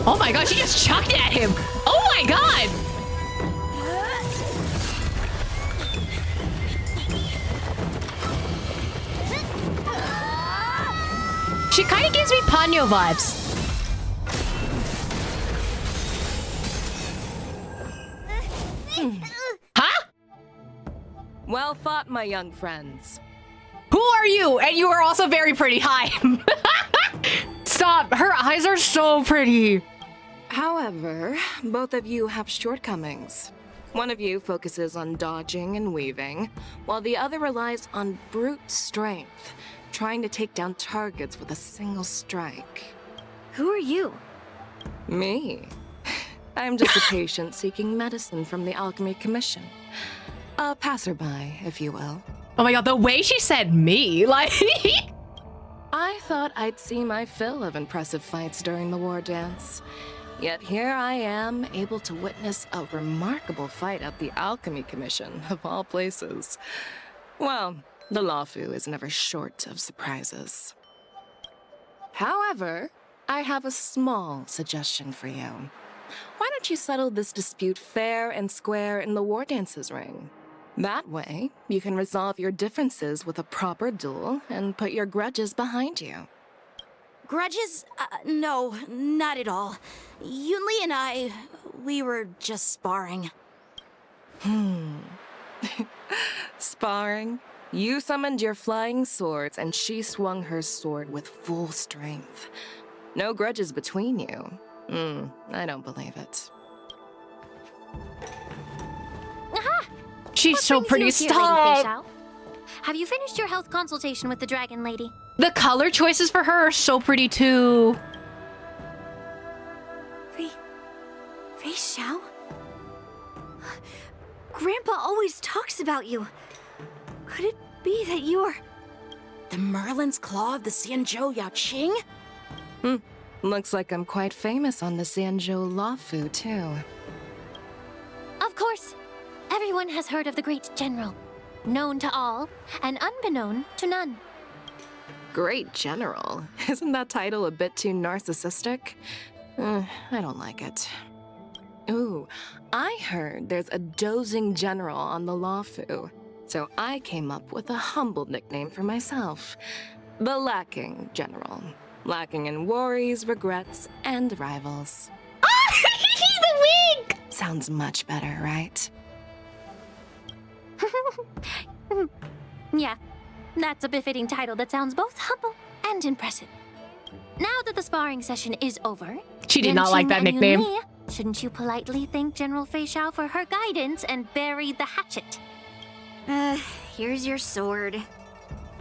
Oh my gosh, she just chucked at him. Oh my god. She kind of gives me Ponyo vibes. Huh? Well fought, my young friends. Who are you? And you are also very pretty. Hi. Stop. Her eyes are so pretty. However, both of you have shortcomings. One of you focuses on dodging and weaving, while the other relies on brute strength, trying to take down targets with a single strike. Who are you? Me? I'm just a patient seeking medicine from the Alchemy Commission. A passerby, if you will. Oh my god, the way she said me, like... I thought I'd see my fill of impressive fights during the war dance. Yet here I am, able to witness a remarkable fight at the Alchemy Commission, of all places. Well, the Loufu is never short of surprises. However, I have a small suggestion for you. Why don't you settle this dispute fair and square in the war dances ring? That way, you can resolve your differences with a proper duel and put your grudges behind you. Grudges? No, not at all. Yunli and I, we were just sparring. Sparring? You summoned your flying swords and she swung her sword with full strength. No grudges between you. I don't believe it. Aha! She's What so brings pretty. you here, Stop. Lady Fei Xiao? Have you finished your health consultation with the dragon lady? The color choices for her are so pretty too. Fei Xiao? Grandpa always talks about you. Could it be that you're... The Merlin's Claw of the Xianzhou Yaoqing? Looks like I'm quite famous on the Xianzhou Loufu, too. Of course. Everyone has heard of the great general. Known to all, and unbeknown to none. Great General? Isn't that title a bit too narcissistic? I don't like it. Ooh, I heard there's a dozing general on the Loufu, so I came up with a humble nickname for myself. The Lacking General. Lacking in worries, regrets, and rivals. The wig! Sounds much better, right? Yeah, that's a befitting title that sounds both humble and impressive. Now that the sparring session is over, She did not like that nickname. Yunli, shouldn't you politely thank General Fei Xiao for her guidance and bury the hatchet? Here's your sword.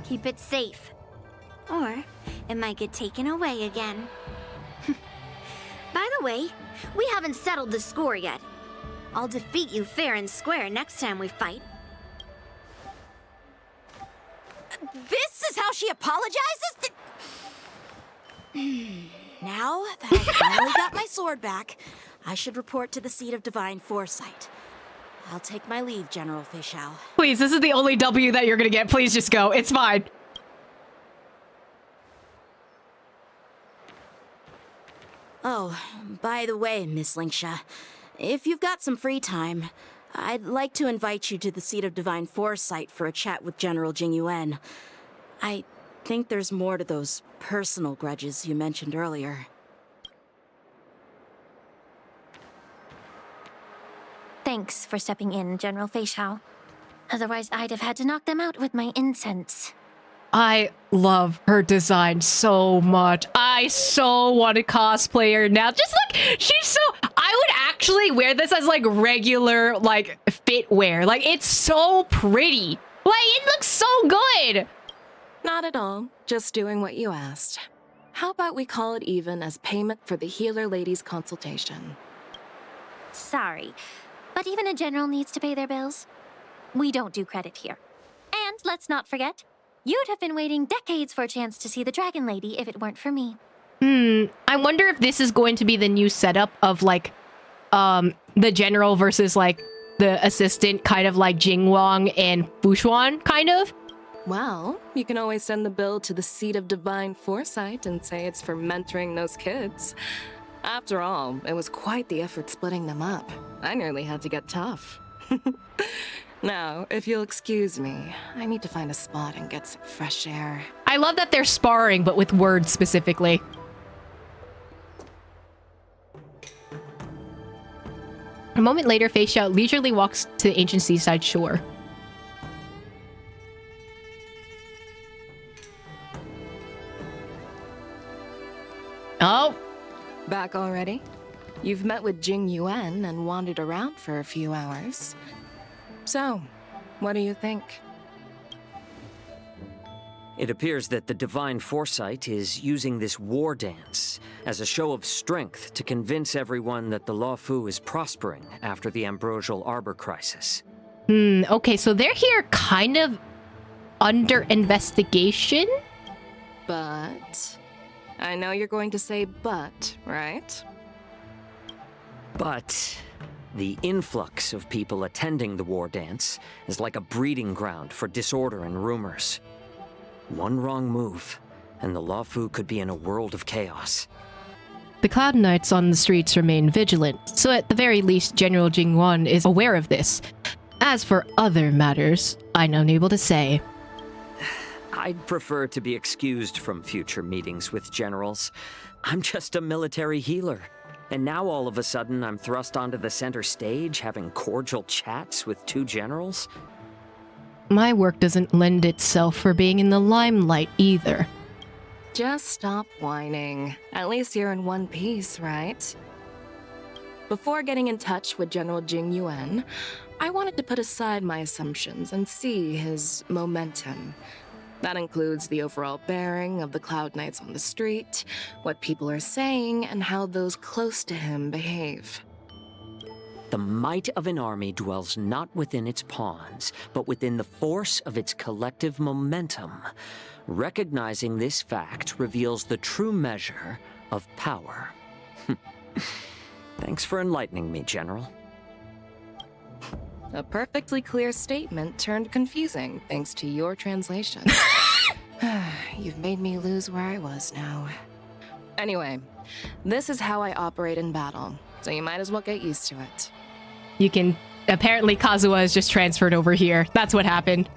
Keep it safe. Or it might get taken away again. By the way, we haven't settled the score yet. I'll defeat you fair and square next time we fight. This is how she apologizes? Now that I finally got my sword back, I should report to the seat of divine foresight. I'll take my leave, General Fei Xiao. Please, this is the only W that you're gonna get. Please just go. It's fine. Oh, by the way, Miss Linksha, if you've got some free time, I'd like to invite you to the seat of divine foresight for a chat with General Jingyuan. I think there's more to those personal grudges you mentioned earlier. Thanks for stepping in, General Fei Xiao. Otherwise, I'd have had to knock them out with my incense. I love her design so much. I so want to cosplay her now. Just look, she's so... I would actually wear this as like regular like fit wear. Like it's so pretty. Like it looks so good. Not at all. Just doing what you asked. How about we call it even as payment for the healer lady's consultation? Sorry, but even a general needs to pay their bills. We don't do credit here. And let's not forget, you'd have been waiting decades for a chance to see the Dragon Lady if it weren't for me. I wonder if this is going to be the new setup of like the general versus like the assistant, kind of like Jingwang and Fushuan, kind of. Well, you can always send the bill to the Seat of Divine Foresight and say it's for mentoring those kids. After all, it was quite the effort splitting them up. I nearly had to get tough. Now, if you'll excuse me, I need to find a spot and get some fresh air. I love that they're sparring, but with words specifically. A moment later, Fei Xiao leisurely walks to the ancient seaside shore. Oh. Back already? You've met with Jing Yuan and wandered around for a few hours. So, what do you think? It appears that the Divine Foresight is using this war dance as a show of strength to convince everyone that the Loufu is prospering after the Ambrosial Arbor crisis. Okay, so they're here kind of under investigation? But... I know you're going to say but, right? But the influx of people attending the war dance is like a breeding ground for disorder and rumors. One wrong move, and the Loufu could be in a world of chaos. The Cloud Knights on the streets remain vigilant, so at the very least General Jingwan is aware of this. As for other matters, I'm unable to say. I'd prefer to be excused from future meetings with generals. I'm just a military healer. And now all of a sudden I'm thrust onto the center stage having cordial chats with two generals? My work doesn't lend itself for being in the limelight either. Just stop whining. At least you're in one piece, right? Before getting in touch with General Jing Yuan, I wanted to put aside my assumptions and see his momentum. That includes the overall bearing of the Cloud Knights on the street, what people are saying, and how those close to him behave. The might of an army dwells not within its pawns, but within the force of its collective momentum. Recognizing this fact reveals the true measure of power. Thanks for enlightening me, General. A perfectly clear statement turned confusing thanks to your translation. You've made me lose where I was now. Anyway, this is how I operate in battle, so you might as well get used to it. You can... Apparently Kazuha is just transferred over here. That's what happened.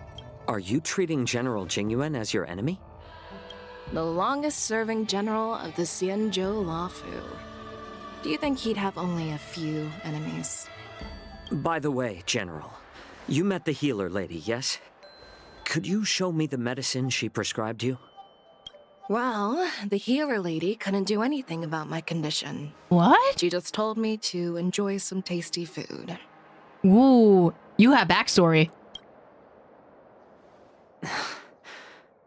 Are you treating General Jingyuan as your enemy? The longest-serving general of the Xianzhou Loufu. Do you think he'd have only a few enemies? By the way, General, you met the healer lady, yes? Could you show me the medicine she prescribed you? Well, the healer lady couldn't do anything about my condition. What? She just told me to enjoy some tasty food. Ooh, you have backstory.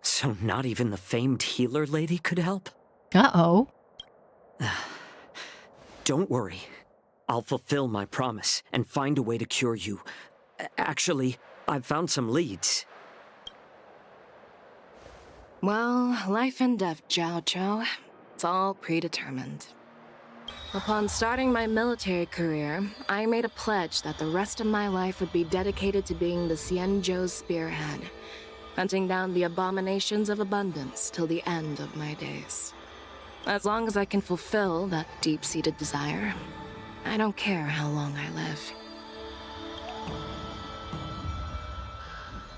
So not even the famed healer lady could help? Uh-oh. Don't worry. I'll fulfill my promise and find a way to cure you. Actually, I've found some leads. Well, life and death, Jiao Zhou. It's all predetermined. Upon starting my military career, I made a pledge that the rest of my life would be dedicated to being the Xianzhou spearhead, hunting down the abominations of abundance till the end of my days. As long as I can fulfill that deep-seated desire, I don't care how long I live.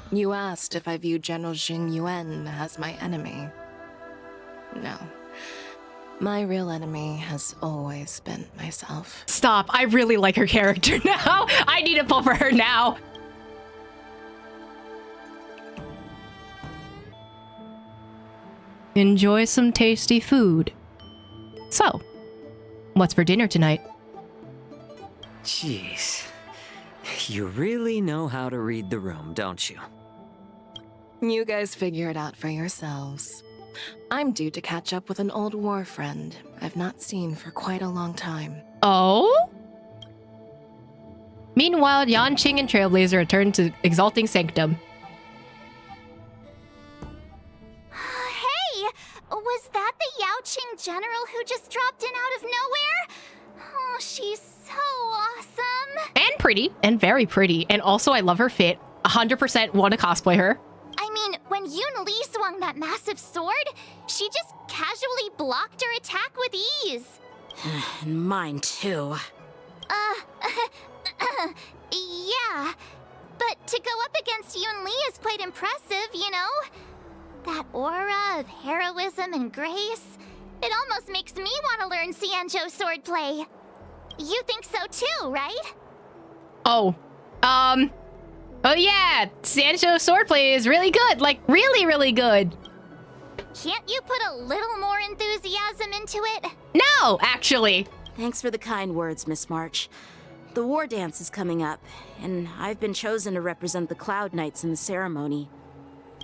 You asked if I view General Jing Yuan as my enemy. No. My real enemy has always been myself. Stop. I really like her character now. I need to pull for her now. Enjoy some tasty food. So, what's for dinner tonight? Jeez. You really know how to read the room, don't you? You guys figure it out for yourselves. I'm due to catch up with an old war friend I've not seen for quite a long time. Oh? Meanwhile, Yanqing and Trailblaze return to Exalting Sanctum. Hey! Was that the Yaoqing general who just dropped in out of nowhere? Oh, she's so awesome. And pretty. And very pretty. And also, I love her fit. 100% want to cosplay her. I mean, when Yun Li swung that massive sword, she just casually blocked her attack with ease. Mine too. Yeah. But to go up against Yun Li is quite impressive, you know? That aura of heroism and grace, it almost makes me want to learn Xianzhou swordplay. You think so too, right? Oh yeah, Xianzhou swordplay is really good. Like, really, really good. Can't you put a little more enthusiasm into it? No, actually. Thanks for the kind words, Miss March. The war dance is coming up, and I've been chosen to represent the Cloud Knights in the ceremony.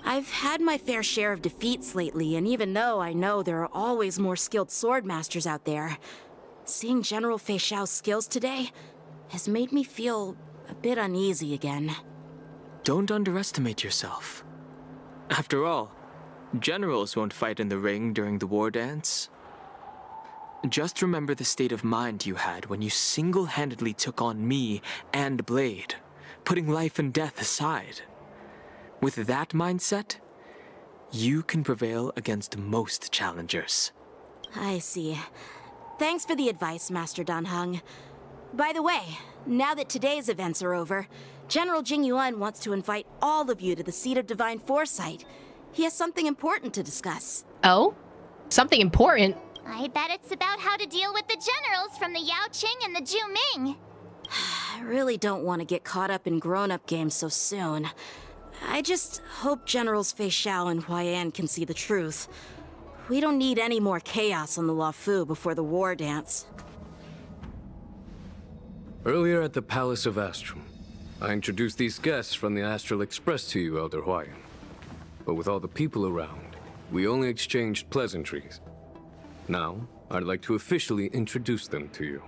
I've had my fair share of defeats lately, and even though I know there are always more skilled sword masters out there, seeing General Fei Xiao's skills today has made me feel a bit uneasy again. Don't underestimate yourself. After all, generals won't fight in the ring during the war dance. Just remember the state of mind you had when you single-handedly took on me and Blade, putting life and death aside. With that mindset, you can prevail against most challengers. I see. Thanks for the advice, Master Dan Heng. By the way, now that today's events are over, General Jing Yuan wants to invite all of you to the Seat of Divine Foresight. He has something important to discuss. Oh? Something important? I bet it's about how to deal with the generals from the Yaoqing and the Zhu Ming. I really don't want to get caught up in grown-up games so soon. I just hope Generals Fei Xiao and Huaiyan can see the truth. We don't need any more chaos on the Loufu before the war dance. Earlier at the Palace of Astrum, I introduced these guests from the Astral Express to you, Elder Huaiyan. But with all the people around, we only exchanged pleasantries. Now, I'd like to officially introduce them to you.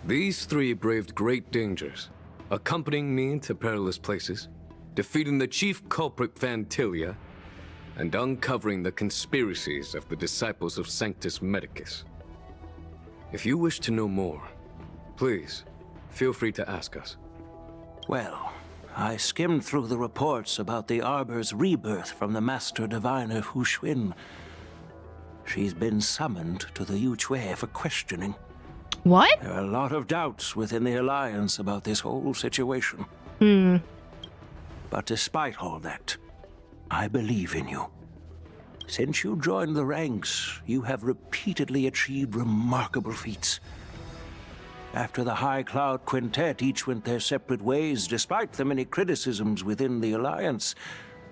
These three braved great dangers, accompanying me to perilous places, defeating the chief culprit Vantilia, and uncovering the conspiracies of the disciples of Sanctus Medicus. If you wish to know more, please, feel free to ask us. Well, I skimmed through the reports about the Arbor's rebirth from the Master Diviner Hu Xuan. She's been summoned to the Yuchui for questioning. What? There are a lot of doubts within the Alliance about this whole situation. But despite all that, I believe in you. Since you joined the ranks, you have repeatedly achieved remarkable feats. After the High Cloud Quintet each went their separate ways, despite the many criticisms within the Alliance,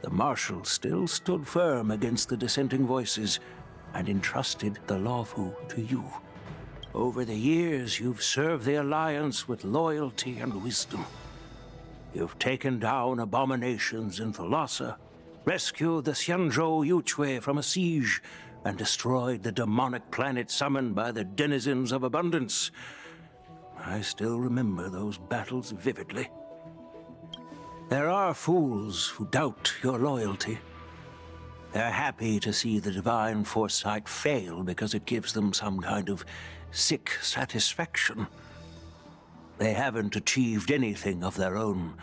the Marshal still stood firm against the dissenting voices and entrusted the Loufu to you. Over the years, you've served the Alliance with loyalty and wisdom. You've taken down abominations in Thalassa, rescued the Xianzhou Yuchui from a siege, and destroyed the demonic planet summoned by the denizens of abundance. I still remember those battles vividly. There are fools who doubt your loyalty. They're happy to see the divine foresight fail because it gives them some kind of sick satisfaction. They haven't achieved anything of their own,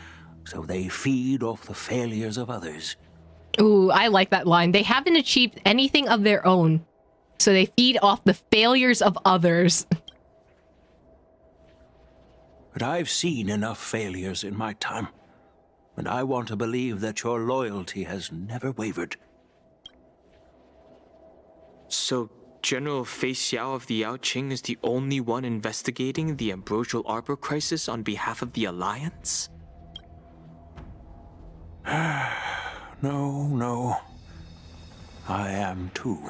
so they feed off the failures of others. Ooh, I like that line. They haven't achieved anything of their own, so they feed off the failures of others. But I've seen enough failures in my time, and I want to believe that your loyalty has never wavered. So, General Fei Xiao of the Yaoqing is the only one investigating the Ambrosial Arbor crisis on behalf of the Alliance? No. I am too.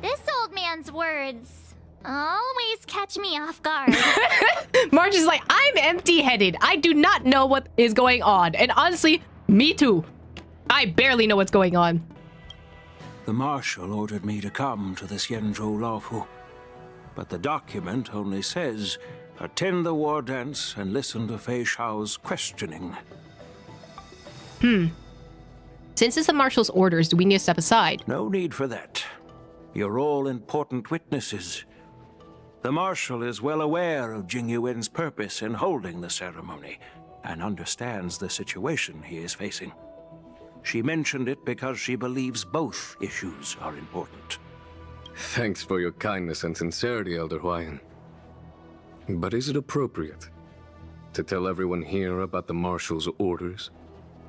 This old man's words. Always catch me off guard. Marge is like, I'm empty-headed. I do not know what is going on. And honestly, me too. I barely know what's going on. The Marshal ordered me to come to the Xianzhou Loufu, but the document only says, attend the war dance and listen to Fei Shao's questioning. Since it's the Marshal's orders, do we need to step aside? No need for that. You're all important witnesses. The Marshal is well aware of Jing Yuan's purpose in holding the ceremony, and understands the situation he is facing. She mentioned it because she believes both issues are important. Thanks for your kindness and sincerity, Elder Huayan. But is it appropriate to tell everyone here about the Marshal's orders?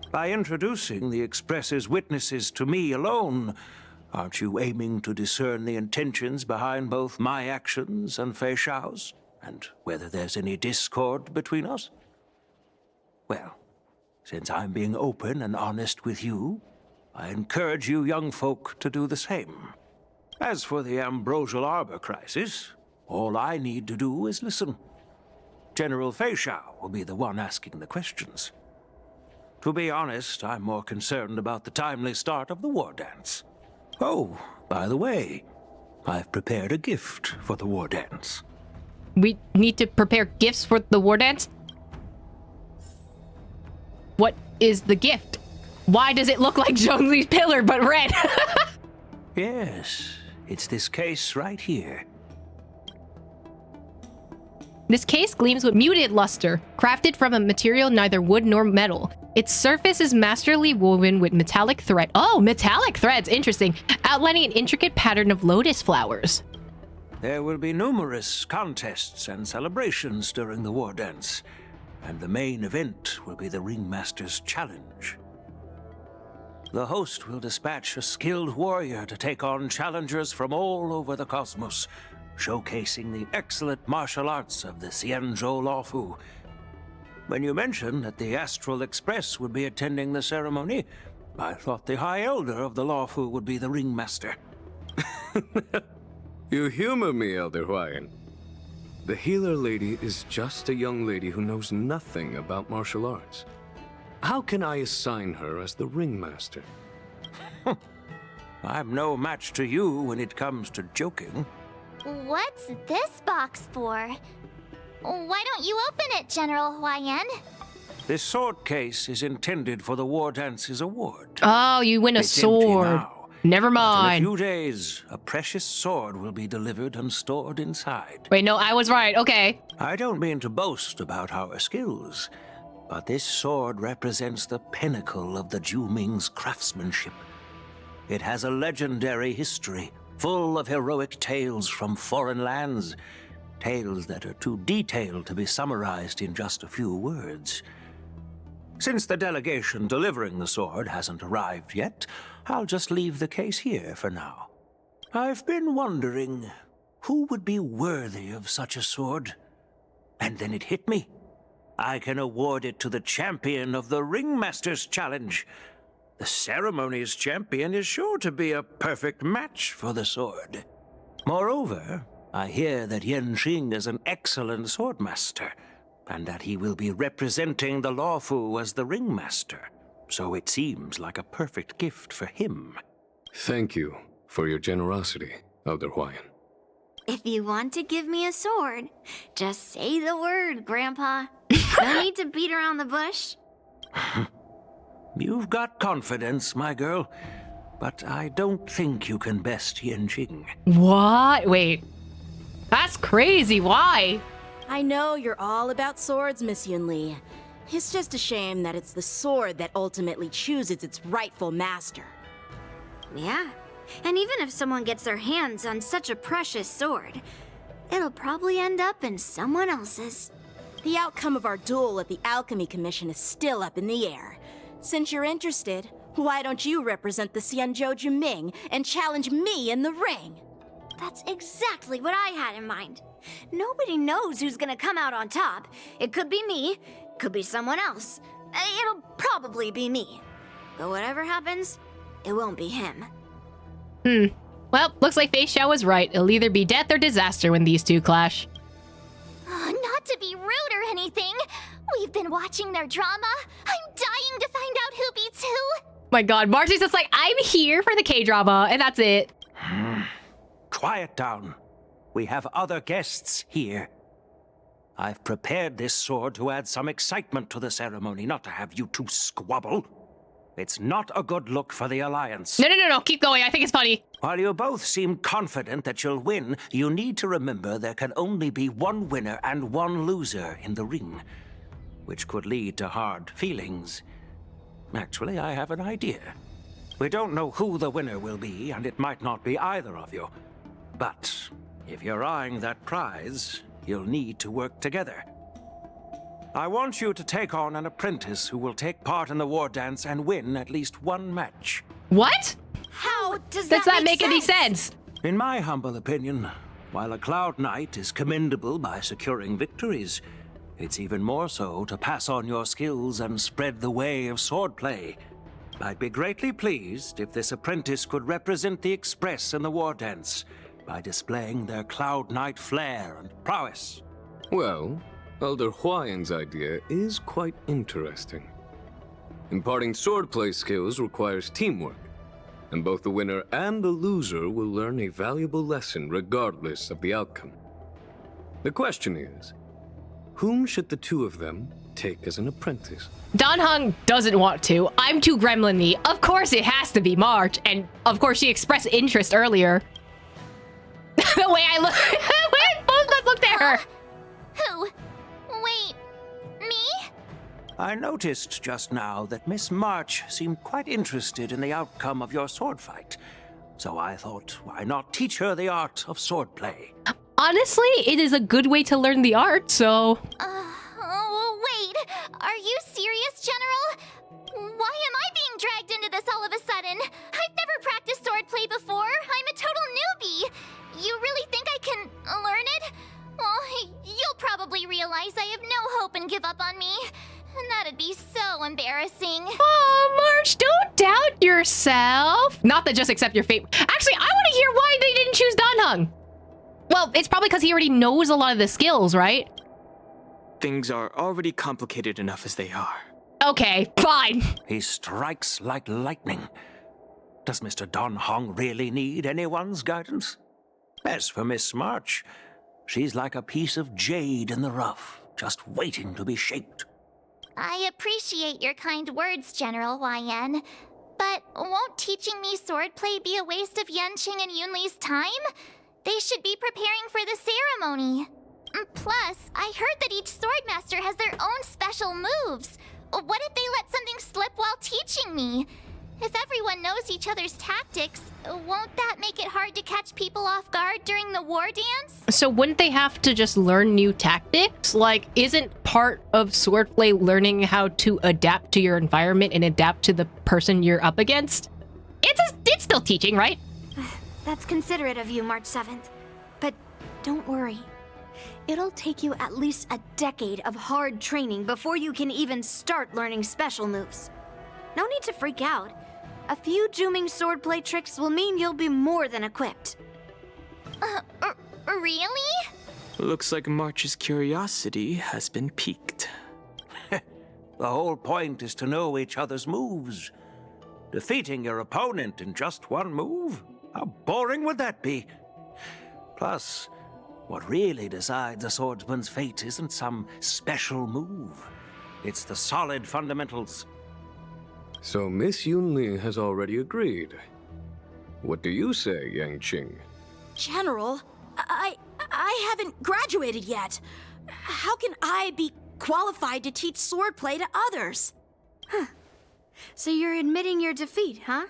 By introducing the Express's witnesses to me alone, aren't you aiming to discern the intentions behind both my actions and Fei Shao's, and whether there's any discord between us? Well, since I'm being open and honest with you, I encourage you young folk to do the same. As for the Ambrosial Arbor crisis, all I need to do is listen. General Fei Shao will be the one asking the questions. To be honest, I'm more concerned about the timely start of the war dance. Oh, by the way, I've prepared a gift for the war dance. We need to prepare gifts for the war dance? What is the gift? Why does it look like Zhongli's pillar but red? Yes, it's this case right here. This case gleams with muted luster, crafted from a material neither wood nor metal. Its surface is masterly woven with metallic thread. Oh, metallic threads, interesting. Outlining an intricate pattern of lotus flowers. There will be numerous contests and celebrations during the war dance, and the main event will be the Ringmaster's Challenge. The host will dispatch a skilled warrior to take on challengers from all over the cosmos, showcasing the excellent martial arts of the Xianzhou Loufu. When you mentioned that the Astral Express would be attending the ceremony, I thought the High Elder of the Loufu would be the Ringmaster. You humor me, Elder Huayan. The healer lady is just a young lady who knows nothing about martial arts. How can I assign her as the Ringmaster? I'm no match to you when it comes to joking. What's this box for? Why don't you open it, General Huayan? This sword case is intended for the War Dance's award. Oh, you win a sword. Never mind. In a few days, a precious sword will be delivered and stored inside. Wait, no, I was right. Okay. I don't mean to boast about our skills, but this sword represents the pinnacle of the Zhuming's craftsmanship. It has a legendary history, full of heroic tales from foreign lands, tales that are too detailed to be summarized in just a few words. Since the delegation delivering the sword hasn't arrived yet, I'll just leave the case here for now. I've been wondering, who would be worthy of such a sword? And then it hit me. I can award it to the champion of the Ringmaster's Challenge. The ceremony's champion is sure to be a perfect match for the sword. Moreover, I hear that Yanqing is an excellent swordmaster, and that he will be representing the Loufu as the Ringmaster. So it seems like a perfect gift for him. Thank you for your generosity, Elder Huayan. If you want to give me a sword, just say the word, Grandpa. No need to beat around the bush. You've got confidence, my girl, but I don't think you can best Yanqing. What? Wait. That's crazy. Why? I know you're all about swords, Miss Yunli. It's just a shame that it's the sword that ultimately chooses its rightful master. Yeah, and even if someone gets their hands on such a precious sword, it'll probably end up in someone else's. The outcome of our duel at the Alchemy Commission is still up in the air. Since you're interested, why don't you represent the Xianzhou Juming and challenge me in the ring? That's exactly what I had in mind. Nobody knows who's gonna come out on top. It could be me, could be someone else. It'll probably be me. But whatever happens, it won't be him. Well, looks like Fei Xiao was right. It'll either be death or disaster when these two clash. Not to be rude or anything, we've been watching their drama. I'm dying to find out who beats who. My god, Marcy's just like, I'm here for the K-drama, and that's it. Quiet down. We have other guests here. I've prepared this sword to add some excitement to the ceremony, not to have you two squabble. It's not a good look for the Alliance. No. Keep going. I think it's funny. While you both seem confident that you'll win, you need to remember there can only be one winner and one loser in the ring, which could lead to hard feelings. Actually, I have an idea. We don't know who the winner will be, and it might not be either of you. But if you're eyeing that prize, you'll need to work together. I want you to take on an apprentice who will take part in the war dance and win at least one match. What? How does that make any sense? In my humble opinion, while a Cloud Knight is commendable by securing victories, it's even more so to pass on your skills and spread the way of swordplay. I'd be greatly pleased if this apprentice could represent the Express in the war dance by displaying their Cloud Knight flair and prowess. Well, Elder Huayan's idea is quite interesting. Imparting swordplay skills requires teamwork, and both the winner and the loser will learn a valuable lesson regardless of the outcome. The question is, whom should the two of them take as an apprentice? Dan Heng doesn't want to. I'm too gremlin-y. Of course it has to be March, and of course she expressed interest earlier. The way I look, the way I both looked at her. Who? Wait, me? I noticed just now that Miss March seemed quite interested in the outcome of your sword fight. So I thought, why not teach her the art of swordplay? Honestly, it is a good way to learn the art, so... Wait, are you serious, General? Why am I being dragged into this all of a sudden? I've never practiced swordplay before. I'm a total newbie. You really think I can learn it? Well, you'll probably realize I have no hope and give up on me. And that'd be so embarrassing. Oh, March, don't doubt yourself. Not that just accept your fate. Actually, I want to hear why they didn't choose Dan Heng. Well, it's probably because he already knows a lot of the skills, right? Things are already complicated enough as they are. Okay, fine. He strikes like lightning. Does Mr. Dan Heng really need anyone's guidance? As for Miss March, she's like a piece of jade in the rough, just waiting to be shaped. I appreciate your kind words, General YN. But won't teaching me swordplay be a waste of Yanqing and Yunli's time? They should be preparing for the ceremony. Plus, I heard that each swordmaster has their own special moves. What if they let something slip while teaching me? If everyone knows each other's tactics, won't that make it hard to catch people off guard during the war dance? So wouldn't they have to just learn new tactics? Like, isn't part of swordplay learning how to adapt to your environment and adapt to the person you're up against? It's still teaching, right? That's considerate of you, March 7th. But don't worry. It'll take you at least a decade of hard training before you can even start learning special moves. No need to freak out. A few Juming swordplay tricks will mean you'll be more than equipped. Really? Looks like March's curiosity has been piqued. The whole point is to know each other's moves. Defeating your opponent in just one move? How boring would that be? Plus, what really decides a swordsman's fate isn't some special move. It's the solid fundamentals. So Miss Yunli has already agreed. What do you say, Yanqing? General, I haven't graduated yet. How can I be qualified to teach swordplay to others? So you're admitting your defeat, huh?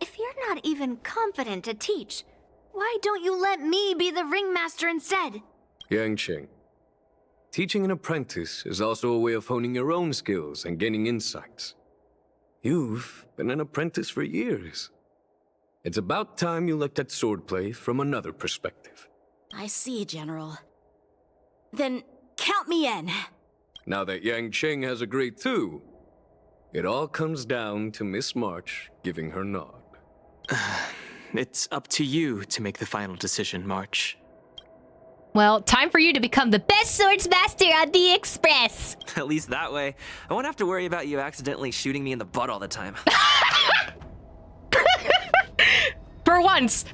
If you're not even confident to teach, why don't you let me be the ringmaster instead? Yanqing, teaching an apprentice is also a way of honing your own skills and gaining insights. You've been an apprentice for years. It's about time you looked at swordplay from another perspective. I see, General. Then count me in. Now that Yanqing has agreed too, it all comes down to Miss March giving her nod. It's up to you to make the final decision, March. Well, time for you to become the best swordsmaster on the Express! At least that way, I won't have to worry about you accidentally shooting me in the butt all the time. For once,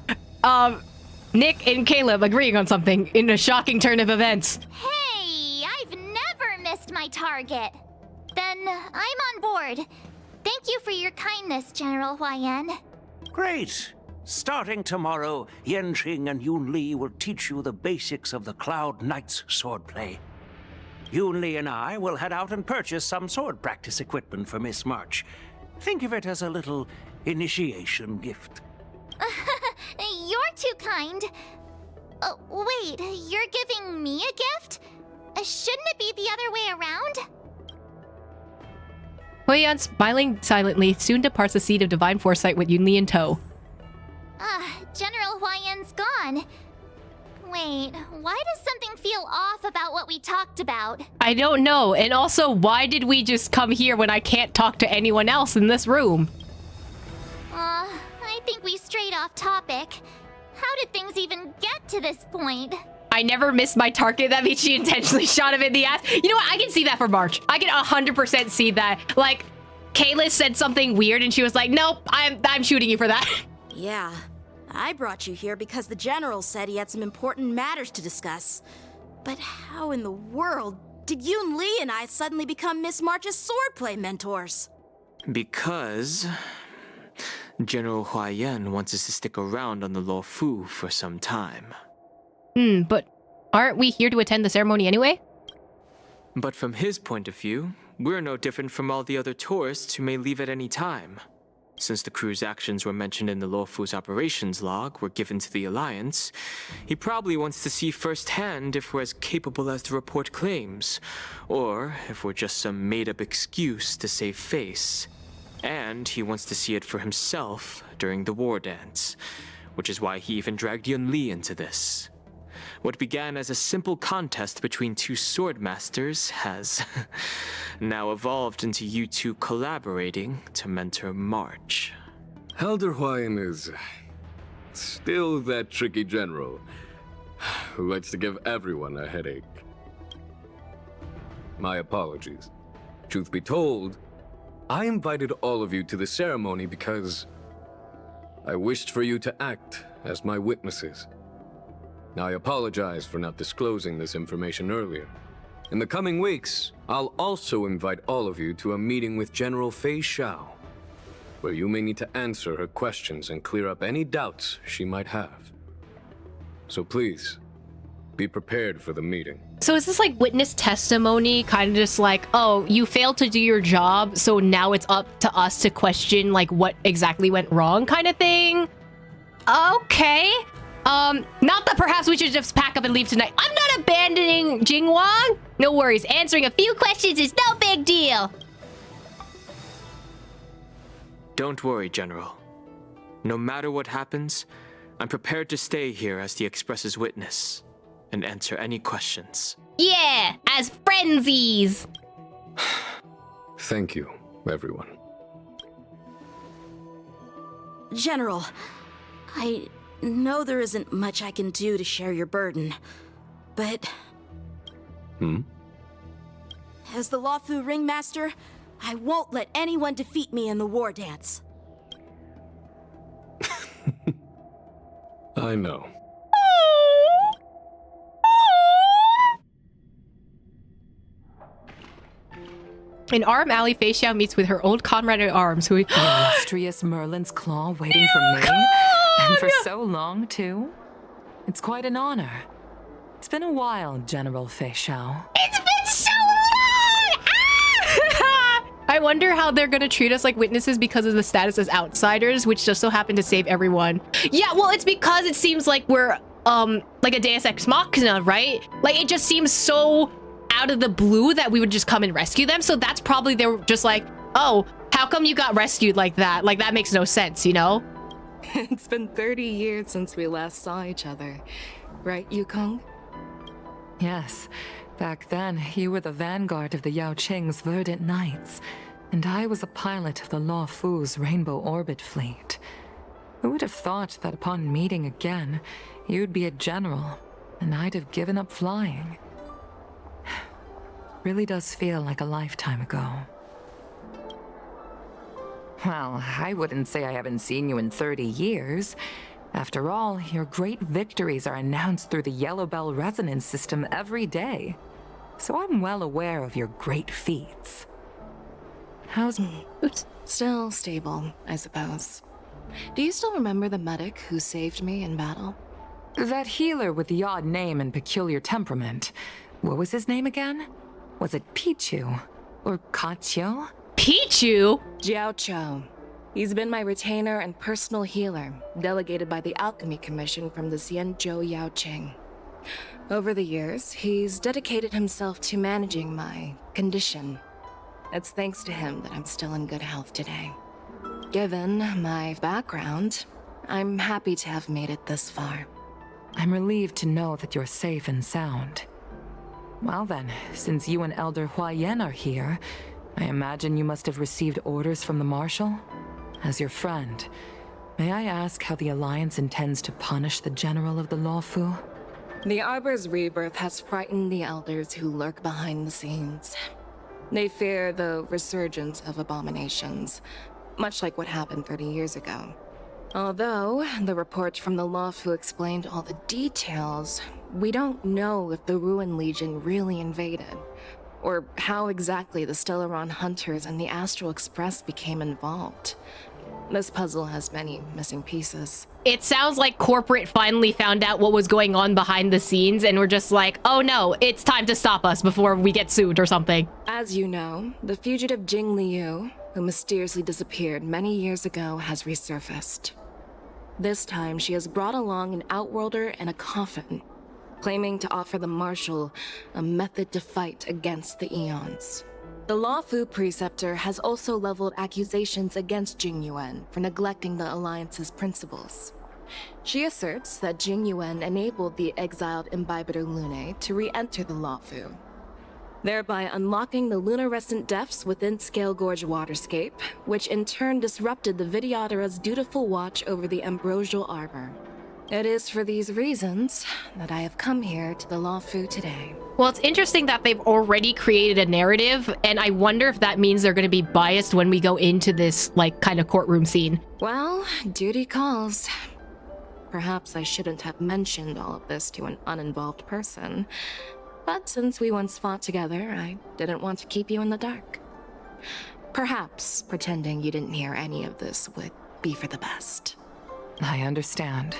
Nick and Caleb agreeing on something in a shocking turn of events. Hey, I've never missed my target. Then I'm on board. Thank you for your kindness, General Huayan. Great. Starting tomorrow, Yanqing and Yunli will teach you the basics of the Cloud Knight's swordplay. Yunli and I will head out and purchase some sword practice equipment for Miss March. Think of it as a little initiation gift. You're too kind. Wait, you're giving me a gift? Shouldn't it be the other way around? Huiyan, smiling silently, soon departs the seat of divine foresight with Yunli in tow. General Huayan's gone. Wait, why does something feel off about what we talked about? I don't know, and also, why did we just come here when I can't talk to anyone else in this room? I think we strayed off topic. How did things even get to this point? I never missed my target. That means she intentionally shot him in the ass. You know what? I can see that for March. I can 100% see that. Like, Kayla said something weird and she was like, nope, I'm shooting you for that. Yeah, I brought you here because the General said he had some important matters to discuss. But how in the world did Yoon Lee and I suddenly become Miss March's swordplay mentors? Because General Huayan wants us to stick around on the Loufu for some time. But aren't we here to attend the ceremony anyway? But from his point of view, we're no different from all the other tourists who may leave at any time. Since the crew's actions were mentioned in the Loufu's operations log were given to the Alliance, he probably wants to see firsthand if we're as capable as the report claims, or if we're just some made-up excuse to save face. And he wants to see it for himself during the war dance, which is why he even dragged Yun Li into this. What began as a simple contest between two swordmasters has now evolved into you two collaborating to mentor March. Elder Huayan is still that tricky general who likes to give everyone a headache. My apologies. Truth be told, I invited all of you to the ceremony because I wished for you to act as my witnesses. I apologize for not disclosing this information earlier. In the coming weeks, I'll also invite all of you to a meeting with General Fei Xiao, where you may need to answer her questions and clear up any doubts she might have. So please, be prepared for the meeting. So is this like witness testimony, kind of just like, oh, you failed to do your job, so now it's up to us to question like what exactly went wrong kind of thing? Okay. Not that perhaps we should just pack up and leave tonight. I'm not abandoning Jingwang. No worries, answering a few questions is no big deal. Don't worry, General. No matter what happens, I'm prepared to stay here as the Express's witness and answer any questions. Yeah, as frenzies. Thank you, everyone. General, I know there isn't much I can do to share your burden, but... As the Loufu Ringmaster, I won't let anyone defeat me in the war dance. I know. In Arm Alley, Fei Xiao meets with her old comrade at arms who... Illustrious Merlin's Claw waiting for me? And for so long, too? It's quite an honor. It's been a while, General Fei Xiao. It's been so long! I wonder how they're gonna treat us like witnesses because of the status as outsiders, which just so happen to save everyone. Yeah, well, it's because it seems like we're, like a Deus Ex Machina, right? Like, it just seems so out of the blue that we would just come and rescue them. So that's probably they were just like, oh, how come you got rescued like that? Like, that makes no sense, you know? It's been 30 years since we last saw each other. Right, Yukong? Yes. Back then, you were the vanguard of the Yao Qing's Verdant Knights, and I was a pilot of the Loufu's Rainbow Orbit fleet. Who would have thought that upon meeting again, you'd be a general, and I'd have given up flying? Really does feel like a lifetime ago. Well, I wouldn't say I haven't seen you in 30 years. After all, your great victories are announced through the Yellow Bell resonance system every day. So I'm well aware of your great feats. How's... Oops. Still stable, I suppose. Do you still remember the medic who saved me in battle? That healer with the odd name and peculiar temperament. What was his name again? Was it Pichu? Or Kachio? Pichu? Jiaoqiu. He's been my retainer and personal healer, delegated by the Alchemy Commission from the Xianzhou Yaoqing. Over the years, he's dedicated himself to managing my condition. It's thanks to him that I'm still in good health today. Given my background, I'm happy to have made it this far. I'm relieved to know that you're safe and sound. Well then, since you and Elder Huayan are here, I imagine you must have received orders from the Marshal? As your friend, may I ask how the Alliance intends to punish the General of the Loufu? The Arbor's rebirth has frightened the elders who lurk behind the scenes. They fear the resurgence of abominations, much like what happened 30 years ago. Although the report from the Loufu explained all the details, we don't know if the Ruin Legion really invaded, or how exactly the Stellaron Hunters and the Astral Express became involved. This puzzle has many missing pieces. It sounds like corporate finally found out what was going on behind the scenes and were just like, oh no, it's time to stop us before we get sued or something. As you know, the fugitive Jing Liu, who mysteriously disappeared many years ago, has resurfaced. This time, she has brought along an Outworlder and a coffin, claiming to offer the Marshal a method to fight against the Eons. The Loufu Preceptor has also leveled accusations against Jing Yuan for neglecting the Alliance's principles. She asserts that Jing Yuan enabled the exiled Imbibitor Lunae to re-enter the Loufu, thereby unlocking the lunarescent depths within Scale Gorge Waterscape, which in turn disrupted the Videodara's dutiful watch over the Ambrosial Arbor. It is for these reasons that I have come here to the Loufu today. Well, it's interesting that they've already created a narrative, and I wonder if that means they're going to be biased when we go into this, like, kind of courtroom scene. Well, duty calls. Perhaps I shouldn't have mentioned all of this to an uninvolved person, but since we once fought together, I didn't want to keep you in the dark. Perhaps pretending you didn't hear any of this would be for the best. I understand.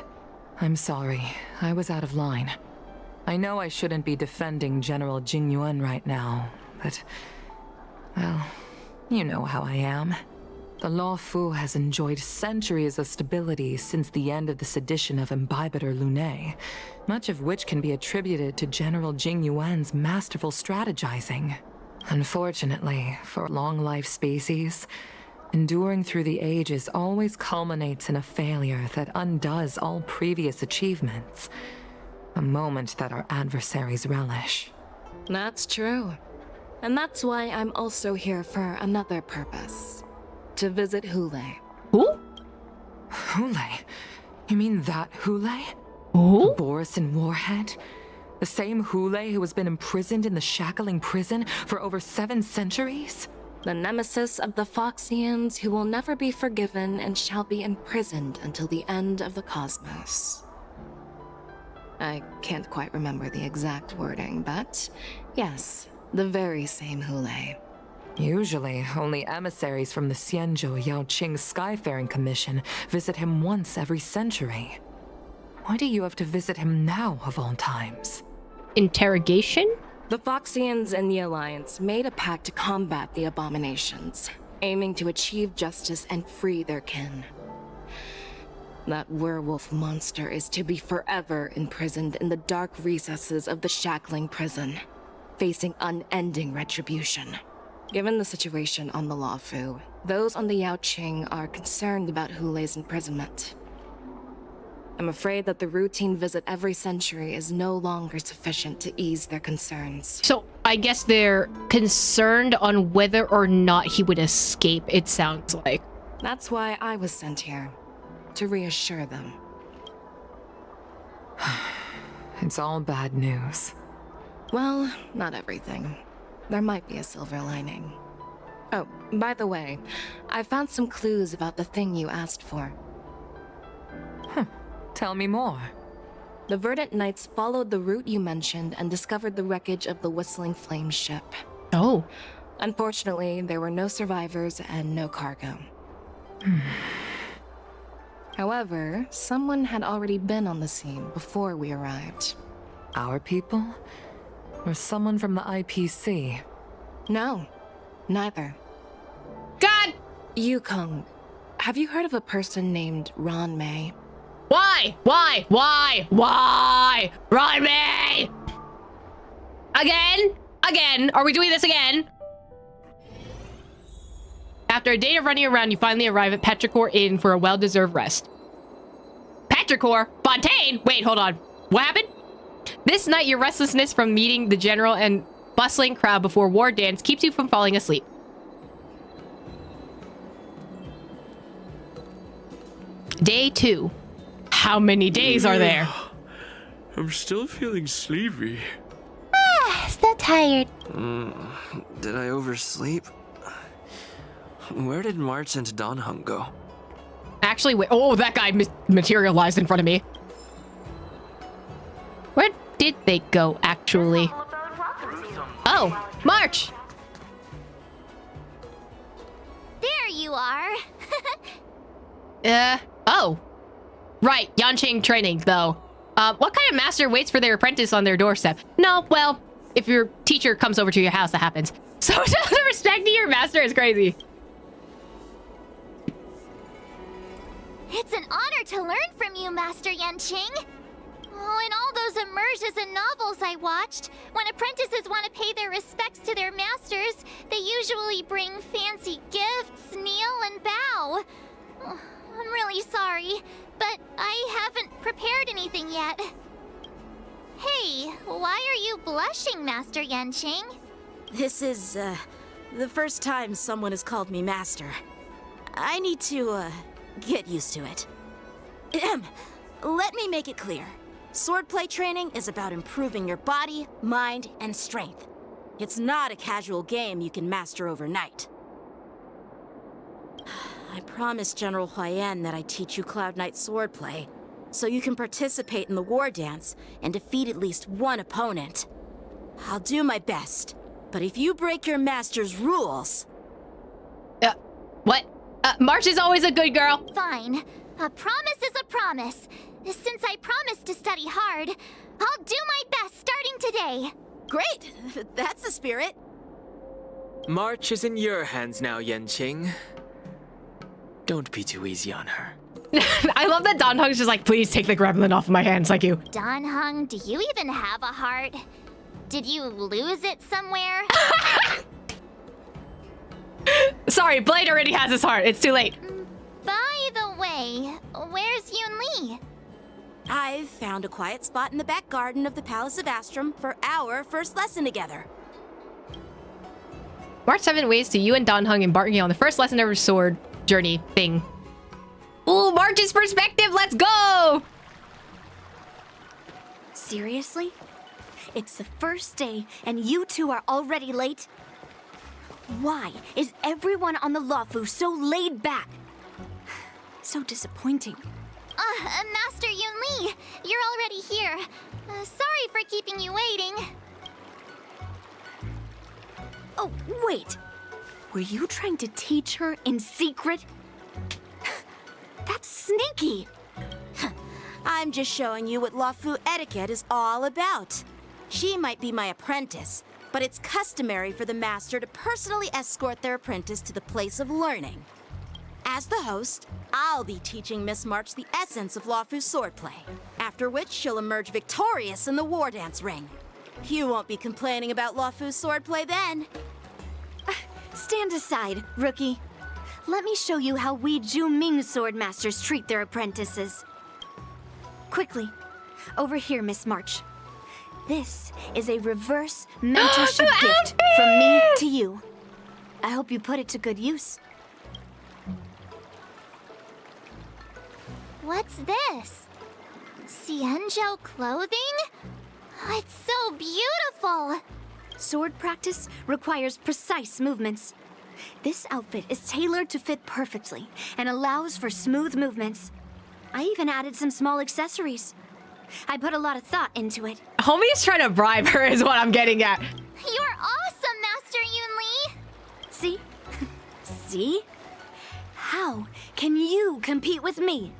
I'm sorry, I was out of line. I know I shouldn't be defending General Jing Yuan right now, but... well, you know how I am. The Loufu has enjoyed centuries of stability since the end of the sedition of Imbibitor Lunae, much of which can be attributed to General Jing Yuan's masterful strategizing. Unfortunately, for long-life species, enduring through the ages always culminates in a failure that undoes all previous achievements. A moment that our adversaries relish. That's true. And that's why I'm also here for another purpose. To visit Hule. Who? Hule? You mean that Hule? Who? Borisin Warhead? The same Hule who has been imprisoned in the Shackling Prison for over 7 centuries? The nemesis of the Foxians who will never be forgiven and shall be imprisoned until the end of the cosmos. I can't quite remember the exact wording, but yes, the very same Hule. Usually, only emissaries from the Xianzhou Yaoqing Skyfaring Commission visit him once every century. Why do you have to visit him now, of all times? Interrogation? The Foxians and the Alliance made a pact to combat the abominations, aiming to achieve justice and free their kin. That werewolf monster is to be forever imprisoned in the dark recesses of the Shackling Prison, facing unending retribution. Given the situation on the Loufu, those on the Yaoqing are concerned about Hule's imprisonment. I'm afraid that the routine visit every century is no longer sufficient to ease their concerns. So, I guess they're concerned on whether or not he would escape, it sounds like. That's why I was sent here. to reassure them. It's all bad news. Well, not everything. There might be a silver lining. Oh, by the way, I found some clues about the thing you asked for. Tell me more. The Verdant Knights followed the route you mentioned and discovered the wreckage of the Whistling Flame ship. Oh. Unfortunately, there were no survivors and no cargo. However, someone had already been on the scene before we arrived. Our people? Or someone from the IPC? No, neither. God! Yukong, have you heard of a person named Ron May? Why? Run me! Again? Are we doing this again? After a day of running around, you finally arrive at Petrichor Inn for a well-deserved rest. Petrichor? Fontaine? Wait, hold on. What happened? This night, your restlessness from meeting the general and bustling crowd before war dance keeps you from falling asleep. Day 2. How many days are there? I'm still feeling sleepy. Still tired. Did I oversleep? Where did March and Donhung go? Actually, wait. Oh, that guy materialized in front of me. Where did they go, actually? Oh, March! There you are. Oh. Right, Yanqing training, though. What kind of master waits for their apprentice on their doorstep? No, well, if your teacher comes over to your house, that happens. So respecting your master is crazy. It's an honor to learn from you, Master Yanqing. Oh, in all those immersions and novels I watched, when apprentices want to pay their respects to their masters, they usually bring fancy gifts, kneel, and bow. Oh, I'm really sorry, but I haven't prepared anything yet. Hey, why are you blushing, Master Yanqing? This is, the first time someone has called me Master. I need to, get used to it. Let me make it clear. Swordplay training is about improving your body, mind, and strength. It's not a casual game you can master overnight. I promised General Huayan that I'd teach you Cloud Knight swordplay, so you can participate in the war dance and defeat at least one opponent. I'll do my best, but if you break your master's rules... What? March is always a good girl. Fine. A promise is a promise. Since I promised to study hard, I'll do my best starting today. Great! That's the spirit. March is in your hands now, Yanqing. Don't be too easy on her. I love that Donhung's just like, please take the gremlin off of my hands, like you. Donhung, do you even have a heart? Did you lose it somewhere? Sorry, Blade already has his heart. It's too late. By the way, where's Yun Li? I've found a quiet spot in the back garden of the Palace of Astrum for our first lesson together. March 7 ways to you and Donhung embarking on the first lesson of her sword journey thing. Ooh, March's perspective, let's go! Seriously? It's the first day and you two are already late? Why is everyone on the Loufu so laid back? So disappointing. Master Yun Li, you're already here. Sorry for keeping you waiting. Oh, wait. Were you trying to teach her in secret? That's sneaky. I'm just showing you what Loufu etiquette is all about. She might be my apprentice, but it's customary for the master to personally escort their apprentice to the place of learning. As the host, I'll be teaching Miss March the essence of Loufu swordplay, after which she'll emerge victorious in the war dance ring. You won't be complaining about Loufu swordplay then. Stand aside, rookie. Let me show you how we Zhu-Ming sword masters treat their apprentices. Quickly, over here, Miss March. This is a reverse mentorship gift from me to you. I hope you put it to good use. What's this? Xianzhou clothing? It's so beautiful! Sword practice requires precise movements. This outfit is tailored to fit perfectly and allows for smooth movements. I even added some small accessories. I put a lot of thought into it. Homie's trying to bribe her is what I'm getting at. You're awesome, Master Yunli! See? See? How can you compete with me?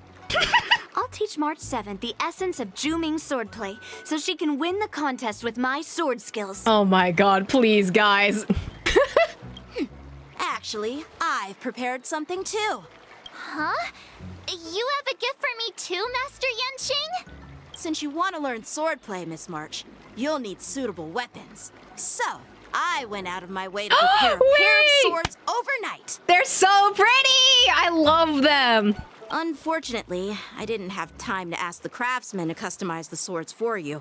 I'll teach March 7th the essence of Zhuming swordplay so she can win the contest with my sword skills. Oh my god, please, guys. Actually, I've prepared something too. Huh? You have a gift for me too, Master Yanqing? Since you want to learn swordplay, Miss March, you'll need suitable weapons. So, I went out of my way to prepare a pair of swords overnight. They're so pretty! I love them. Unfortunately, I didn't have time to ask the craftsman to customize the swords for you.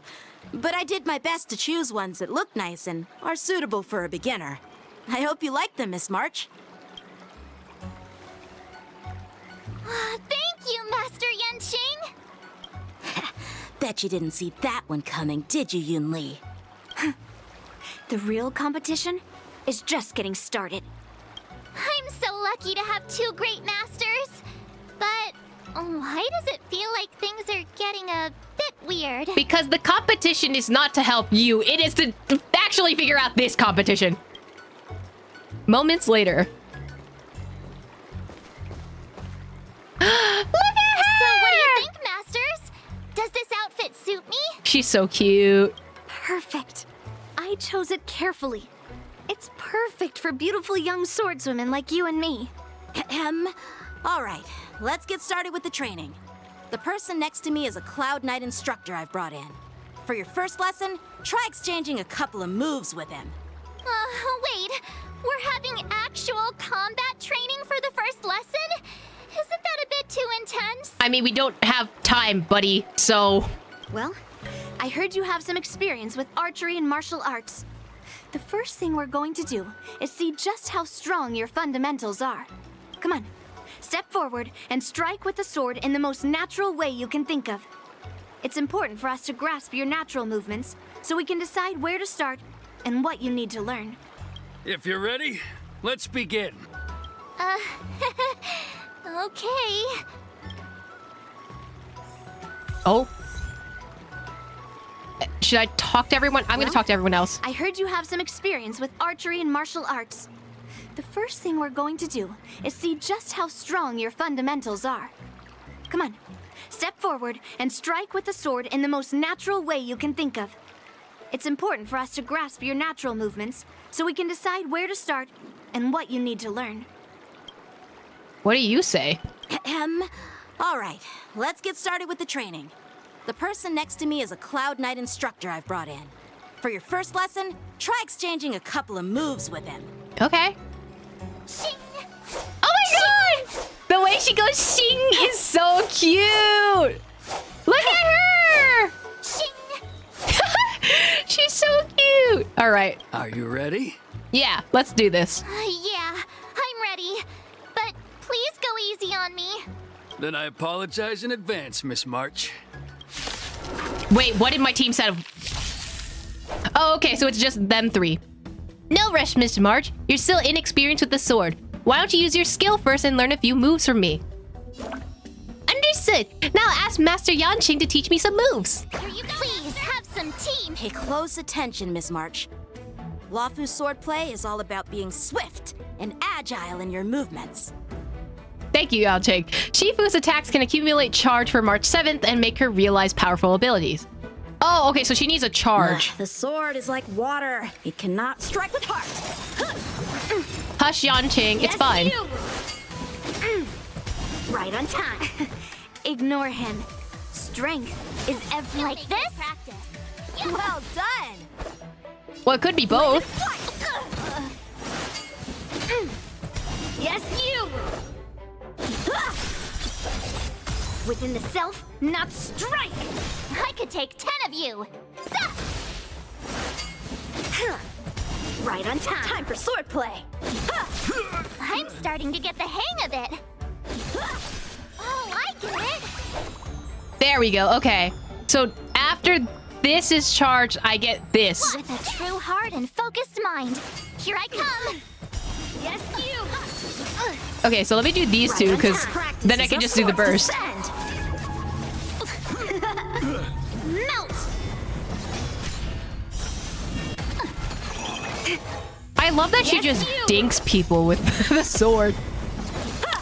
But I did my best to choose ones that look nice and are suitable for a beginner. I hope you like them, Miss March. Thank you, Master Yanqing! Bet you didn't see that one coming, did you, Yunli? The real competition is just getting started. I'm so lucky to have two great masters. But why does it feel like things are getting a bit weird? Because the competition is not to help you. It is to actually figure out this competition. Moments later. Look at her! So what do you think, Masters? Does this outfit suit me? She's so cute. Perfect. I chose it carefully. It's perfect for beautiful young swordswomen like you and me. All right, let's get started with the training. The person next to me is a Cloud Knight instructor I've brought in. For your first lesson, try exchanging a couple of moves with him. Wait. We're having actual combat training for the first lesson? Isn't that a bit too intense? I mean, we don't have time, buddy, so... Well, I heard you have some experience with archery and martial arts. The first thing we're going to do is see just how strong your fundamentals are. Come on, step forward and strike with the sword in the most natural way you can think of. It's important for us to grasp your natural movements so we can decide where to start and what you need to learn. If you're ready, let's begin. Okay. Oh. Should I talk to everyone? I'm gonna talk to everyone else. I heard you have some experience with archery and martial arts. The first thing we're going to do is see just how strong your fundamentals are. Come on, step forward and strike with the sword in the most natural way you can think of. It's important for us to grasp your natural movements so we can decide where to start and what you need to learn. What do you say? All right, let's get started with the training. The person next to me is a Cloud Knight instructor I've brought in. For your first lesson, try exchanging a couple of moves with him. Okay. Shing! Oh my god! The way she goes shing is so cute! Look at her! Shing! She's so cute! Alright. Are you ready? Yeah, let's do this. Yeah, I'm ready. But please go easy on me. Then I apologize in advance, Miss March. Wait, what did my team say? Oh, okay, so it's just them three. No rush, Mr. March. You're still inexperienced with the sword. Why don't you use your skill first and learn a few moves from me? Understood. Now ask Master Yanqing to teach me some moves. Please have some team. Pay close attention, Miss March. Loufu swordplay is all about being swift and agile in your movements. Thank you, Yanqing. Shifu's attacks can accumulate charge for March 7th and make her realize powerful abilities. Oh, okay, so she needs a charge. The sword is like water. It cannot strike with heart. Hush, Yanqing. It's fine. Right on time. Ignore him. Strength is every... Like this? Well done. Well, it could be both. Yes, you! Within the self, not strike! I could take 10 of you. Right on time. Time for swordplay. I'm starting to get the hang of it. Oh, I get it. There we go. Okay. So after this is charged, I get this. With a true heart and focused mind, here I come. Yes, you. Okay, so let me do these two, because then I can just do the burst. Melt. I love that she just dinks people with the sword.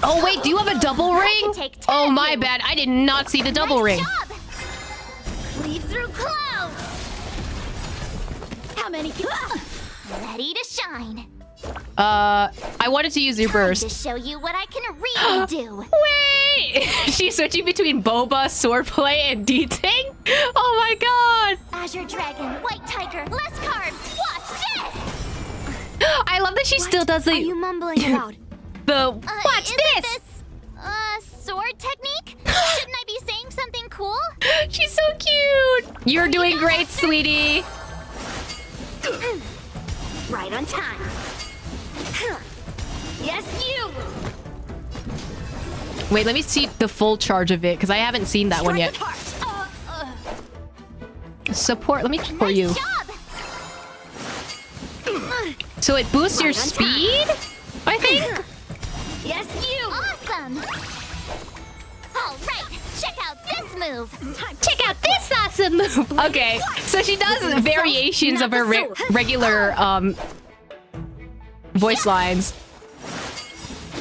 Oh wait, do you have a double ring? Oh my bad, I did not see the double ring. Leave through clouds. How many? Ready to shine. I wanted to use your burst. To show you what I can really do. Wait! She's switching between boba, swordplay, and deting? Oh my god! Azure Dragon, White Tiger, less carbs. Watch this! I love that she still does the... What are you mumbling about? Watch this! Sword technique? Shouldn't I be saying something cool? She's so cute! You're doing great, sweetie! Right on time. Yes, you! Wait, let me see the full charge of it, because I haven't seen that one yet. Support, let me for you. So it boosts your speed, I think? Yes, you! Awesome! Alright, check out this move! Check out this awesome move! Okay, so she does variations of her regular, voice lines.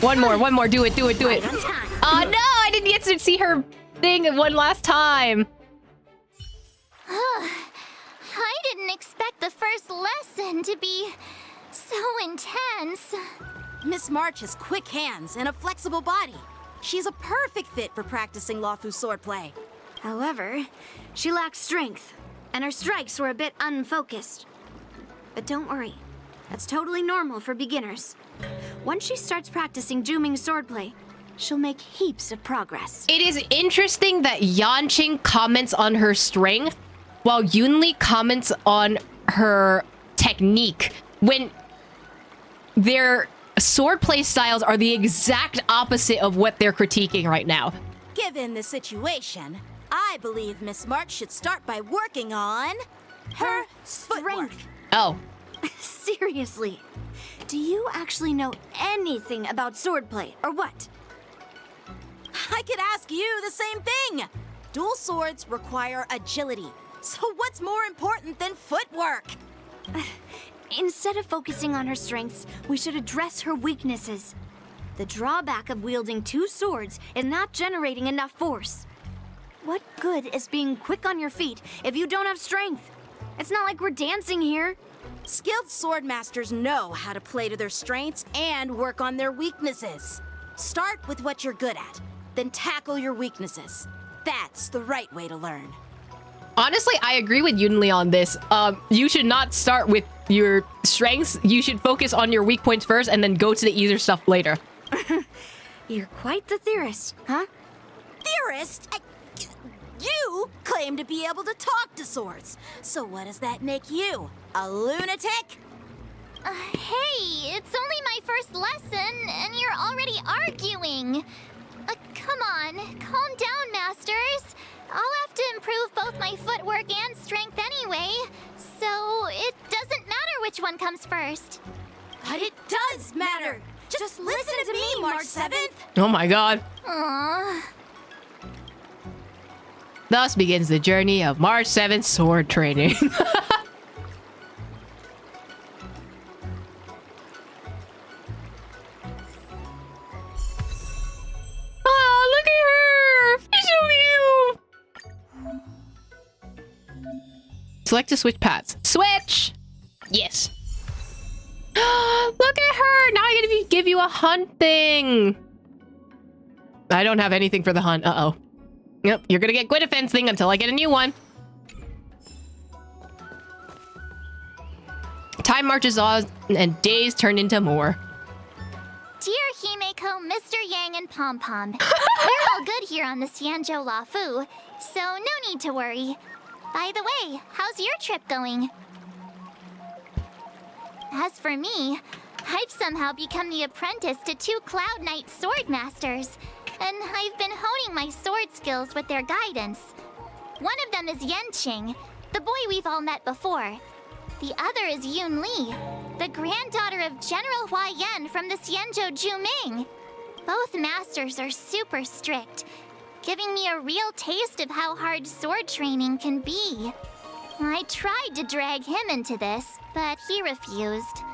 One more, do it. Oh no, I didn't get to see her thing one last time. I didn't expect the first lesson to be so intense. Miss March has quick hands and a flexible body. She's a perfect fit for practicing Loufu swordplay. However, she lacks strength, and her strikes were a bit unfocused. But don't worry, that's totally normal for beginners. Once she starts practicing Juming swordplay, she'll make heaps of progress. It is interesting that Yanqing comments on her strength, while Yunli comments on her technique, when their swordplay styles are the exact opposite of what they're critiquing right now. Given the situation, I believe Miss March should start by working on her strength. Oh. Seriously, do you actually know anything about swordplay, or what? I could ask you the same thing. Dual swords require agility. So what's more important than footwork? Instead of focusing on her strengths, we should address her weaknesses. The drawback of wielding two swords is not generating enough force. What good is being quick on your feet if you don't have strength? It's not like we're dancing here. Skilled sword masters know how to play to their strengths and work on their weaknesses. Start with what you're good at, then tackle your weaknesses. That's the right way to learn. Honestly, I agree with Yunli on this. You should not start with your strengths. You should focus on your weak points first and then go to the easier stuff later. You're quite the theorist, huh? Theorist? You claim to be able to talk to swords. So what does that make you? A lunatic? Hey, it's only my first lesson, and you're already arguing. Come on, calm down, masters. I'll have to improve both my footwork and strength anyway, so it doesn't matter which one comes first. But it does matter. Just listen to me, March 7th. Oh my god. Aww. Thus begins the journey of March 7th sword training. Oh, look at her! She's so cute! Select to switch paths. Switch! Yes. Look at her! Now I'm gonna give you a hunt thing! I don't have anything for the hunt. Uh-oh. Yep, you're gonna get Gwyneth's thing until I get a new one. Time marches on, and days turn into more. Dear Himeko, Mr. Yang, and Pom Pom, we're all good here on the Xianzhou Loufu, so no need to worry. By the way, how's your trip going? As for me, I've somehow become the apprentice to 2 Cloud Knight sword masters, and I've been honing my sword skills with their guidance. One of them is Yenqing, the boy we've all met before. The other is Yun Li, the granddaughter of General Hua Yan from the Xianzhou Juming. Both masters are super strict, giving me a real taste of how hard sword training can be. I tried to drag him into this, but he refused.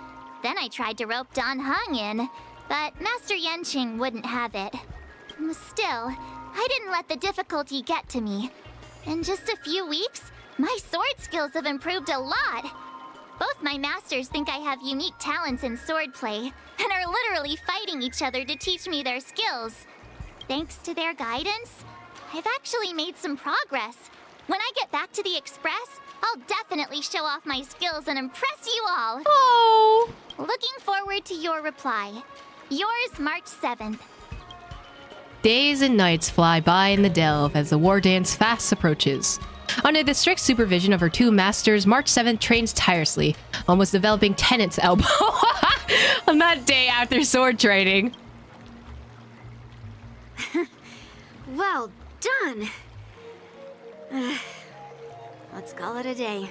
Then I tried to rope Dan Heng in, but Master Yenqing wouldn't have it. Still, I didn't let the difficulty get to me. In just a few weeks, my sword skills have improved a lot. Both my masters think I have unique talents in swordplay, and are literally fighting each other to teach me their skills. Thanks to their guidance, I've actually made some progress. When I get back to the Express, I'll definitely show off my skills and impress you all. Oh! Looking forward to your reply. Yours, March 7th. Days and nights fly by in the Delve as the war dance fast approaches. Under the strict supervision of her two masters, March 7th trains tirelessly, almost developing Tenet's elbow on that day after sword training. Well done. Let's call it a day.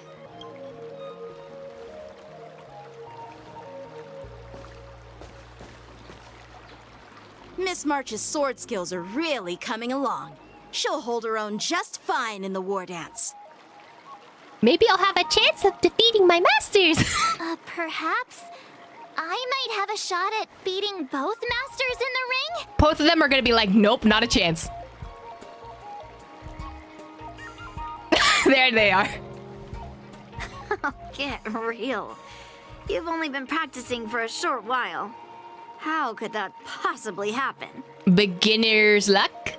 Miss March's sword skills are really coming along. She'll hold her own just fine in the war dance. Maybe I'll have a chance of defeating my masters. Perhaps I might have a shot at beating both masters in the ring? Both of them are gonna be like, nope, not a chance. There they are. Get real. You've only been practicing for a short while. How could that possibly happen? Beginner's luck?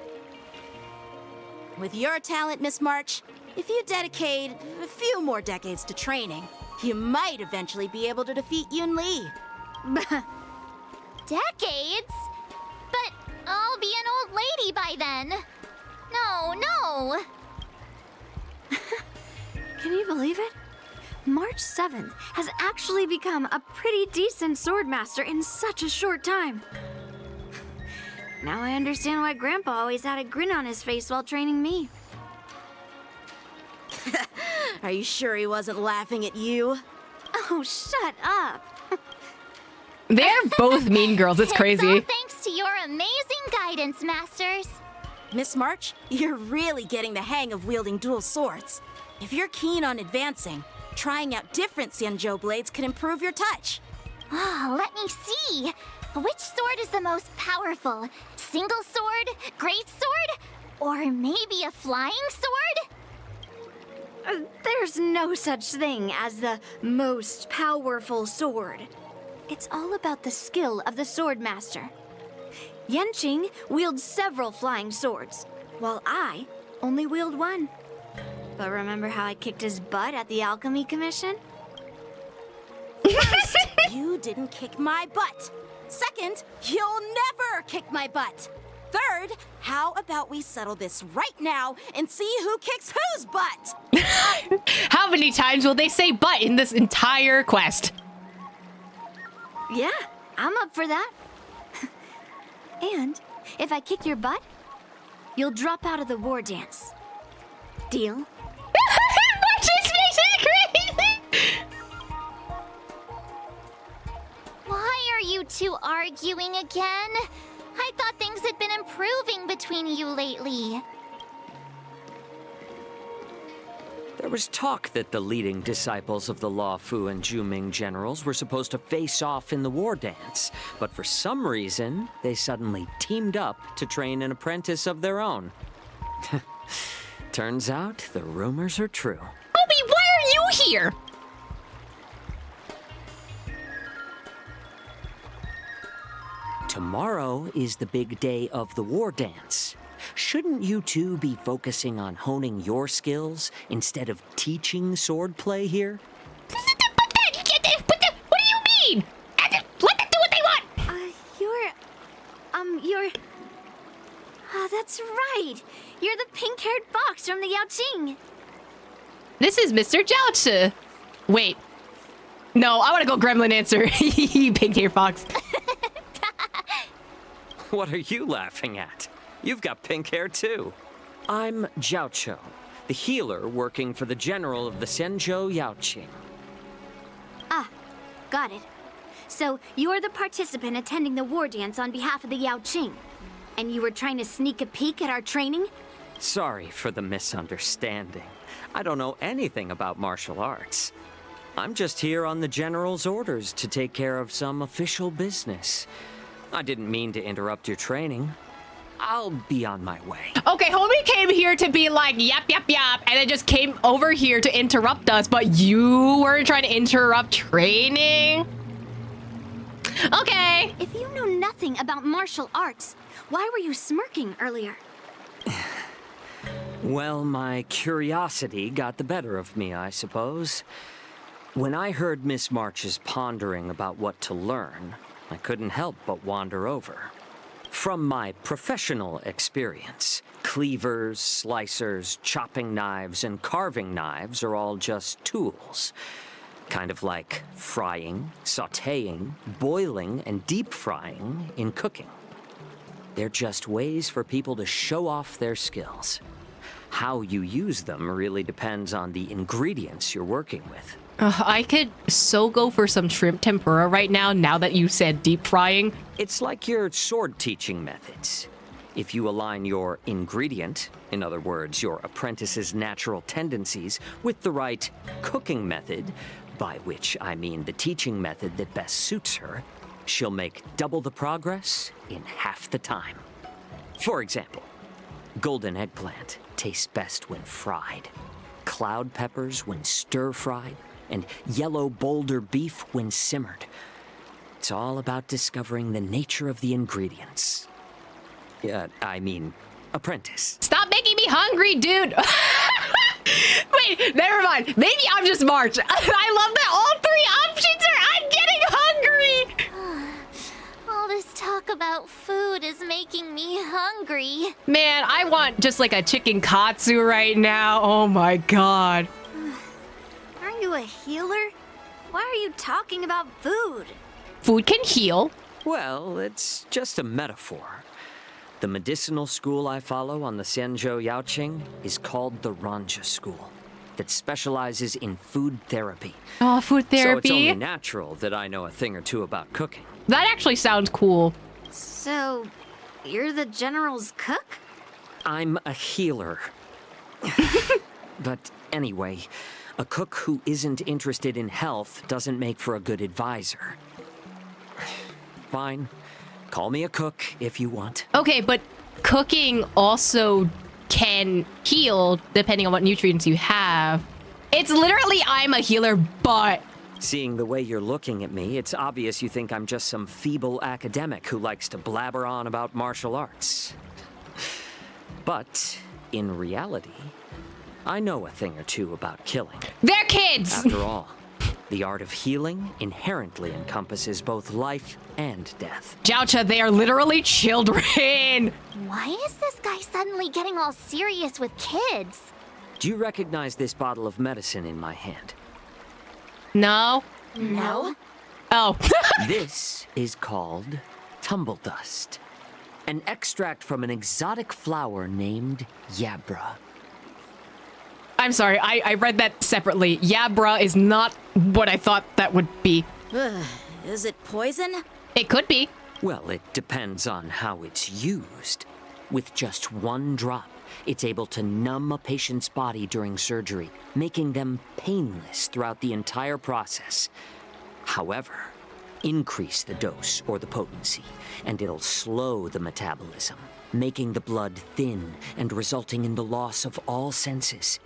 With your talent, Miss March, if you dedicate a few more decades to training, you might eventually be able to defeat Yun Li. Decades? But I'll be an old lady by then. No. Can you believe it? March 7th has actually become a pretty decent swordmaster in such a short time. Now I understand why Grandpa always had a grin on his face while training me. Are you sure he wasn't laughing at you? Oh, shut up. They're both mean girls. It's crazy. All thanks to your amazing guidance, masters. Miss March, you're really getting the hang of wielding dual swords. If you're keen on advancing, trying out different Xianzhou blades can improve your touch. Let me see. Which sword is the most powerful? Single sword? Great sword? Or maybe a flying sword? There's no such thing as the most powerful sword. It's all about the skill of the swordmaster. Yenqing wields several flying swords, while I only wield one. But remember how I kicked his butt at the Alchemy Commission? First, you didn't kick my butt. Second, you'll never kick my butt. Third, how about we settle this right now and see who kicks whose butt? How many times will they say butt in this entire quest? Yeah, I'm up for that. And if I kick your butt, you'll drop out of the war dance. Deal? Why are you two arguing again? I thought things had been improving between you lately. There was talk that the leading disciples of the Loufu and Juming generals were supposed to face off in the war dance, but for some reason, they suddenly teamed up to train an apprentice of their own. Turns out, the rumors are true. Obi, why are you here? Tomorrow is the big day of the war dance. Shouldn't you two be focusing on honing your skills instead of teaching swordplay here? What do you mean? Let them do what they want! That's right. You're the pink-haired fox from the Yaoqing. This is Mr. Jiaochi. Wait. No, I want to go gremlin answer. Pink hair fox. What are you laughing at? You've got pink hair too. I'm Jiaocho, the healer working for the general of the Senjo Yaoqing. Ah, got it. So, you're the participant attending the war dance on behalf of the Yaoqing. And you were trying to sneak a peek at our training? Sorry for the misunderstanding. I don't know anything about martial arts. I'm just here on the general's orders to take care of some official business. I didn't mean to interrupt your training. I'll be on my way. Okay, homie came here to be like, yap, yap, yap, and then just came over here to interrupt us, but you weren't trying to interrupt training? Okay. If you know nothing about martial arts, why were you smirking earlier? Well, my curiosity got the better of me, I suppose. When I heard Miss March's pondering about what to learn, I couldn't help but wander over. From my professional experience, cleavers, slicers, chopping knives, and carving knives are all just tools. Kind of like frying, sautéing, boiling, and deep frying in cooking. They're just ways for people to show off their skills. How you use them really depends on the ingredients you're working with. I could so go for some shrimp tempura right now that you said deep frying. It's like your sword teaching methods. If you align your ingredient, in other words, your apprentice's natural tendencies, with the right cooking method, by which I mean the teaching method that best suits her, she'll make double the progress in half the time. For example, golden eggplant tastes best when fried, cloud peppers when stir-fried, and yellow boulder beef when simmered. It's all about discovering the nature of the ingredients. Apprentice. Stop making me hungry, dude. Wait, never mind. Maybe I'm just March. I love that all three options are I'm getting hungry. All this talk about food is making me hungry. Man, I want just like a chicken katsu right now. Oh my god. Aren't you a healer? Why are you talking about food? Food can heal. Well, it's just a metaphor. The medicinal school I follow on the Senjo Yaoqing is called the Ranja School, that specializes in food therapy. Oh, food therapy. So it's only natural that I know a thing or two about cooking. That actually sounds cool. So, you're the general's cook? I'm a healer. But anyway, a cook who isn't interested in health doesn't make for a good advisor. Fine. Call me a cook if you want. Okay, but cooking also can heal depending on what nutrients you have. It's literally I'm a healer, but... Seeing the way you're looking at me, it's obvious you think I'm just some feeble academic who likes to blabber on about martial arts. But, in reality, I know a thing or two about killing. They're kids! After all, the art of healing inherently encompasses both life and death. Joucha, they are literally children! Why is this guy suddenly getting all serious with kids? Do you recognize this bottle of medicine in my hand? No. No? Oh. This is called tumble dust, an extract from an exotic flower named Yabra. I'm sorry, I read that separately. Yabra is not what I thought that would be. Is it poison? It could be. Well, it depends on how it's used. With just one drop, it's able to numb a patient's body during surgery, making them painless throughout the entire process. However, increase the dose or the potency, and it'll slow the metabolism, making the blood thin and resulting in the loss of all senses.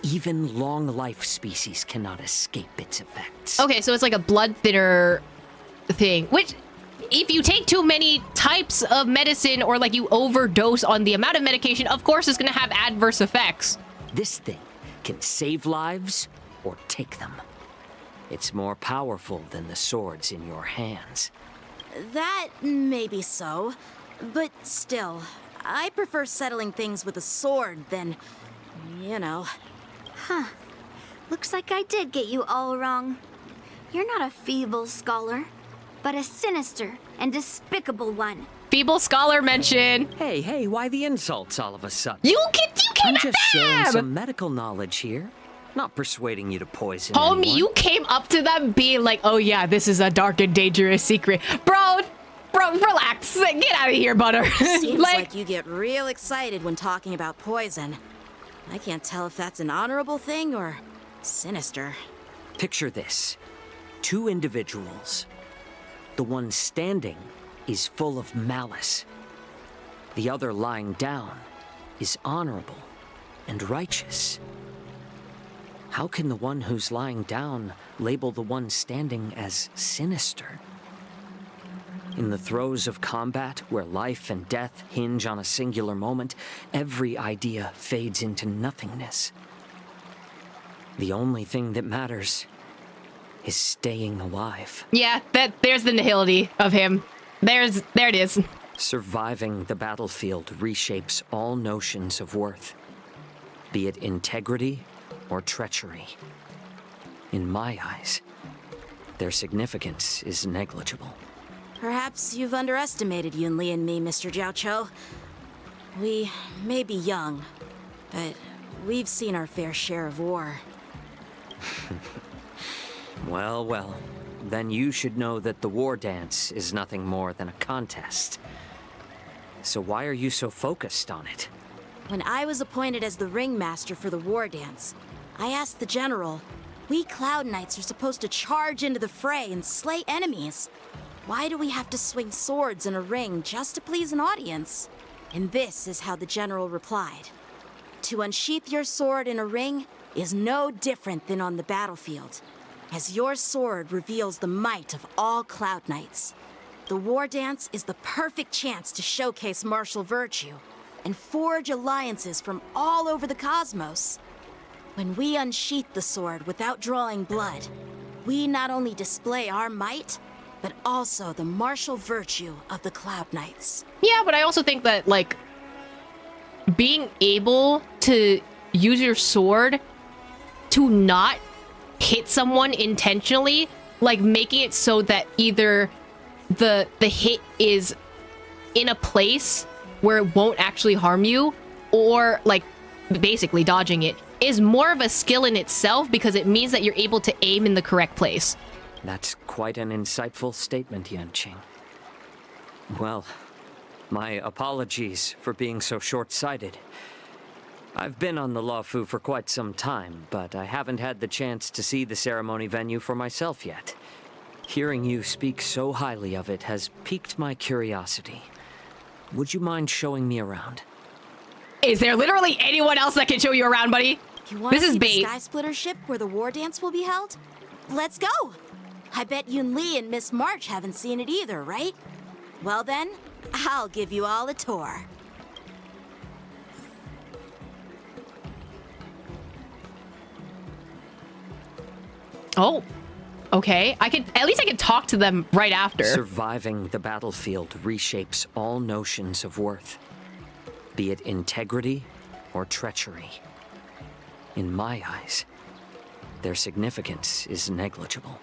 Even long-life species cannot escape its effects. Okay, so it's like a blood thinner thing, which if you take too many types of medicine or like you overdose on the amount of medication, of course it's going to have adverse effects. This thing can save lives or take them. It's more powerful than the swords in your hands. That may be so, but still, I prefer settling things with a sword than, you know. Huh. Looks like I did get you all wrong. You're not a feeble scholar, but a sinister and despicable one. feeble scholar mention. Hey, why the insults all of a sudden? You came I'm at just sharing them! some medical knowledge here. Not persuading you to poison Homie, anyone. you came up to them being like, oh yeah, this is a dark and dangerous secret. Bro, relax. Get out of here, butter. Seems like you get real excited when talking about poison. I can't tell if that's an honorable thing or sinister. Picture this. 2 individuals. The one standing is full of malice. The other lying down is honorable and righteous. How can the one who's lying down label the one standing as sinister? In the throes of combat, where life and death hinge on a singular moment, every idea fades into nothingness. The only thing that matters is staying alive. Yeah, there's the nihility of him. There it is. Surviving the battlefield reshapes all notions of worth, be it integrity or treachery. In my eyes, their significance is negligible. Perhaps you've underestimated Yunli and me, Mr. Jiaoqiu. We may be young, but we've seen our fair share of war. Well, then you should know that the war dance is nothing more than a contest. So why are you so focused on it? When I was appointed as the ringmaster for the war dance, I asked the general, we Cloud Knights are supposed to charge into the fray and slay enemies. Why do we have to swing swords in a ring just to please an audience? And this is how the general replied. To unsheath your sword in a ring is no different than on the battlefield, as your sword reveals the might of all Cloud Knights. The war dance is the perfect chance to showcase martial virtue and forge alliances from all over the cosmos. When we unsheath the sword without drawing blood, we not only display our might, but also the martial virtue of the Cloud Knights. Yeah, but I also think that, like, being able to use your sword to not hit someone intentionally, like making it so that either the hit is in a place where it won't actually harm you, or like basically dodging it, is more of a skill in itself because it means that you're able to aim in the correct place. That's quite an insightful statement, Yanqing. Well, my apologies for being so short-sighted. I've been on the Loufu for quite some time, but I haven't had the chance to see the ceremony venue for myself yet. Hearing you speak so highly of it has piqued my curiosity. Would you mind showing me around? Is there literally anyone else that can show you around, buddy? You want This to is see bait. the Sky Splitter ship where the war dance will be held? Let's go! I bet Yunli and Miss March haven't seen it either, right? Well then, I'll give you all a tour. Oh, okay. At least I can talk to them right after. Surviving the battlefield reshapes all notions of worth, be it integrity or treachery. In my eyes, their significance is negligible.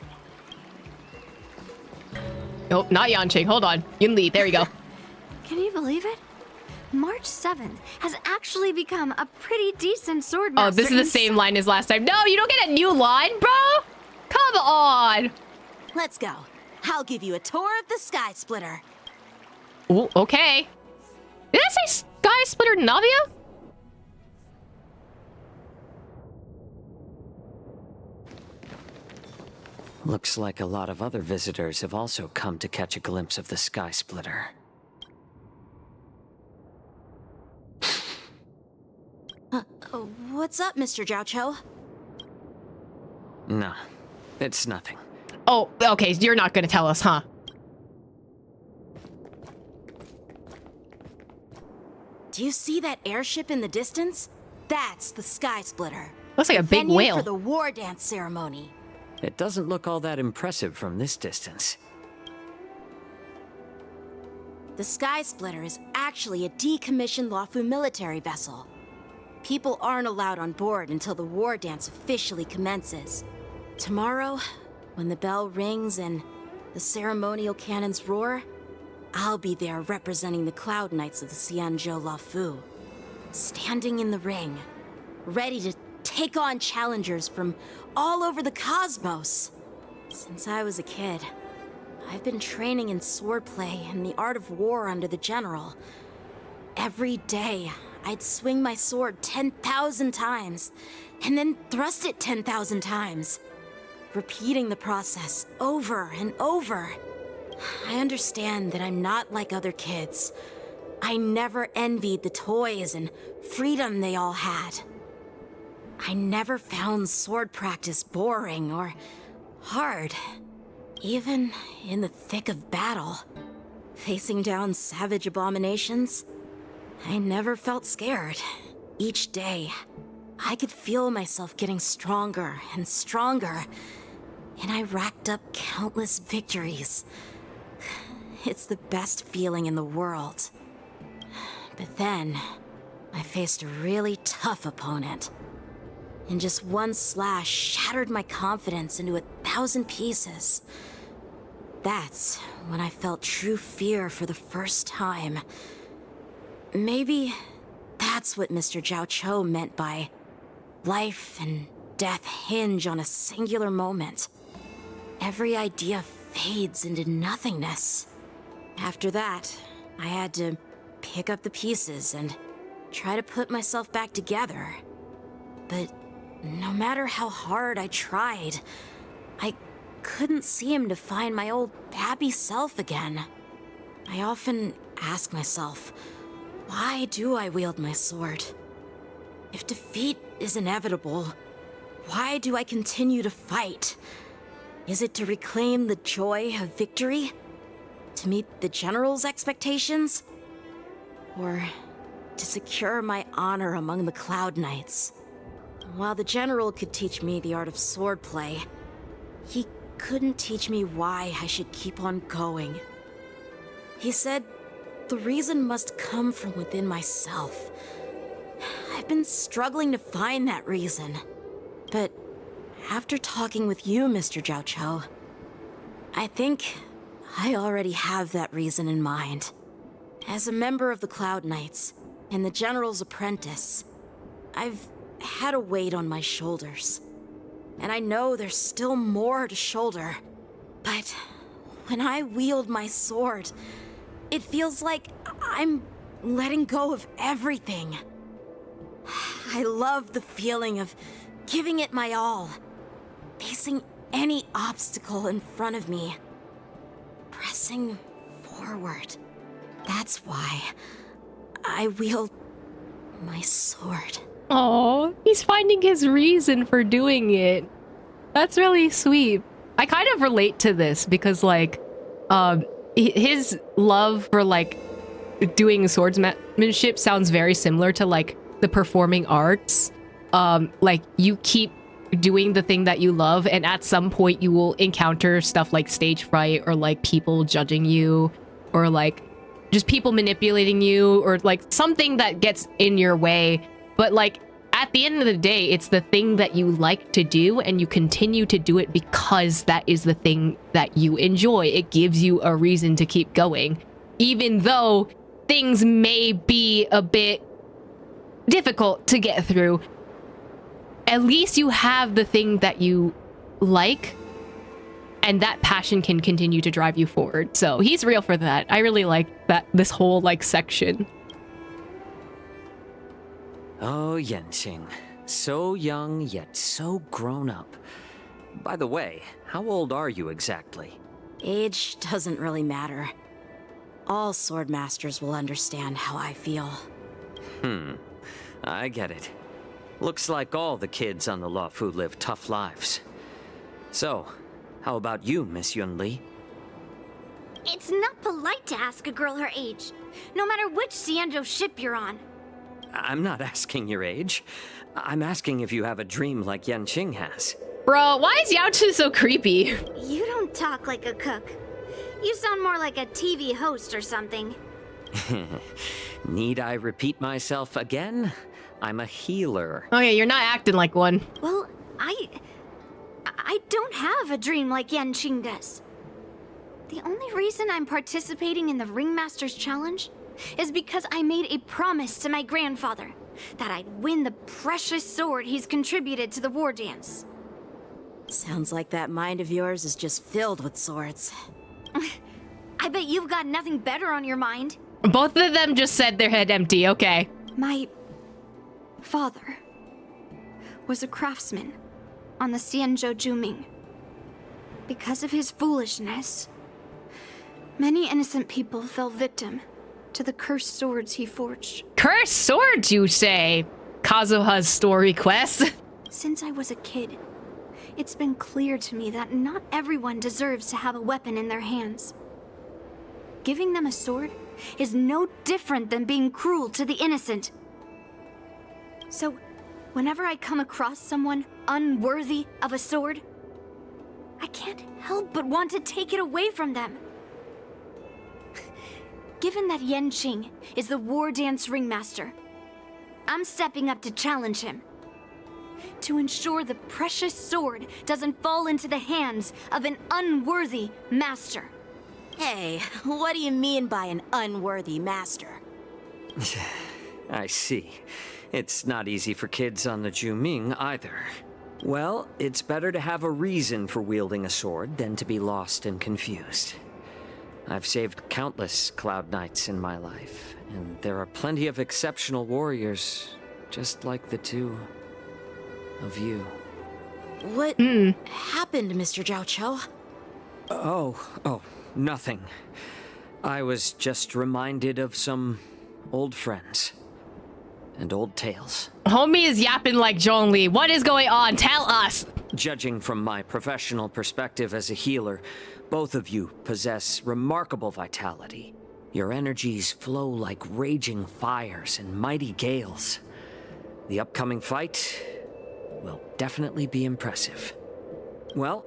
Nope, not Yanqing. Hold on. Yunli, there you go. Can you believe it? March 7th has actually become a pretty decent swordmaster. Oh, this is the same line as last time. No, you don't get a new line, bro. Come on. Let's go. I'll give you a tour of the Sky Splitter. Ooh, okay. Did I say Sky Splitter Navia? Looks like a lot of other visitors have also come to catch a glimpse of the Sky Splitter. What's up, Mr. Jiaoqiu? No, it's nothing. Oh, okay. You're not going to tell us, huh? Do you see that airship in the distance? That's the Sky Splitter. Looks like a big venue whale. For the war dance ceremony. It doesn't look all that impressive from this distance. The Sky Splitter is actually a decommissioned Loufu military vessel. People aren't allowed on board until the war dance officially commences. Tomorrow, when the bell rings and the ceremonial cannons roar, I'll be there representing the Cloud Knights of the Xianzhou Loufu, standing in the ring, ready to take on challengers from all over the cosmos. Since I was a kid, I've been training in swordplay and the art of war under the general. Every day, I'd swing my sword 10,000 times, and then thrust it 10,000 times, repeating the process over and over. I understand that I'm not like other kids. I never envied the toys and freedom they all had. I never found sword practice boring or hard, even in the thick of battle. Facing down savage abominations, I never felt scared. Each day, I could feel myself getting stronger and stronger, and I racked up countless victories. It's the best feeling in the world. But then, I faced a really tough opponent. And just one slash shattered my confidence into 1,000 pieces. That's when I felt true fear for the first time. Maybe that's what Mr. Zhao Cho meant by life and death hinge on a singular moment. Every idea fades into nothingness. After that, I had to pick up the pieces and try to put myself back together. But no matter how hard I tried, I couldn't seem to find my old happy self again. I often ask myself, why do I wield my sword? If defeat is inevitable, why do I continue to fight? Is it to reclaim the joy of victory? To meet the General's expectations? Or to secure my honor among the Cloud Knights? While the General could teach me the art of swordplay, he couldn't teach me why I should keep on going. He said the reason must come from within myself. I've been struggling to find that reason. But after talking with you, Mr. Zhao Cho, I think I already have that reason in mind. As a member of the Cloud Knights and the General's apprentice, I've had a weight on my shoulders. And I know there's still more to shoulder. But when I wield my sword, it feels like I'm letting go of everything. I love the feeling of giving it my all, facing any obstacle in front of me, pressing forward. That's why I wield my sword. Oh, he's finding his reason for doing it. That's really sweet. I kind of relate to this because, like, his love for, like, doing swordsmanship sounds very similar to, like, the performing arts. Like, you keep doing the thing that you love, and at some point you will encounter stuff like stage fright, or, like, people judging you, or, like, just people manipulating you, or, like, something that gets in your way. But, like, at the end of the day, it's the thing that you like to do, and you continue to do it because that is the thing that you enjoy. It gives you a reason to keep going, even though things may be a bit difficult to get through. At least you have the thing that you like, and that passion can continue to drive you forward. So he's real for that. I really like that, this whole, like, section. Oh, Yanqing. So young, yet so grown up. By the way, how old are you exactly? Age doesn't really matter. All sword masters will understand how I feel. I get it. Looks like all the kids on the Loufu live tough lives. So, how about you, Miss Yunli? It's not polite to ask a girl her age, no matter which Xianzhou ship you're on. I'm not asking your age. I'm asking if you have a dream like Yanqing has. Bro, why is Yaochi so creepy? You don't talk like a cook. You sound more like a TV host or something. Need I repeat myself again? I'm a healer. Okay, you're not acting like one. Well, I don't have a dream like Yanqing does. The only reason I'm participating in the Ringmaster's Challenge is because I made a promise to my grandfather that I'd win the precious sword he's contributed to the war dance. Sounds like that mind of yours is just filled with swords. I bet you've got nothing better on your mind. Both of them just said their head empty, okay. My father was a craftsman on the Xianzhou Juming. Because of his foolishness, many innocent people fell victim to the cursed swords he forged. Cursed swords, you say? Kazuha's story quest. Since I was a kid, it's been clear to me that not everyone deserves to have a weapon in their hands. Giving them a sword is no different than being cruel to the innocent. So, whenever I come across someone unworthy of a sword, I can't help but want to take it away from them. Given that Yanqing is the war dance ringmaster, I'm stepping up to challenge him. To ensure the precious sword doesn't fall into the hands of an unworthy master. Hey, what do you mean by an unworthy master? I see. It's not easy for kids on the Juming either. Well, it's better to have a reason for wielding a sword than to be lost and confused. I've saved countless Cloud Knights in my life, and there are plenty of exceptional warriors, just like the two of you. What happened, Mr. Zhao Chou? Oh, nothing. I was just reminded of some old friends and old tales. Homie is yapping like Zhongli. What is going on? Tell us! Judging from my professional perspective as a healer, both of you possess remarkable vitality. Your energies flow like raging fires and mighty gales. The upcoming fight will definitely be impressive. Well,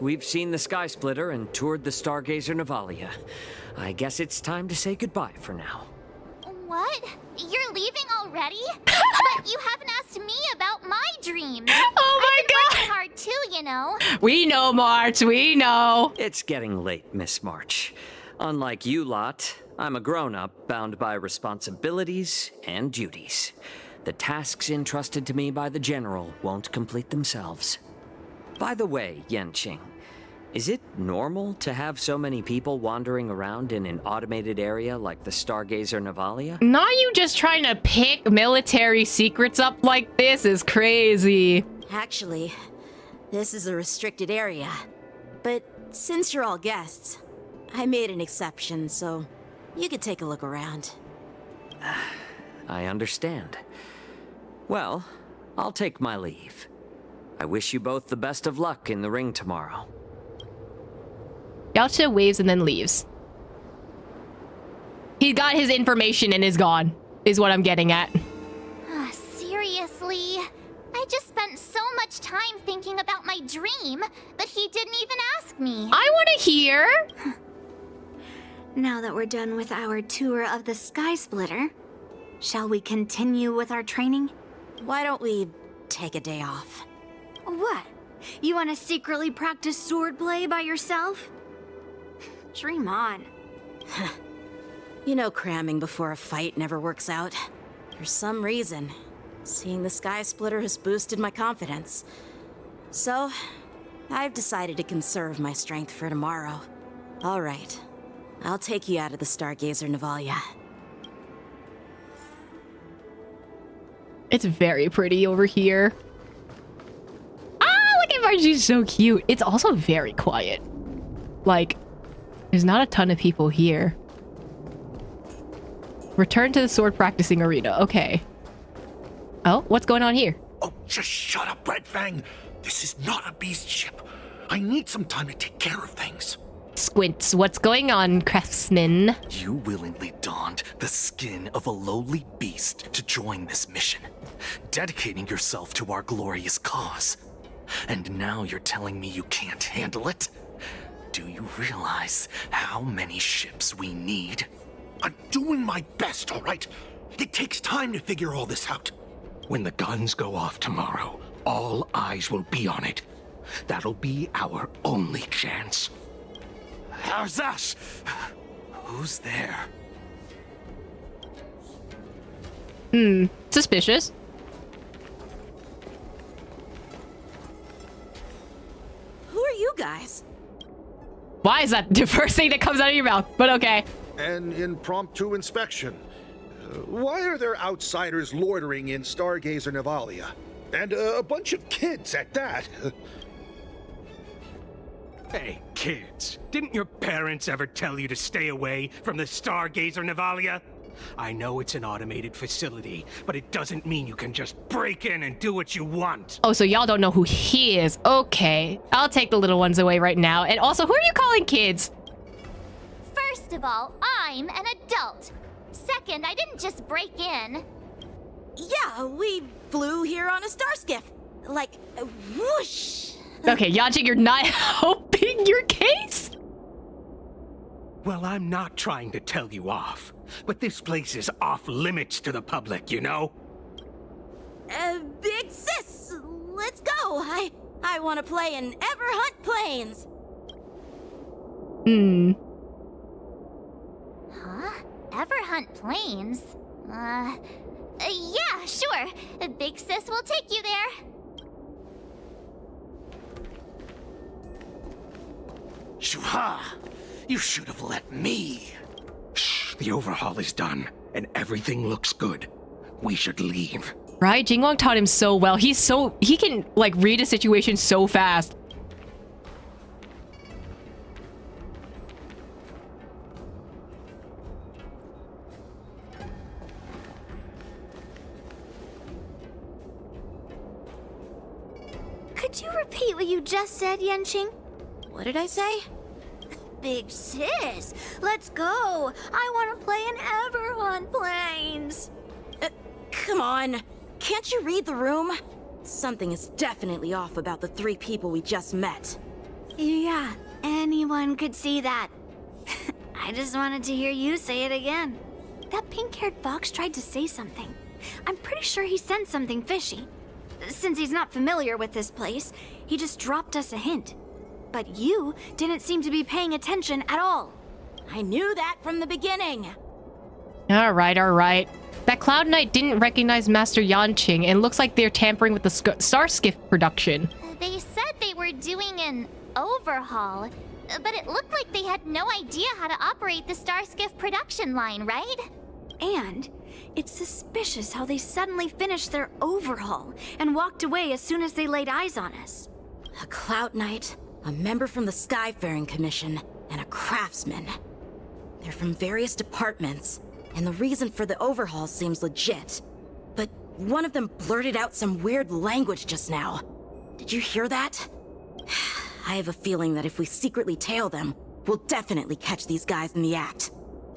we've seen the Sky Splitter and toured the Stargazer Navalia. I guess it's time to say goodbye for now. What? You're leaving already? But you haven't asked me about my dreams. Oh my I've been working hard too, you know. We know, March, we know. It's getting late, Miss March. Unlike you lot, I'm a grown-up bound by responsibilities and duties. The tasks entrusted to me by the General won't complete themselves. By the way, Yanqing, is it normal to have so many people wandering around in an automated area like the Stargazer Navalia? Not you just trying to pick military secrets up like this is crazy. Actually, this is a restricted area. But since you're all guests, I made an exception, so you could take a look around. I understand. Well, I'll take my leave. I wish you both the best of luck in the ring tomorrow. Yaocha waves and then leaves. He got his information and is gone, is what I'm getting at. Seriously? I just spent so much time thinking about my dream, but he didn't even ask me. I want to hear. Now that we're done with our tour of the Sky Splitter, shall we continue with our training? Why don't we take a day off? What? You want to secretly practice swordplay by yourself? Dream on. You know cramming before a fight never works out. For some reason, seeing the Sky Splitter has boosted my confidence. So, I've decided to conserve my strength for tomorrow. All right, I'll take you out of the Stargazer Navalia. It's very pretty over here. Ah, look at her. She's so cute. It's also very quiet. Like, there's not a ton of people here. Return to the sword practicing arena. Okay. Oh, what's going on here? Oh, just shut up, Red Fang. This is not a beast ship. I need some time to take care of things. Squints, what's going on, craftsman? You willingly donned the skin of a lowly beast to join this mission, dedicating yourself to our glorious cause. And now you're telling me you can't handle it? Do you realize how many ships we need? I'm doing my best, all right? It takes time to figure all this out. When the guns go off tomorrow, all eyes will be on it. That'll be our only chance. How's that? Who's there? Suspicious. Who are you guys? Why is that the first thing that comes out of your mouth? But okay. An impromptu inspection. Why are there outsiders loitering in Stargazer Navalia? And a bunch of kids at that. Hey, kids, didn't your parents ever tell you to stay away from the Stargazer Navalia? I know it's an automated facility, but it doesn't mean you can just break in and do what you want. Oh, so y'all don't know who he is. Okay. I'll take the little ones away right now. And also, who are you calling kids? First of all, I'm an adult. Second, I didn't just break in. Yeah, we flew here on a star skiff. Like, whoosh. Okay, Yanjing, you're not helping your case? Well, I'm not trying to tell you off, but this place is off limits to the public, you know? Big sis, let's go. I want to play in Everhunt Plains. Huh? Everhunt Plains? Yeah, sure. Big sis will take you there. Shuha! You should have let me. Shh, the overhaul is done, and everything looks good. We should leave. Right? Jingwang taught him so well. He can, like, read a situation so fast. Could you repeat what you just said, Yanqing? What did I say? Big sis, let's go. I want to play in Everhunt Plains. Come on. Can't you read the room? Something is definitely off about the 3 people we just met. Yeah, anyone could see that. I just wanted to hear you say it again. That pink-haired fox tried to say something. I'm pretty sure he sensed something fishy. Since he's not familiar with this place, he just dropped us a hint. But you didn't seem to be paying attention at all. I knew that from the beginning. All right. That Cloud Knight didn't recognize Master Yanqing, and looks like they're tampering with the Star Skiff production. They said they were doing an overhaul, but it looked like they had no idea how to operate the Star Skiff production line, right? And it's suspicious how they suddenly finished their overhaul and walked away as soon as they laid eyes on us. A Cloud Knight, a member from the Skyfaring Commission, and a craftsman. They're from various departments, and the reason for the overhaul seems legit. But one of them blurted out some weird language just now. Did you hear that? I have a feeling that if we secretly tail them, we'll definitely catch these guys in the act.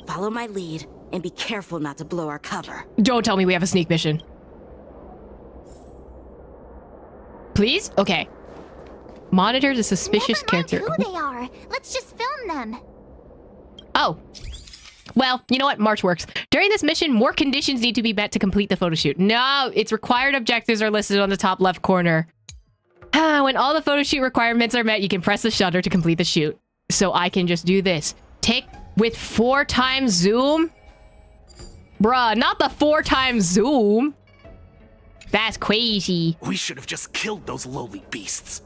Follow my lead, and be careful not to blow our cover. Don't tell me we have a sneak mission. Please? Okay. Monitor the suspicious character. Who they are? Let's just film them. Oh. Well, you know what? March works. During this mission, more conditions need to be met to complete the photo shoot. No, its required objectives are listed on the top left corner. When all the photo shoot requirements are met, you can press the shutter to complete the shoot. So I can just do this. Take with 4x zoom? Bruh, not the 4x zoom. That's crazy. We should have just killed those lowly beasts.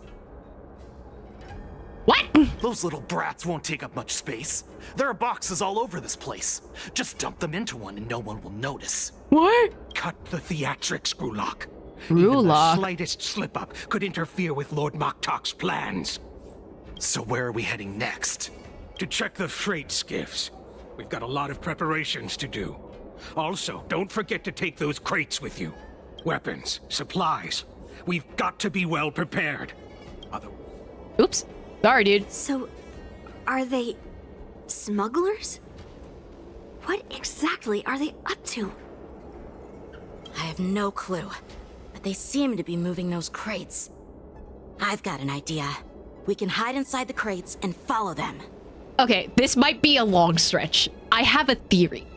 What? Those little brats won't take up much space. There are boxes all over this place. Just dump them into one and no one will notice. What? Cut the theatrics, Grulok. Grulok? The slightest slip-up could interfere with Lord Moktok's plans. So where are we heading next? To check the freight skiffs. We've got a lot of preparations to do. Also, don't forget to take those crates with you. Weapons, supplies. We've got to be well prepared. Oops. Sorry, dude. So, are they smugglers? What exactly are they up to? I have no clue, but they seem to be moving those crates. I've got an idea. We can hide inside the crates and follow them. Okay, this might be a long stretch. I have a theory.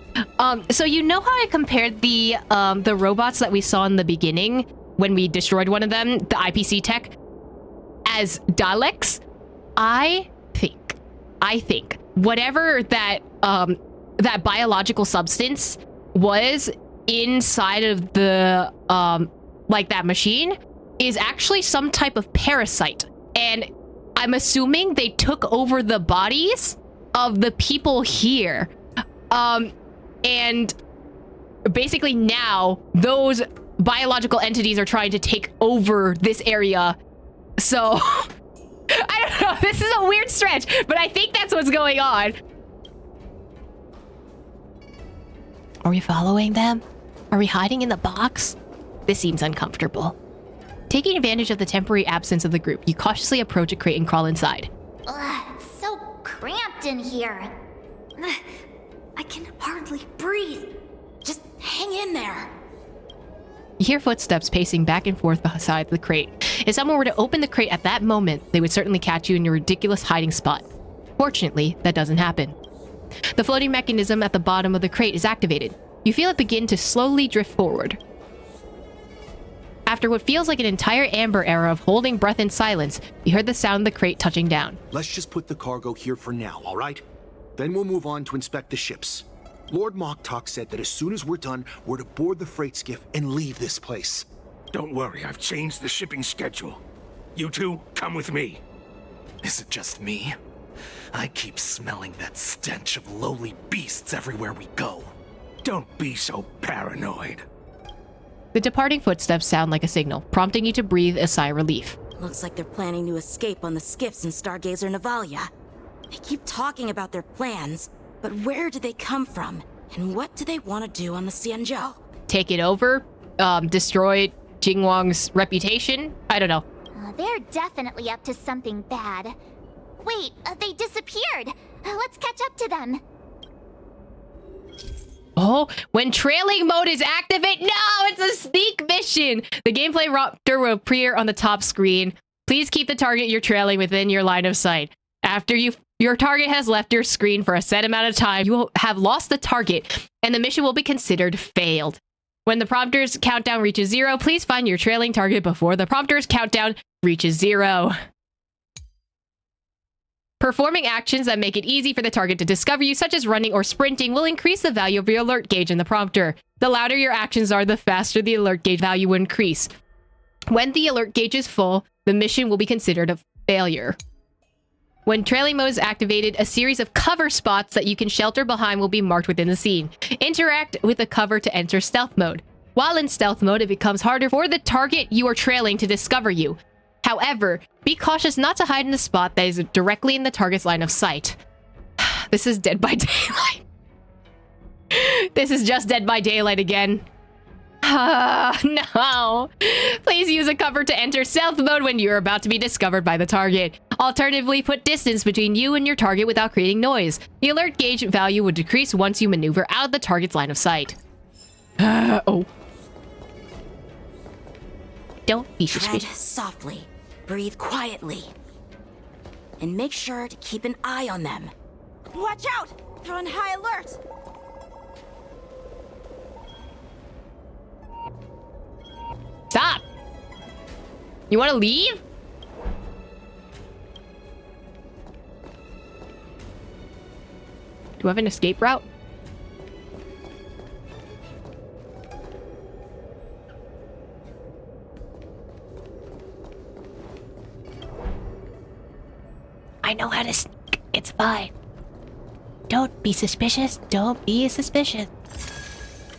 So you know how I compared the robots that we saw in the beginning when we destroyed one of them, the IPC tech, as Daleks? I I think whatever that that biological substance was inside of the like that machine is actually some type of parasite, and I'm assuming they took over the bodies of the people here, and basically now those biological entities are trying to take over this area. So I don't know, this is a weird stretch, but I think that's what's going on. Are we following them? Are we hiding in the box? This seems uncomfortable. Taking advantage of the temporary absence of the group, you cautiously approach a crate and crawl inside. Ugh, it's so cramped in here. Ugh, I can hardly breathe. Just hang in there. You hear footsteps pacing back and forth beside the crate. If someone were to open the crate at that moment, they would certainly catch you in your ridiculous hiding spot. Fortunately, that doesn't happen. The floating mechanism at the bottom of the crate is activated. You feel it begin to slowly drift forward. After what feels like an entire Amber era of holding breath in silence, you heard the sound of the crate touching down. Let's just put the cargo here for now, all right? Then we'll move on to inspect the ships. Lord Moktok said that as soon as we're done, we're to board the freight skiff and leave this place. Don't worry, I've changed the shipping schedule. You two, come with me. Is it just me? I keep smelling that stench of lowly beasts everywhere we go. Don't be so paranoid. The departing footsteps sound like a signal, prompting you to breathe a sigh of relief. Looks like they're planning to escape on the skiffs in Stargazer Navalia. They keep talking about their plans, but where do they come from? And what do they want to do on the Xianzhou? Take it over? Destroy Jingwang's reputation? I don't know. They're definitely up to something bad. Wait, they disappeared. Let's catch up to them. Oh, when trailing mode is activated, no, it's a sneak mission. The gameplay roster will appear on the top screen. Please keep the target you're trailing within your line of sight. After your target has left your screen for a set amount of time, you will have lost the target, and the mission will be considered failed. When the prompter's countdown reaches 0, please find your trailing target before the prompter's countdown reaches 0. Performing actions that make it easy for the target to discover you, such as running or sprinting, will increase the value of your alert gauge in the prompter. The louder your actions are, the faster the alert gauge value will increase. When the alert gauge is full, the mission will be considered a failure. When trailing mode is activated, a series of cover spots that you can shelter behind will be marked within the scene. Interact with the cover to enter stealth mode. While in stealth mode, it becomes harder for the target you are trailing to discover you. However, be cautious not to hide in a spot that is directly in the target's line of sight. This is Dead by Daylight. This is just Dead by Daylight again. No. Please use a cover to enter stealth mode when you're about to be discovered by the target. Alternatively, put distance between you and your target without creating noise. The alert gauge value would decrease once you maneuver out of the target's line of sight. Oh. Don't be suspicious. Tread softly. Breathe quietly. And make sure to keep an eye on them. Watch out! They're on high alert! Stop! You want to leave? Do I have an escape route? I know how to sneak. It's fine. Don't be suspicious. Don't be suspicious.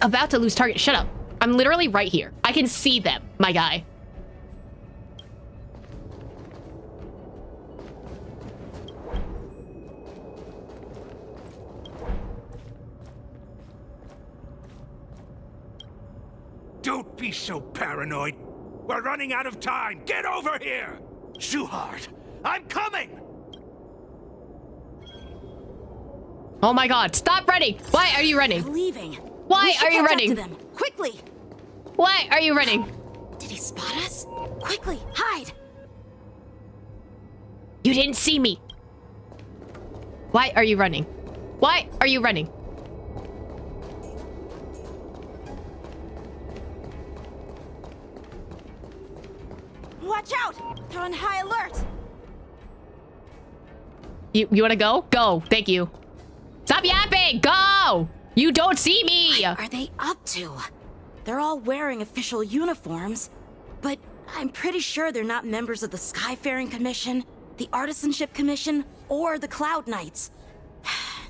About to lose target. Shut up. I'm literally right here. I can see them, my guy. Don't be so paranoid. We're running out of time. Get over here! Shuhard, I'm coming! Oh my god, stop running! Why are you running? They're leaving. Why are you running? Up to them. Quickly! Why are you running? Did he spot us? Quickly, hide! You didn't see me. Why are you running? Why are you running? Watch out! They're on high alert! You want to go? Go. Thank you. Stop yapping. Go. You don't see me. What are they up to? They're all wearing official uniforms, but I'm pretty sure they're not members of the Skyfaring Commission, the Artisanship Commission, or the Cloud Knights.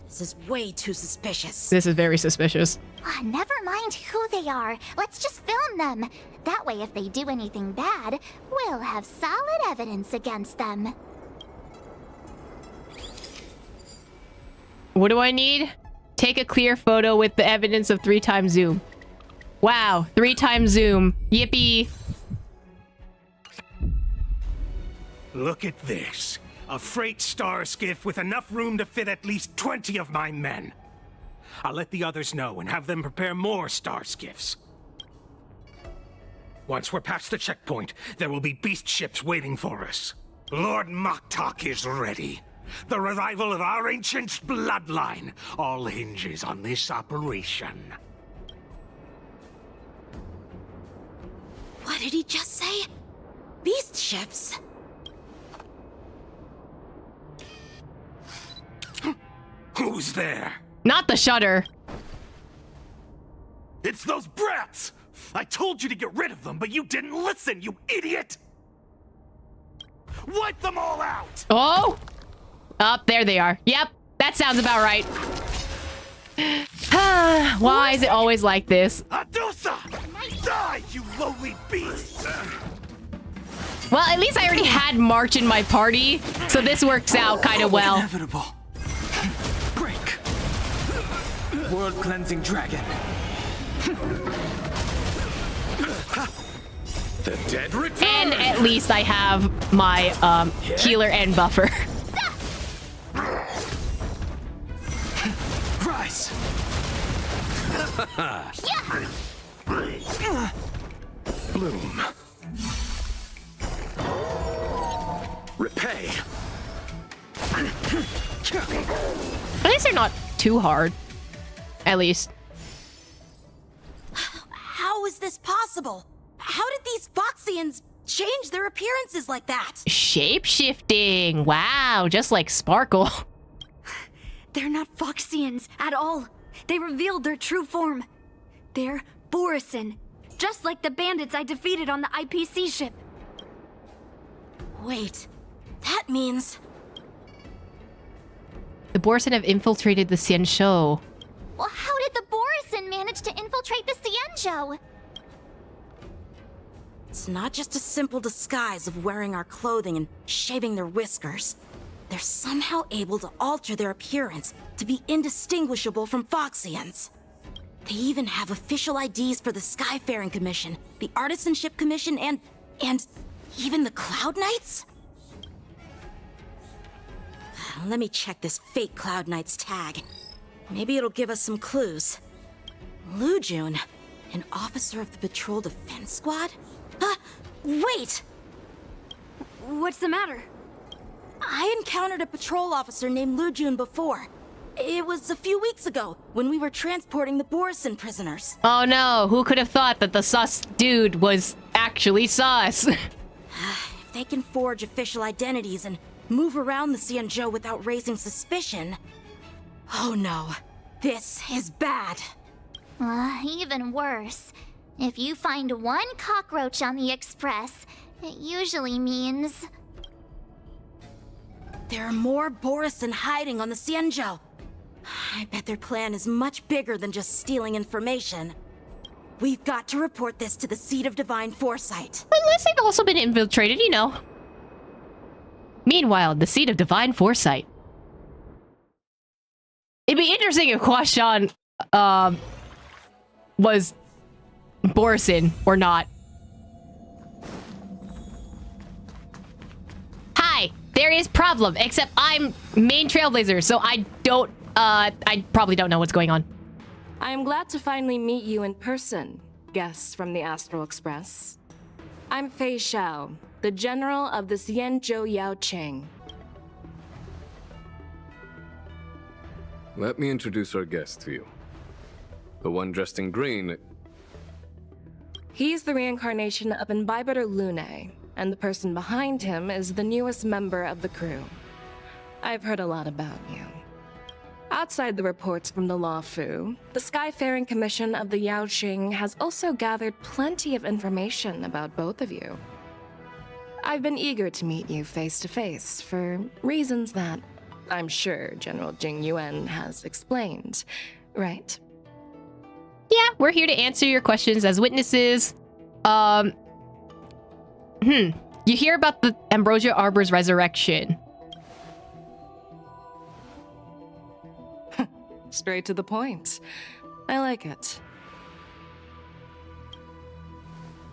This is way too suspicious. This is very suspicious. Never mind who they are. Let's just film them. That way, if they do anything bad, we'll have solid evidence against them. What do I need? Take a clear photo with the evidence of 3x zoom. Wow, 3x zoom. Yippee. Look at this. A freight star skiff with enough room to fit at least 20 of my men. I'll let the others know and have them prepare more star skiffs. Once we're past the checkpoint, there will be beast ships waiting for us. Lord Moktok is ready. The revival of our ancient bloodline all hinges on this operation. What did he just say? Beast ships? Who's there? Not the shutter. It's those brats! I told you to get rid of them, but you didn't listen, you idiot! Wipe them all out! Oh! Up there they are. Yep, that sounds about right. Why is it always like this? Adusa! Die, you lowly beast! Well, at least I already had March in my party, so this works out kind of well. Inevitable. Break. World cleansing dragon. The dead return! And at least I have my healer and buffer. Rise. Bloom. Repay. At least they're not too hard. At least. How is this possible? How did these Foxians change their appearances like that? Shape-shifting. Wow, just like Sparkle. They're not Foxians at all. They revealed their true form. They're Borisin, just like the bandits I defeated on the IPC ship. Wait, that means... The Borisin have infiltrated the Xianzhou. Well, how did the Borisin manage to infiltrate the Xianzhou? It's not just a simple disguise of wearing our clothing and shaving their whiskers. They're somehow able to alter their appearance to be indistinguishable from Foxians. They even have official IDs for the Skyfaring Commission, the Artisanship Commission, and even the Cloud Knights? Let me check this fake Cloud Knight's tag. Maybe it'll give us some clues. Lujun, an officer of the Patrol Defense Squad? Wait! What's the matter? I encountered a patrol officer named Lujun before. It was a few weeks ago, when we were transporting the Borisin prisoners. Oh no, who could have thought that the sus dude was actually sus? If they can forge official identities and move around the Xianzhou without raising suspicion... Oh no, this is bad. Even worse. If you find one cockroach on the Express, it usually means... There are more Borisin hiding on the Xianzhou. I bet their plan is much bigger than just stealing information. We've got to report this to the Seat of Divine Foresight. Unless they've also been infiltrated, you know. Meanwhile, the Seat of Divine Foresight. It'd be interesting if Kwashan was Borisin or not. Hi, there is problem, except I'm main Trailblazer, so I probably don't know what's going on. I am glad to finally meet you in person, guests from the Astral Express. I'm Fei Xiao, the general of the Xianzhou Yao Cheng. Let me introduce our guest to you. The one dressed in green. He's the reincarnation of Imbibitor Lune, and the person behind him is the newest member of the crew. I've heard a lot about you. Outside the reports from the Loufu, the Skyfaring Commission of the Yaoqing has also gathered plenty of information about both of you. I've been eager to meet you face to face for reasons that I'm sure General Jing Yuan has explained, right? Yeah, we're here to answer your questions as witnesses. You hear about the Ambrosia Arbor's resurrection. Straight to the point. I like it.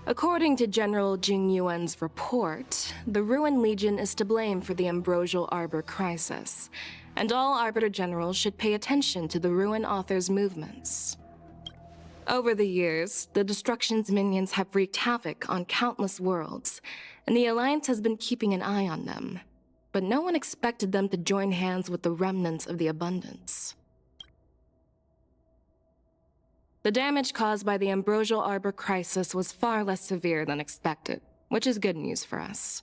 According to General Jing Yuan's report, the Ruin Legion is to blame for the Ambrosial Arbor crisis, and all Arbiter Generals should pay attention to the Ruin Author's movements. Over the years, the Destruction's minions have wreaked havoc on countless worlds, and the Alliance has been keeping an eye on them. But no one expected them to join hands with the remnants of the Abundance. The damage caused by the Ambrosial Arbor crisis was far less severe than expected, which is good news for us.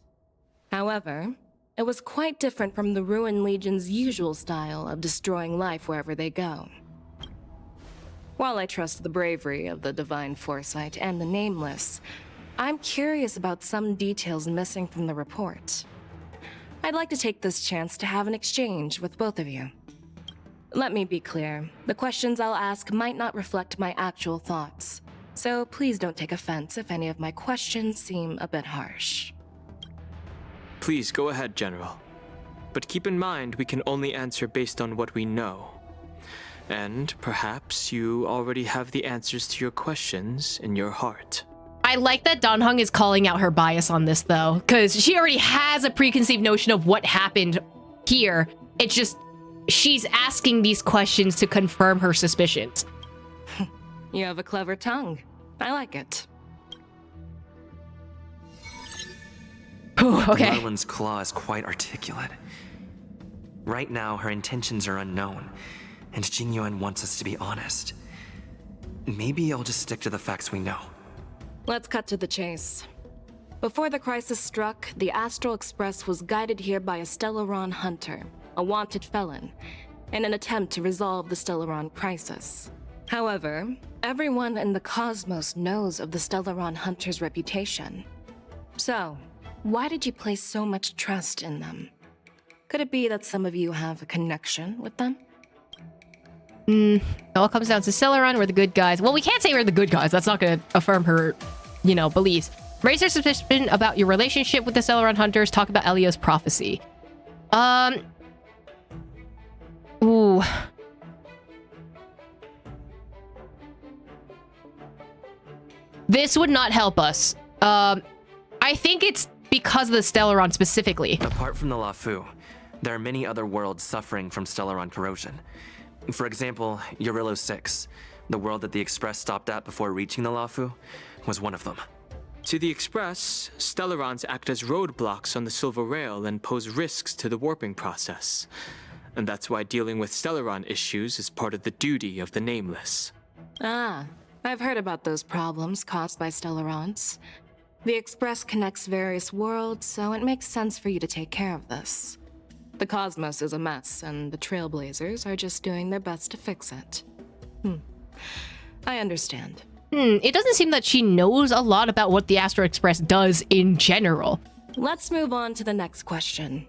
However, it was quite different from the Ruin Legion's usual style of destroying life wherever they go. While I trust the bravery of the Divine Foresight and the Nameless, I'm curious about some details missing from the report. I'd like to take this chance to have an exchange with both of you. Let me be clear, the questions I'll ask might not reflect my actual thoughts, so please don't take offense if any of my questions seem a bit harsh. Please go ahead, General. But keep in mind we can only answer based on what we know. And perhaps you already have the answers to your questions in your heart. I like that Dan Heng is calling out her bias on this, though, because she already has a preconceived notion of what happened here. It's just she's asking these questions to confirm her suspicions. You have a clever tongue. I like it. Okay. Merlin's claw is quite articulate. Right now, her intentions are unknown, and Jing Yuan wants us to be honest. Maybe I'll just stick to the facts we know. Let's cut to the chase. Before the crisis struck, the Astral Express was guided here by a Stellaron hunter, a wanted felon, in an attempt to resolve the Stellaron crisis. However, everyone in the cosmos knows of the Stellaron hunter's reputation. So, why did you place so much trust in them? Could it be that some of you have a connection with them? It all comes down to Stellaron, we're the good guys. Well, we can't say we're the good guys. That's not going to affirm her, beliefs. Raise her suspicion about your relationship with the Stellaron hunters. Talk about Elio's prophecy. Ooh. This would not help us. I think it's because of the Stellaron specifically. Apart from the Loufu, there are many other worlds suffering from Stellaron corrosion. For example, Eurillo 6, the world that the Express stopped at before reaching the Loufu, was one of them. To the Express, Stellarons act as roadblocks on the Silver Rail and pose risks to the warping process. And that's why dealing with Stellaron issues is part of the duty of the Nameless. Ah, I've heard about those problems caused by Stellarons. The Express connects various worlds, so it makes sense for you to take care of this. The cosmos is a mess, and the Trailblazers are just doing their best to fix it. I understand. It doesn't seem that she knows a lot about what the Astro Express does in general. Let's move on to the next question.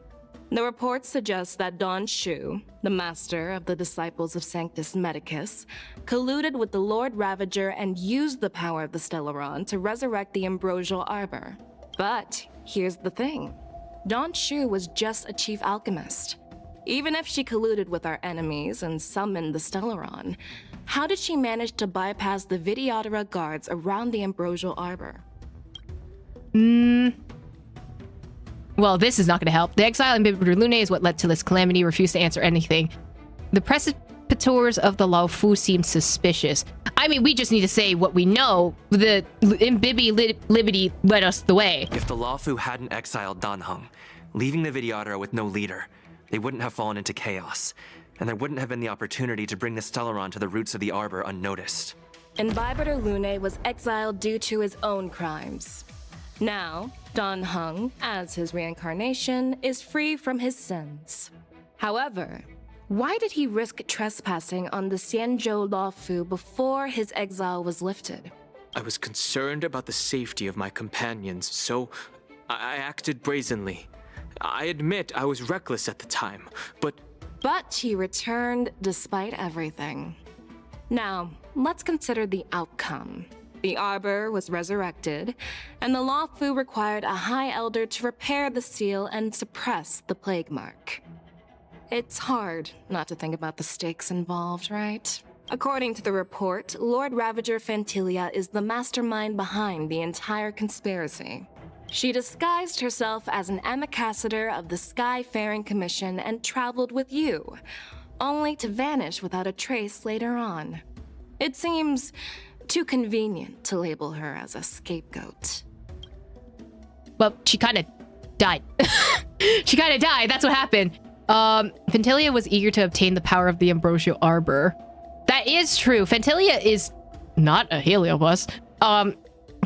The report suggests that Don Shu, the master of the Disciples of Sanctus Medicus, colluded with the Lord Ravager and used the power of the Stellaron to resurrect the Ambrosial Arbor. But here's the thing. Don Shu was just a chief alchemist. Even if she colluded with our enemies and summoned the Stellaron, how did she manage to bypass the Videodora guards around the Ambrosial Arbor? Well, this is not going to help. The exile in Bibber Lune is what led to this calamity. Refused to answer anything. The precipitors of the Loufu seem suspicious. I mean, we just need to say what we know. The Imbibi Liberty led us the way. If the Loufu hadn't exiled Dan Heng, leaving the Videodora with no leader, they wouldn't have fallen into chaos. And there wouldn't have been the opportunity to bring the Stellaron to the roots of the Arbor unnoticed. Imbibitor Lune was exiled due to his own crimes. Now, Dan Heng, as his reincarnation, is free from his sins. However, why did he risk trespassing on the Xianzhou Loufu before his exile was lifted? I was concerned about the safety of my companions, so I acted brazenly. I admit I was reckless at the time, but he returned despite everything. Now, let's consider the outcome. The Arbor was resurrected, and the Loufu required a High Elder to repair the seal and suppress the plague mark. It's hard not to think about the stakes involved, right? According to the report, Lord Ravager Fantilia is the mastermind behind the entire conspiracy. She disguised herself as an ambassador of the Skyfaring Commission and traveled with you, only to vanish without a trace later on. It seems too convenient to label her as a scapegoat. Well, she kind of died. She kind of died. That's what happened. Fantilia was eager to obtain the power of the Ambrosial Arbor. That is true. Fantilia is not a Heliobus.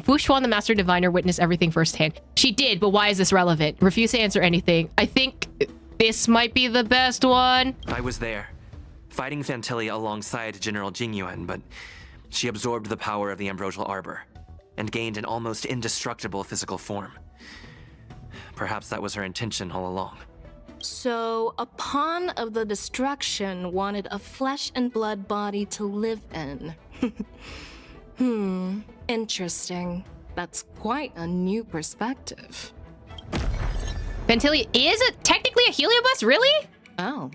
Fu Xuan, the Master Diviner, witnessed everything firsthand. She did, but why is this relevant? Refuse to answer anything. I think this might be the best one. I was there, fighting Fantilia alongside General Jingyuan, but she absorbed the power of the Ambrosial Arbor and gained an almost indestructible physical form. Perhaps that was her intention all along. So, a pawn of the destruction wanted a flesh and blood body to live in. Interesting. That's quite a new perspective. Fantilia is technically a Heliobus, really? Oh.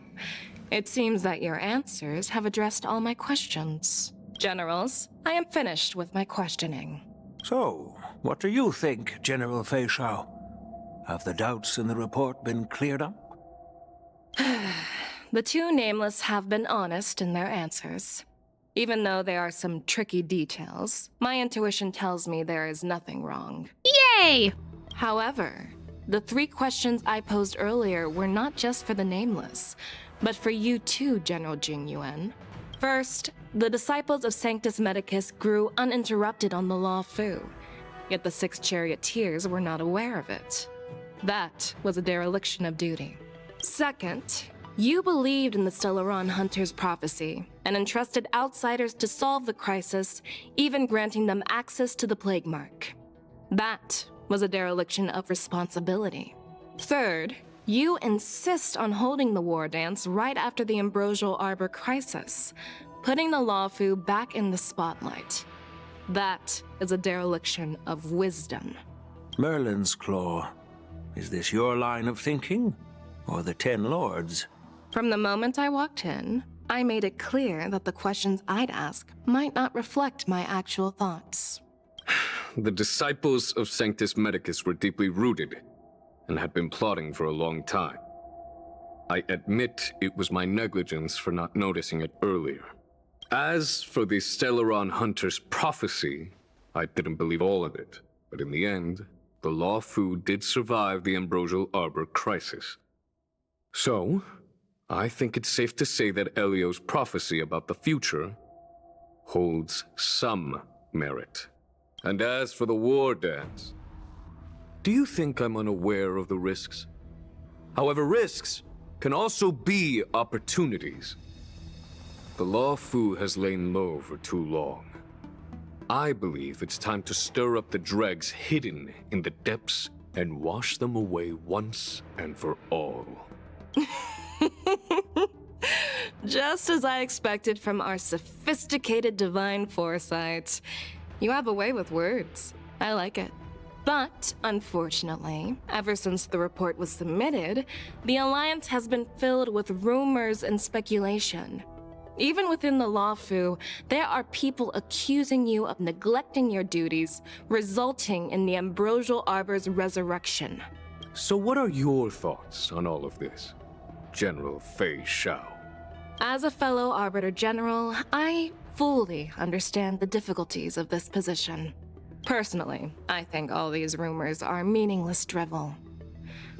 It seems that your answers have addressed all my questions. Generals, I am finished with my questioning. So, what do you think, General Fei Shao? Have the doubts in the report been cleared up? The two nameless have been honest in their answers. Even though there are some tricky details, my intuition tells me there is nothing wrong. Yay! However, the 3 questions I posed earlier were not just for the nameless, but for you too, General Jingyuan. First, the disciples of Sanctus Medicus grew uninterrupted on the Loufu, yet the 6 charioteers were not aware of it. That was a dereliction of duty. Second, you believed in the Stellaron Hunter's prophecy and entrusted outsiders to solve the crisis, even granting them access to the plague mark. That was a dereliction of responsibility. Third, you insist on holding the war dance right after the Ambrosial Arbor crisis, putting the Loufu back in the spotlight. That is a dereliction of wisdom. Merlin's Claw. Is this your line of thinking, or the Ten Lords? From the moment I walked in, I made it clear that the questions I'd ask might not reflect my actual thoughts. The disciples of Sanctus Medicus were deeply rooted and had been plotting for a long time. I admit it was my negligence for not noticing it earlier. As for the Stellaron Hunter's prophecy, I didn't believe all of it, but in the end, the Loufu did survive the Ambrosial Arbor crisis. So, I think it's safe to say that Elio's prophecy about the future holds some merit. And as for the war dance, do you think I'm unaware of the risks? However, risks can also be opportunities. The Loufu has lain low for too long. I believe it's time to stir up the dregs hidden in the depths and wash them away once and for all. Just as I expected from our sophisticated divine foresight. You have a way with words. I like it. But, unfortunately, ever since the report was submitted, the Alliance has been filled with rumors and speculation. Even within the Loufu, there are people accusing you of neglecting your duties, resulting in the Ambrosial Arbor's resurrection. So what are your thoughts on all of this, General Fei Shao? As a fellow Arbiter General, I fully understand the difficulties of this position. Personally, I think all these rumors are meaningless drivel.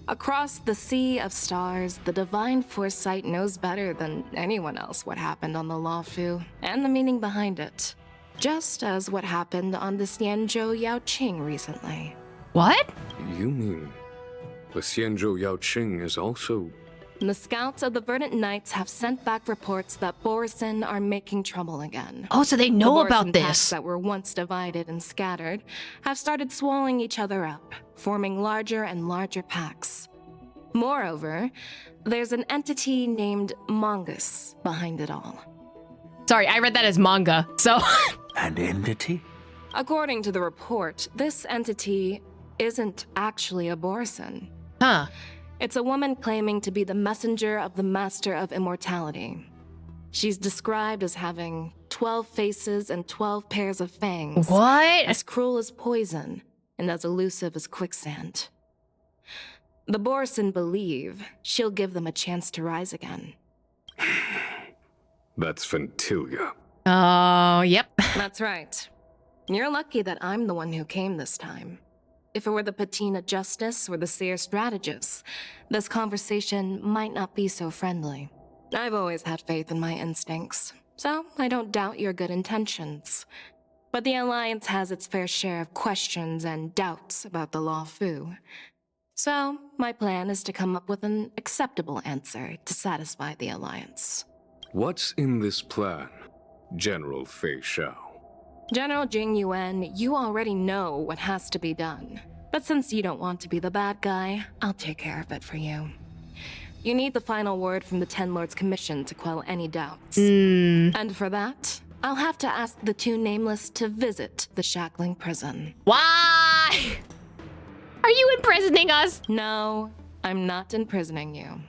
Across the sea of stars, the divine foresight knows better than anyone else what happened on the Loufu and the meaning behind it. Just as what happened on the Xianzhou Yaoqing recently. What? You mean the Xianzhou Yaoqing is also The scouts of the Verdant Knights have sent back reports that Borison are making trouble again. Oh, so they know the about Borison this. packs that were once divided and scattered have started swallowing each other up, forming larger and larger packs. Moreover, there's an entity named Mongoose behind it all. Sorry, I read that as manga, so... An entity? According to the report, this entity isn't actually a Borison. Huh. It's a woman claiming to be the messenger of the Master of Immortality. She's described as having 12 faces and 12 pairs of fangs. What? As cruel as poison and as elusive as quicksand. The Borison believe she'll give them a chance to rise again. That's Ventilia. Oh, yep. That's right. You're lucky that I'm the one who came this time. If it were the Patina Justice or the Seer Strategist, this conversation might not be so friendly. I've always had faith in my instincts, so I don't doubt your good intentions. But the Alliance has its fair share of questions and doubts about the Loufu. So, my plan is to come up with an acceptable answer to satisfy the Alliance. What's in this plan, General Fei Xiao? General Jing Yuan, you already know what has to be done. But since you don't want to be the bad guy, I'll take care of it for you. You need the final word from the Ten Lords Commission to quell any doubts. And for that, I'll have to ask the two Nameless to visit the Shackling Prison. Why? Are you imprisoning us? No, I'm not imprisoning you.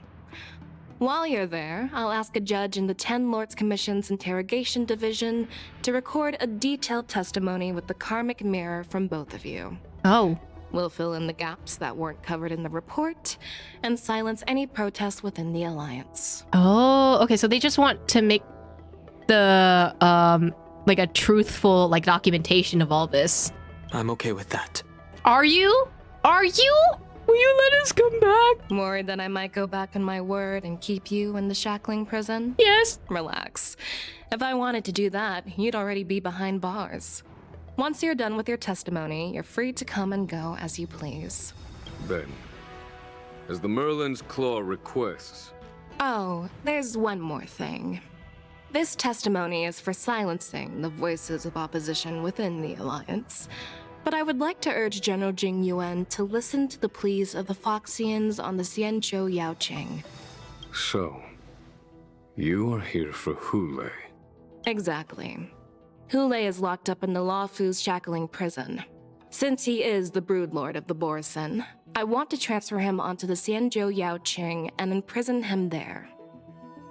While you're there, I'll ask a judge in the Ten Lords Commission's Interrogation Division to record a detailed testimony with the karmic mirror from both of you. Oh. We'll fill in the gaps that weren't covered in the report and silence any protests within the Alliance. Oh, okay, so they just want to make the, like a truthful, like, documentation of all this. I'm okay with that. Are you? Are you? Will you let us come back? Worried that I might go back on my word and keep you in the Shackling Prison? Yes. Relax. If I wanted to do that, you'd already be behind bars. Once you're done with your testimony, you're free to come and go as you please. Then, as the Merlin's Claw requests... Oh, there's one more thing. This testimony is for silencing the voices of opposition within the Alliance. But I would like to urge General Jing Yuan to listen to the pleas of the Foxians on the Xianzhou Yaoqing. So, you are here for Hule. Exactly. Hule is locked up in the Loufu's Shackling Prison. Since he is the Broodlord of the Borison, I want to transfer him onto the Xianzhou Yaoqing and imprison him there.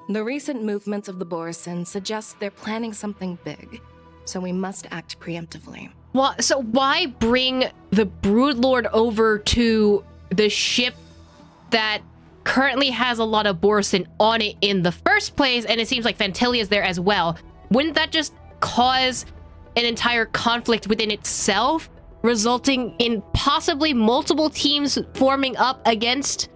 The recent movements of the Borison suggest they're planning something big, so we must act preemptively. So why bring the Broodlord over to the ship that currently has a lot of Borison on it in the first place, and it seems like Fantilia is there as well? Wouldn't that just cause an entire conflict within itself, resulting in possibly multiple teams forming up against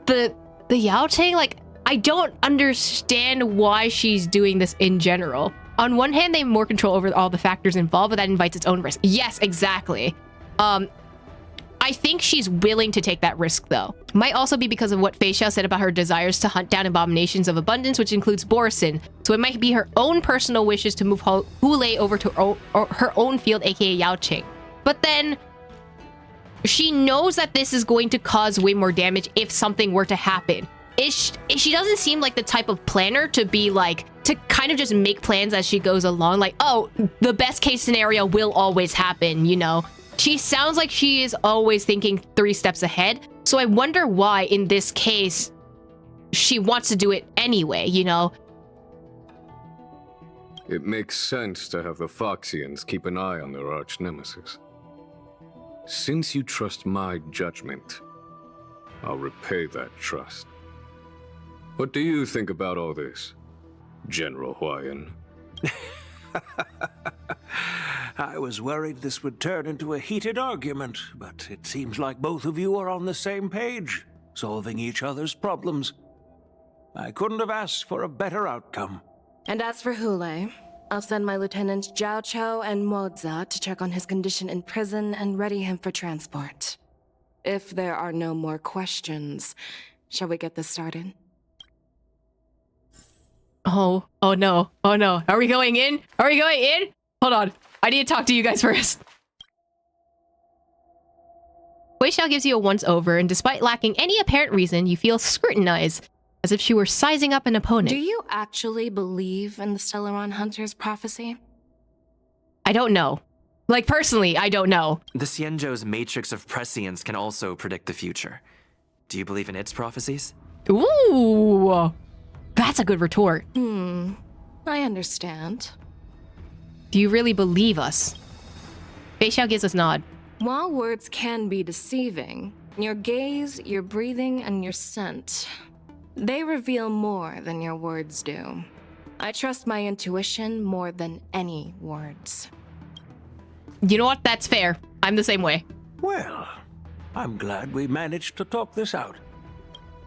the Yaoqing? Like, I don't understand why she's doing this in general. On one hand, they have more control over all the factors involved, but that invites its own risk. Yes, exactly. I think she's willing to take that risk, though. Might also be because of what Fei Xiao said about her desires to hunt down abominations of abundance, which includes Borison. So it might be her own personal wishes to move Hule over to her own field, aka Yaoqing. But then, she knows that this is going to cause way more damage if something were to happen. She doesn't seem like the type of planner to be like, to kind of just make plans as she goes along. Like, oh, the best case scenario will always happen, you know? She sounds like she is always thinking 3 steps ahead. So I wonder why, in this case, she wants to do it anyway, you know? It makes sense to have the Foxians keep an eye on their arch-nemesis. Since you trust my judgment, I'll repay that trust. What do you think about all this, General Huayan? I was worried this would turn into a heated argument, but it seems like both of you are on the same page, solving each other's problems. I couldn't have asked for a better outcome. And as for Hule, I'll send my lieutenants Zhao Chou and Moze to check on his condition in prison and ready him for transport. If there are no more questions, shall we get this started? Oh no. Oh no. Are we going in? Are we going in? Hold on. I need to talk to you guys first. Wei Xiao gives you a once-over, and despite lacking any apparent reason, you feel scrutinized, as if she were sizing up an opponent. Do you actually believe in the Stellaron Hunter's prophecy? I don't know. Like, personally, I don't know. The Xianzhou's matrix of prescience can also predict the future. Do you believe in its prophecies? Ooh! That's a good retort. I understand. Do you really believe us? Wei Xiao gives us a nod. While words can be deceiving, your gaze, your breathing, and your scent, they reveal more than your words do. I trust my intuition more than any words. You know what? That's fair. I'm the same way. Well, I'm glad we managed to talk this out.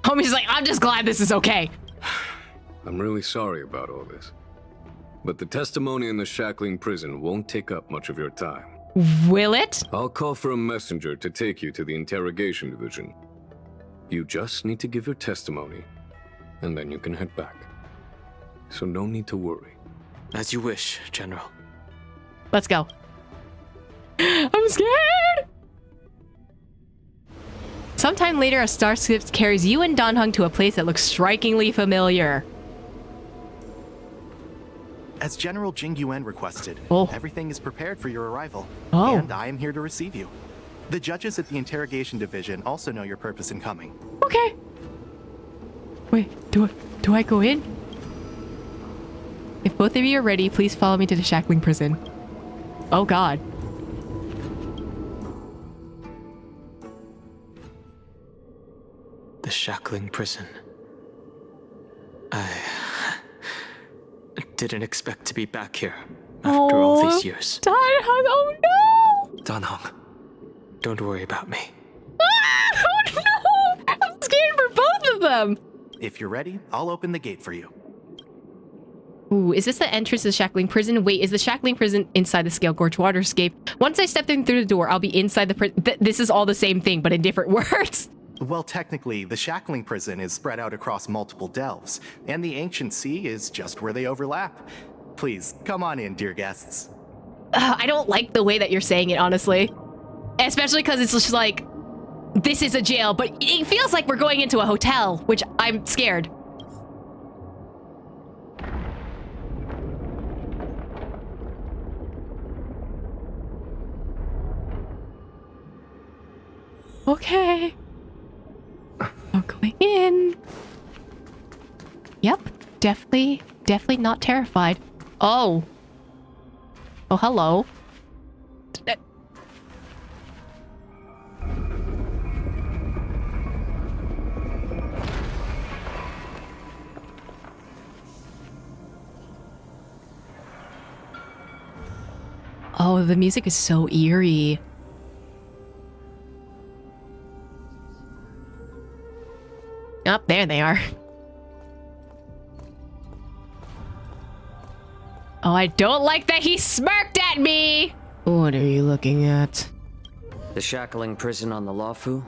Homie's like, I'm just glad this is okay. I'm really sorry about all this. But the testimony in the shackling prison won't take up much of your time. Will it? I'll call for a messenger to take you to the interrogation division. You just need to give your testimony, and then you can head back. So no need to worry. As you wish, General. Let's go. I'm scared! Sometime later, a starship carries you and Dan Heng to a place that looks strikingly familiar. As General Jing Yuan requested, everything is prepared for your arrival. And I am here to receive you. The judges at the interrogation division also know your purpose in coming. Okay. Wait, do I go in? If both of you are ready, please follow me to the shackling prison. Oh god. The shackling prison. I didn't expect to be back here after all these years. Dan Heng, oh no! Dan Heng. Don't worry about me. Ah, oh no! I'm scared for both of them! If you're ready, I'll open the gate for you. Ooh, is this the entrance to the shackling prison? Wait, is the shackling prison inside the Scale Gorge Waterscape? Once I step in through the door, I'll be inside the prison. This is all the same thing, but in different words. Well, technically, the shackling prison is spread out across multiple delves, and the ancient sea is just where they overlap. Please, come on in, dear guests. I don't like the way that you're saying it, honestly. Especially because it's just like, this is a jail, but it feels like we're going into a hotel, which I'm scared. Okay. I'm going in. Yep. Definitely not terrified. Oh. Oh, hello. Oh, the music is so eerie. Oh, there they are. Oh, I don't like that he smirked at me! What are you looking at? The shackling prison on the Loufu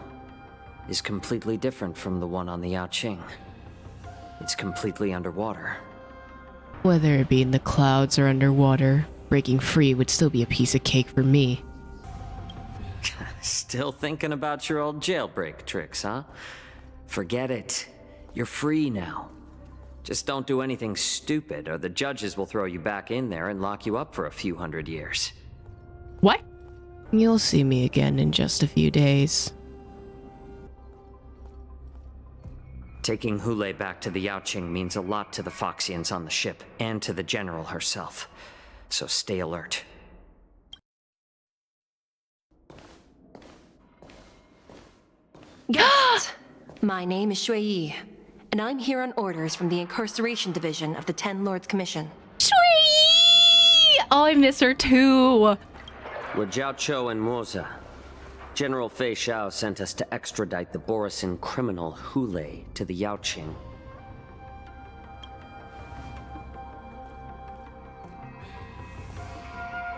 is completely different from the one on the Yaoqing. It's completely underwater. Whether it be in the clouds or underwater, breaking free would still be a piece of cake for me. Still thinking about your old jailbreak tricks, huh? Forget it. You're free now. Just don't do anything stupid, or the judges will throw you back in there and lock you up for a few hundred years. What? You'll see me again in just a few days. Taking Hule back to the Yaoqing means a lot to the Foxians on the ship, and to the General herself. So stay alert. Guests, my name is Shui Yi, and I'm here on orders from the Incarceration Division of the Ten Lords Commission. Shui Yi! Oh, I miss her too. We're Jiao and Moze. General Fei Xiao sent us to extradite the Borisin criminal Hule to the Yaoqing.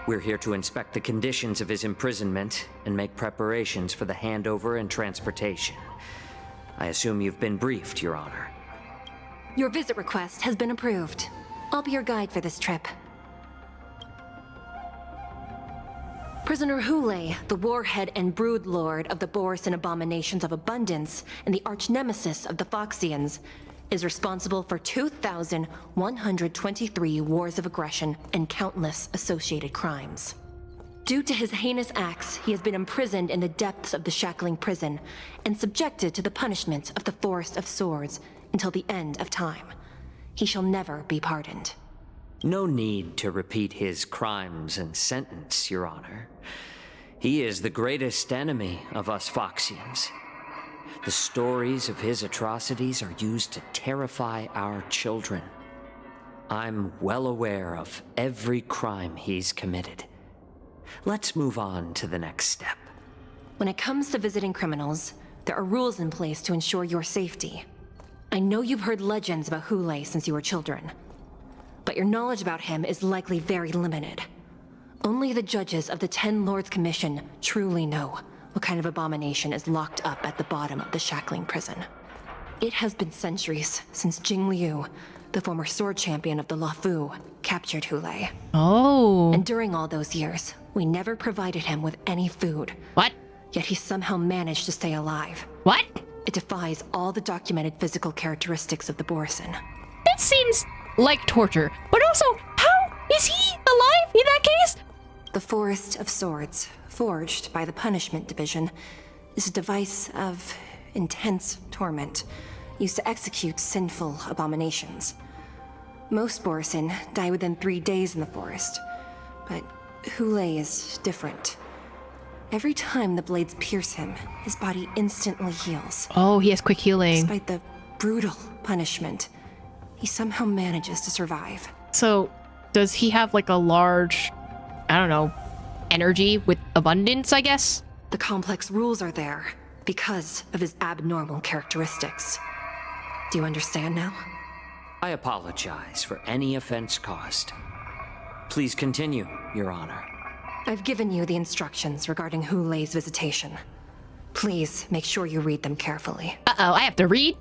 We're here to inspect the conditions of his imprisonment and make preparations for the handover and transportation. I assume you've been briefed, Your Honor. Your visit request has been approved. I'll be your guide for this trip. Prisoner Hule, the warhead and brood lord of the Boris and Abominations of Abundance and the arch-nemesis of the Foxians, is responsible for 2,123 wars of aggression and countless associated crimes. Due to his heinous acts, he has been imprisoned in the depths of the shackling prison and subjected to the punishment of the Forest of Swords until the end of time. He shall never be pardoned. No need to repeat his crimes and sentence, Your Honor. He is the greatest enemy of us Foxians. The stories of his atrocities are used to terrify our children. I'm well aware of every crime he's committed. Let's move on to the next step. When it comes to visiting criminals, there are rules in place to ensure your safety. I know you've heard legends about Hule since you were children, but your knowledge about him is likely very limited. Only the judges of the Ten Lords Commission truly know what kind of abomination is locked up at the bottom of the shackling prison. It has been centuries since Jing Liu, the former sword champion of the Loufu, captured Hule. Oh. And during all those years, we never provided him with any food. What? Yet he somehow managed to stay alive. What? It defies all the documented physical characteristics of the Borisin. That seems like torture, but also, how is he alive in that case? The Forest of Swords, forged by the Punishment Division, is a device of intense torment, used to execute sinful abominations. Most Borisin die within 3 days in the forest, but Hule is different. Every time the blades pierce him, his body instantly heals. Oh, he has quick healing. Despite the brutal punishment, he somehow manages to survive. So, does he have like a large, I don't know, energy with abundance, I guess? The complex rules are there because of his abnormal characteristics. Do you understand now? I apologize for any offense caused. Please continue, Your Honor. I've given you the instructions regarding Hule's visitation. Please make sure you read them carefully. Uh-oh, I have to read?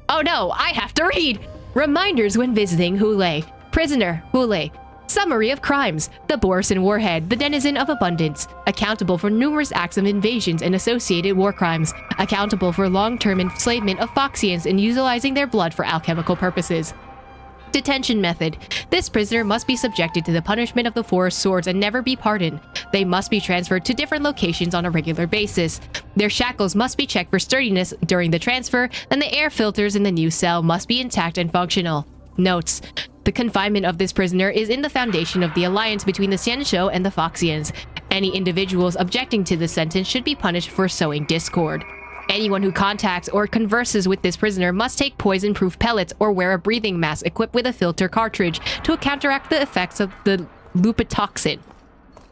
Oh no, I have to read! Reminders when visiting Hule. Prisoner, Hule. Summary of crimes. The Borisin Warhead, the denizen of abundance. Accountable for numerous acts of invasions and associated war crimes. Accountable for long-term enslavement of Foxians and utilizing their blood for alchemical purposes. Detention method. This prisoner must be subjected to the punishment of the Forest Swords and never be pardoned. They must be transferred to different locations on a regular basis. Their shackles must be checked for sturdiness during the transfer, and the air filters in the new cell must be intact and functional. Notes. The confinement of this prisoner is in the foundation of the alliance between the Xianzhou and the Foxians. Any individuals objecting to this sentence should be punished for sowing discord. Anyone who contacts or converses with this prisoner must take poison-proof pellets or wear a breathing mask equipped with a filter cartridge to counteract the effects of the lupitoxin.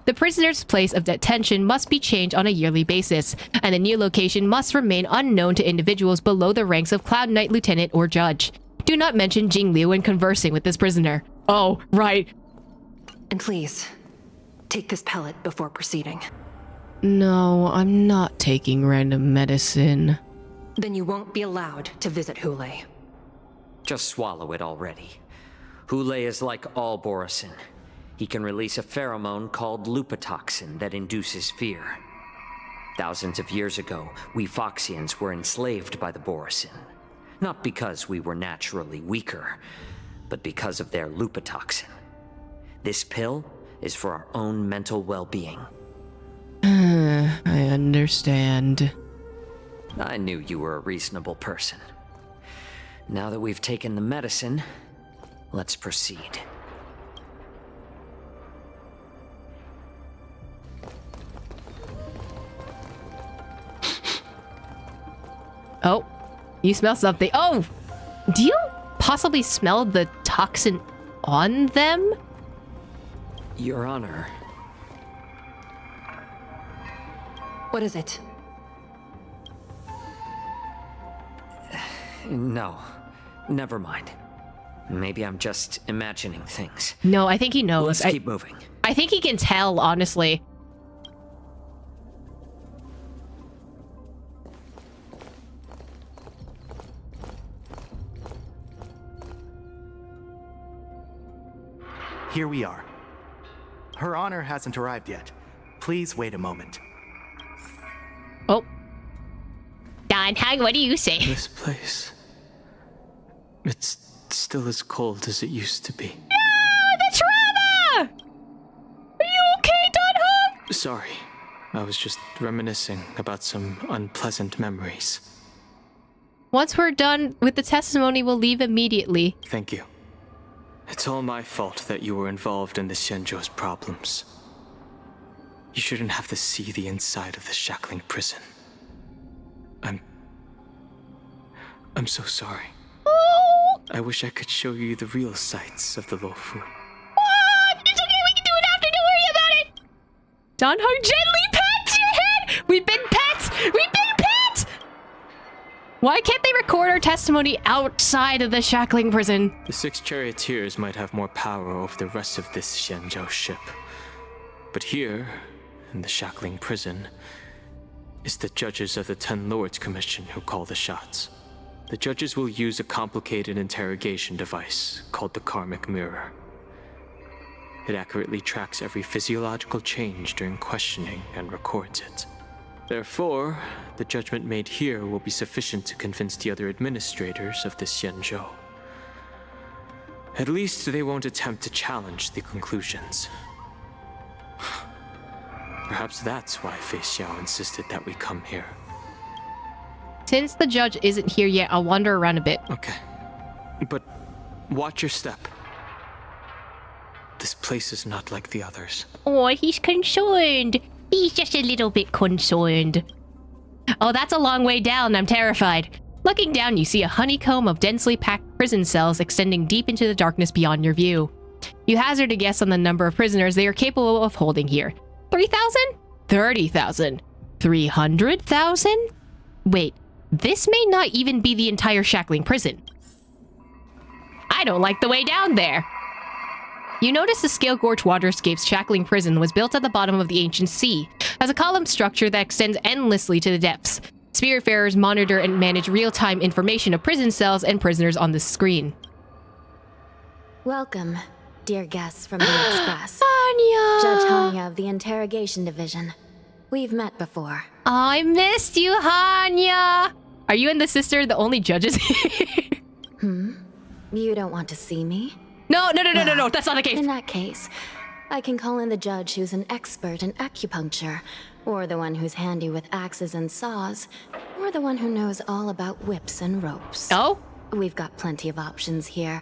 The prisoner's place of detention must be changed on a yearly basis, and the new location must remain unknown to individuals below the ranks of Cloud Knight Lieutenant or Judge. Do not mention Jing Liu when conversing with this prisoner. Oh, right. And please, take this pellet before proceeding. No, I'm not taking random medicine. Then you won't be allowed to visit Hule. Just swallow it already. Hule is like all Borisin. He can release a pheromone called lupitoxin that induces fear. Thousands of years ago, we Foxians were enslaved by the Borisin. Not because we were naturally weaker, but because of their lupitoxin. This pill is for our own mental well-being. I understand. I knew you were a reasonable person. Now that we've taken the medicine, let's proceed. Oh, you smell something. Oh, do you possibly smell the toxin on them? Your Honor. What is it? No, never mind. Maybe I'm just imagining things. No, I think he knows. Let's keep moving. I think he can tell, honestly. Here we are. Her Honor hasn't arrived yet. Please wait a moment. Oh. Don Hung, what do you say? This place... it's still as cold as it used to be. No, the trauma! Are you okay, Don Hung? Sorry. I was just reminiscing about some unpleasant memories. Once we're done with the testimony, we'll leave immediately. Thank you. It's all my fault that you were involved in the Xianzhou's problems. You shouldn't have to see the inside of the shackling prison. I'm so sorry. Oh! I wish I could show you the real sights of the Loufu. What? It's okay, we can do it after, don't worry about it! Don Hung gently pats your head! We've been pets! We've been pets! Why can't they record our testimony outside of the shackling prison? The 6 charioteers might have more power over the rest of this Xianzhou ship. But here, in the shackling prison, is the judges of the 10 Lords Commission who call the shots. The judges will use a complicated interrogation device called the Karmic Mirror. It accurately tracks every physiological change during questioning and records it. Therefore, the judgment made here will be sufficient to convince the other administrators of the Xianzhou. At least they won't attempt to challenge the conclusions. Perhaps that's why Fei Xiao insisted that we come here. Since the judge isn't here yet, I'll wander around a bit. Okay. But watch your step. This place is not like the others. Oh, he's concerned. He's just a little bit concerned. Oh, that's a long way down. I'm terrified. Looking down, you see a honeycomb of densely packed prison cells extending deep into the darkness beyond your view. You hazard a guess on the number of prisoners they are capable of holding here. 3,000? 30,000? 300,000? Wait, this may not even be the entire shackling prison. I don't like the way down there. You notice the Scale Gorge Waterscape's shackling prison was built at the bottom of the ancient sea, as a column structure that extends endlessly to the depths. Spiritfarers monitor and manage real-time information of prison cells and prisoners on the screen. Welcome, dear guests from the Express. Hanya! Judge Hanya of the Interrogation Division. We've met before. I missed you, Hanya! Are you and the sister the only judges here? You don't want to see me? No, that's not the case. In that case, I can call in the judge who's an expert in acupuncture, or the one who's handy with axes and saws, or the one who knows all about whips and ropes. Oh? We've got plenty of options here,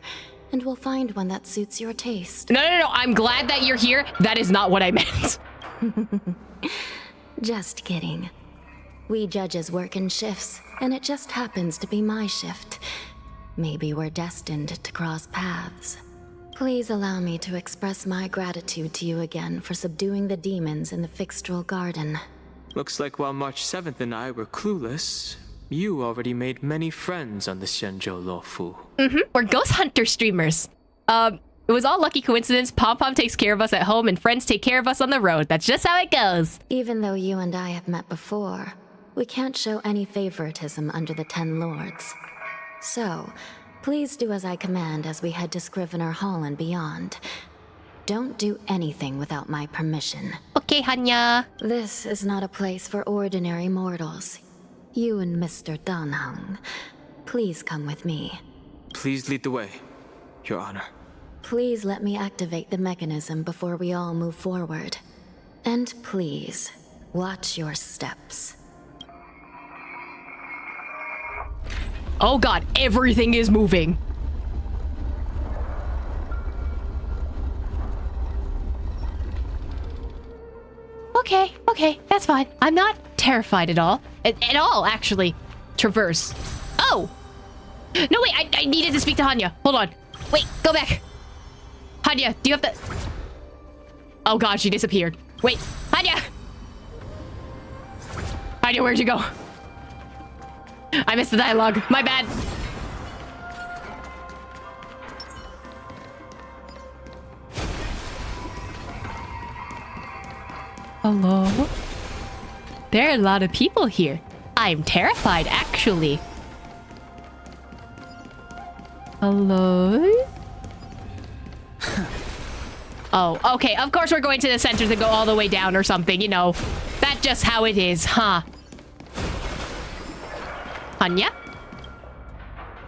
and we'll find one that suits your taste. No, I'm glad that you're here. That is not what I meant. Just kidding. We judges work in shifts, and it just happens to be my shift. Maybe we're destined to cross paths. Please allow me to express my gratitude to you again for subduing the demons in the Fixtral Garden. Looks like while March 7th and I were clueless, you already made many friends on the Xianzhou Loufu. We're ghost hunter streamers. It was all lucky coincidence. Pom-Pom takes care of us at home and friends take care of us on the road. That's just how it goes. Even though you and I have met before, we can't show any favoritism under the 10 Lords. So, please do as I command as we head to Scrivener Hall and beyond. Don't do anything without my permission. Okay, Hanya. This is not a place for ordinary mortals. You and Mr. Danheng, please come with me. Please lead the way, Your Honor. Please let me activate the mechanism before we all move forward. And please, watch your steps. Oh god, everything is moving. Okay, that's fine. I'm not terrified at all. At all, actually. Traverse. Oh! No, wait, I needed to speak to Hanya. Hold on. Wait, go back. Hanya, do you have the... Oh god, she disappeared. Wait, Hanya! Hanya, where'd you go? I missed the dialogue. My bad. Hello? There are a lot of people here. I'm terrified, actually. Hello? Oh, okay. Of course we're going to the center to go all the way down or something. You know, that's just how it is, huh? Anya?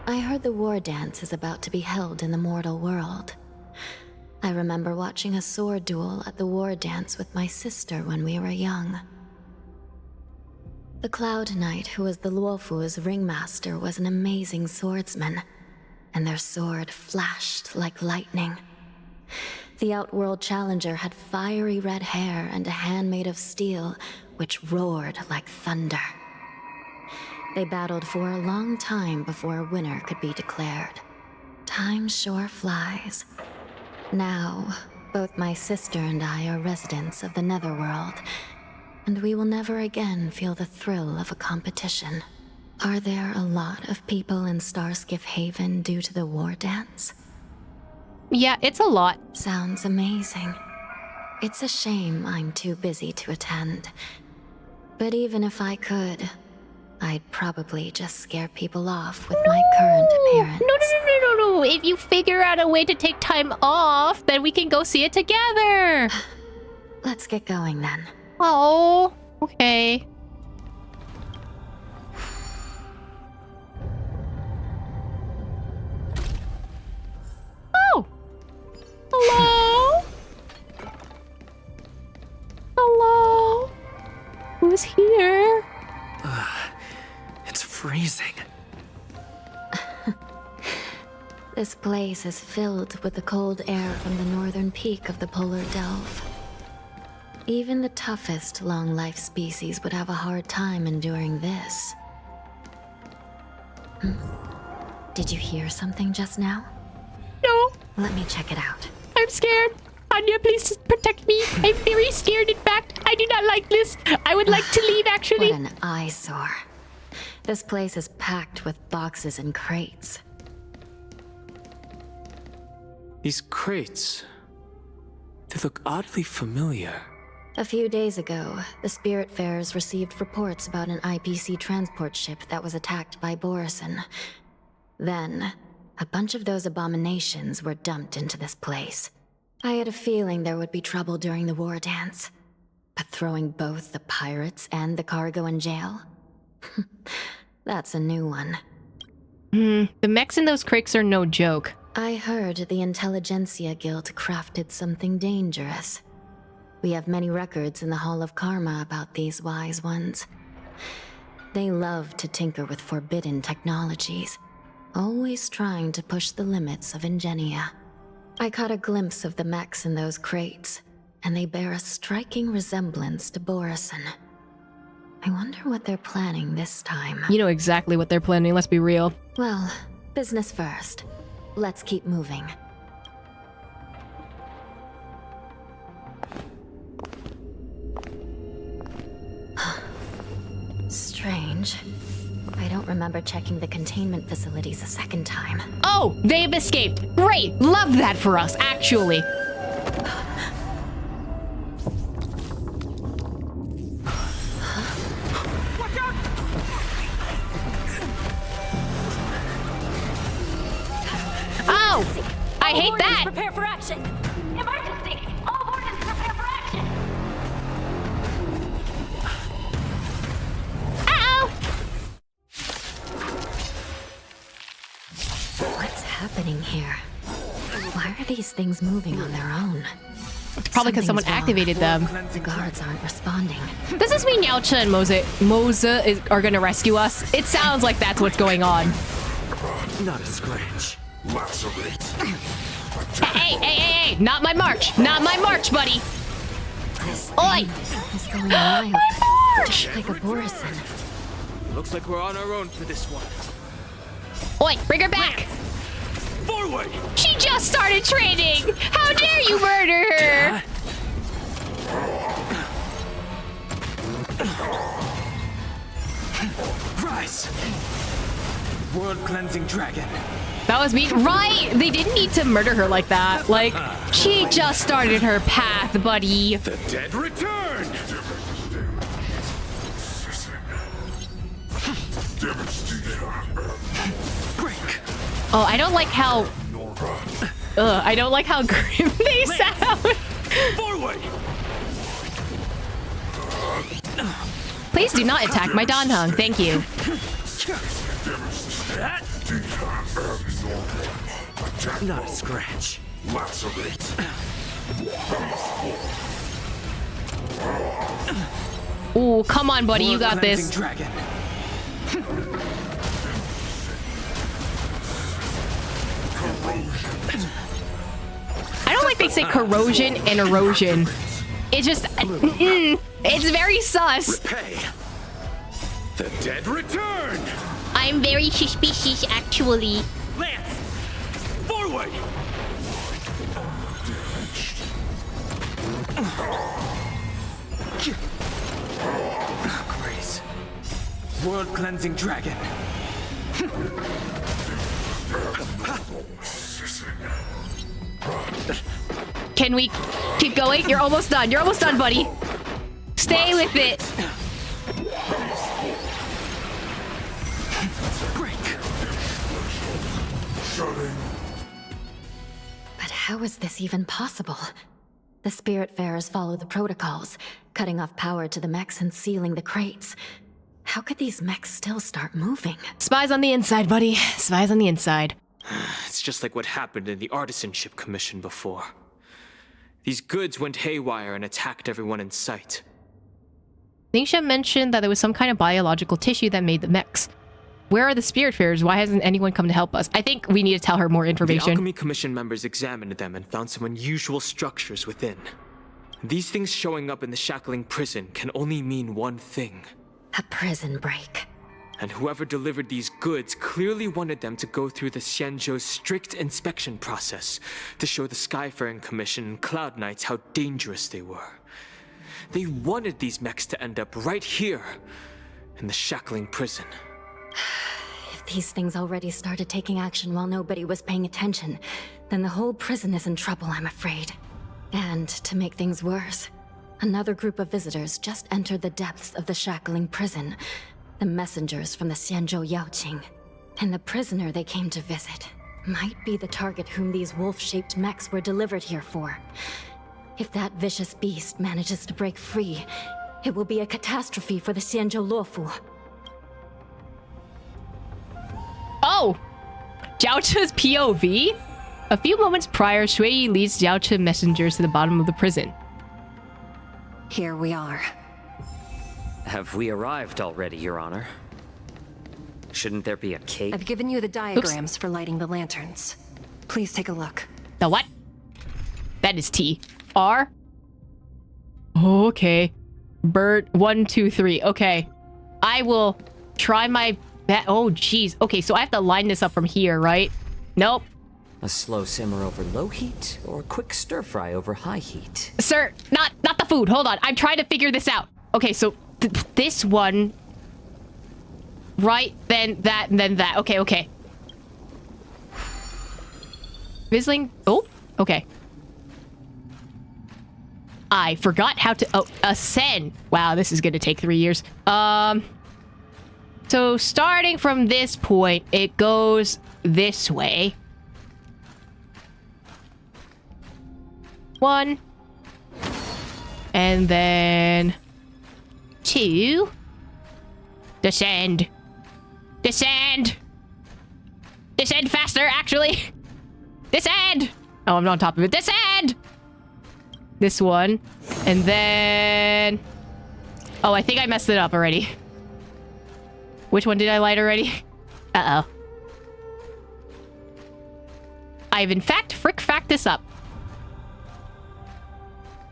I heard the war dance is about to be held in the mortal world. I remember watching a sword duel at the war dance with my sister when we were young. The Cloud Knight, who was the Loufu's ringmaster, was an amazing swordsman, and their sword flashed like lightning. The Outworld Challenger had fiery red hair and a hand made of steel, which roared like thunder. They battled for a long time before a winner could be declared. Time sure flies. Now, both my sister and I are residents of the Netherworld, and we will never again feel the thrill of a competition. Are there a lot of people in Starskiff Haven due to the war dance? Yeah, it's a lot. Sounds amazing. It's a shame I'm too busy to attend. But even if I could, I'd probably just scare people off with my current appearance. No. If you figure out a way to take time off, then we can go see it together. Let's get going then. Oh, okay. Oh! Hello? Hello? Who's here? It's freezing. This place is filled with the cold air from the northern peak of the polar delve. Even the toughest long-life species would have a hard time enduring this. Did you hear something just now? No. Let me check it out. I'm scared. Anya, please protect me. I'm very scared, in fact. I do not like this. I would like to leave, actually. What an eyesore. This place is packed with boxes and crates. These crates, they look oddly familiar. A few days ago, the Spiritfarers received reports about an IPC transport ship that was attacked by Borison. Then, a bunch of those abominations were dumped into this place. I had a feeling there would be trouble during the war dance. But throwing both the pirates and the cargo in jail? That's a new one. The mechs in those crates are no joke. I heard the Intelligentsia Guild crafted something dangerous. We have many records in the Hall of Karma about these wise ones. They love to tinker with forbidden technologies, always trying to push the limits of Ingenia. I caught a glimpse of the mechs in those crates, and they bear a striking resemblance to Borison. I wonder what they're planning this time. You know exactly what they're planning, let's be real. Well, business first. Let's keep moving. Strange. I don't remember checking the containment facilities a second time. Oh, they've escaped. Great. Love that for us, actually. Oh, I hate that. Prepare for action. Emergency. All wardens prepare for action. What's happening here? Why are these things moving on their own? It's probably because someone activated them. The guards aren't responding. Does this mean Yaocha and Moze are gonna rescue us? It sounds like that's what's going on. Not a scratch. Lacerate. Hey! Not my march! Not my march, buddy! Oi! He's going wild. Just like a Borison. Looks like we're on our own for this one. Oi, bring her back! Forward! She just started training! How dare you murder her! Rise! World-cleansing dragon. That was me. Right! They didn't need to murder her like that. Like, she just started her path, buddy. The dead return! Oh, I don't like how Ugh, I don't like how grim they sound. Forward! Please do not attack my Danheng. Thank you. Not a scratch. Ooh, come on, buddy. You got this. Dragon. I don't like they say corrosion and erosion. It just... it's very sus. Repay. The dead return! I'm very suspicious, actually. Lance! Forward! Grace. World cleansing dragon. Can we keep going? You're almost done. You're almost done, buddy. Stay with it. But how is this even possible? The Spiritfarers follow the protocols, cutting off power to the mechs and sealing the crates. How could these mechs still start moving? Spies on the inside, buddy. Spies on the inside. It's just like what happened in the Artisanship Commission before. These goods went haywire and attacked everyone in sight. Ningxia mentioned that there was some kind of biological tissue that made the mechs. Where are the Spiritfarers? Why hasn't anyone come to help us? I think we need to tell her more The information. Alchemy Commission members examined them and found some unusual structures within. These things showing up in the shackling prison can only mean one thing. A prison break. And whoever delivered these goods clearly wanted them to go through the Xianzhou's strict inspection process to show the Skyfaring Commission and Cloud Knights how dangerous they were. They wanted these mechs to end up right here, in the shackling prison. If these things already started taking action while nobody was paying attention, then the whole prison is in trouble, I'm afraid. And to make things worse, another group of visitors just entered the depths of the shackling prison. The messengers from the Xianzhou Yaoqing. And the prisoner they came to visit might be the target whom these wolf-shaped mechs were delivered here for. If that vicious beast manages to break free, it will be a catastrophe for the Xianzhou Loufu. Oh! Jiaoche's POV? A few moments prior, Shui leads Jiaoche messengers to the bottom of the prison. Here we are. Have we arrived already, Your Honor? Shouldn't there be a cake? I've given you the diagrams for lighting the lanterns. Please take a look. The what? That is T. R? Okay. Bird 1, 2, 3. Okay. I will try my best. Oh, jeez. Okay, so I have to line this up from here, right? Nope. A slow simmer over low heat, or a quick stir fry over high heat? Sir, not the food. Hold on. I'm trying to figure this out. Okay, so this one. Right, then that, and then that. Okay, okay. Fizzling. Oh, okay. I forgot how to... Oh, ascend. Wow, this is going to take 3 years. So starting from this point, it goes this way. 1. And then... 2. Descend. Descend! Descend faster, actually! Descend! Oh, I'm not on top of it. Descend! This one. And then... Oh, I think I messed it up already. Which one did I light already? Uh-oh. I've in fact frick-fact this up.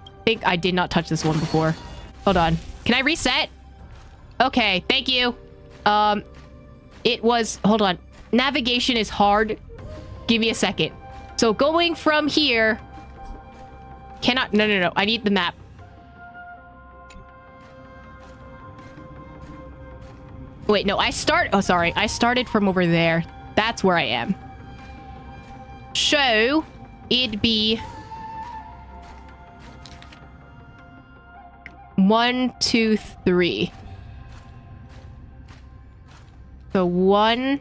I think I did not touch this one before. Hold on. Can I reset? Okay, thank you. It was... Hold on. Navigation is hard. Give me a second. So going from here... Cannot... No. I need the map. Wait, no. I started from over there. That's where I am. So, it'd be... 1, 2, 3. So 1,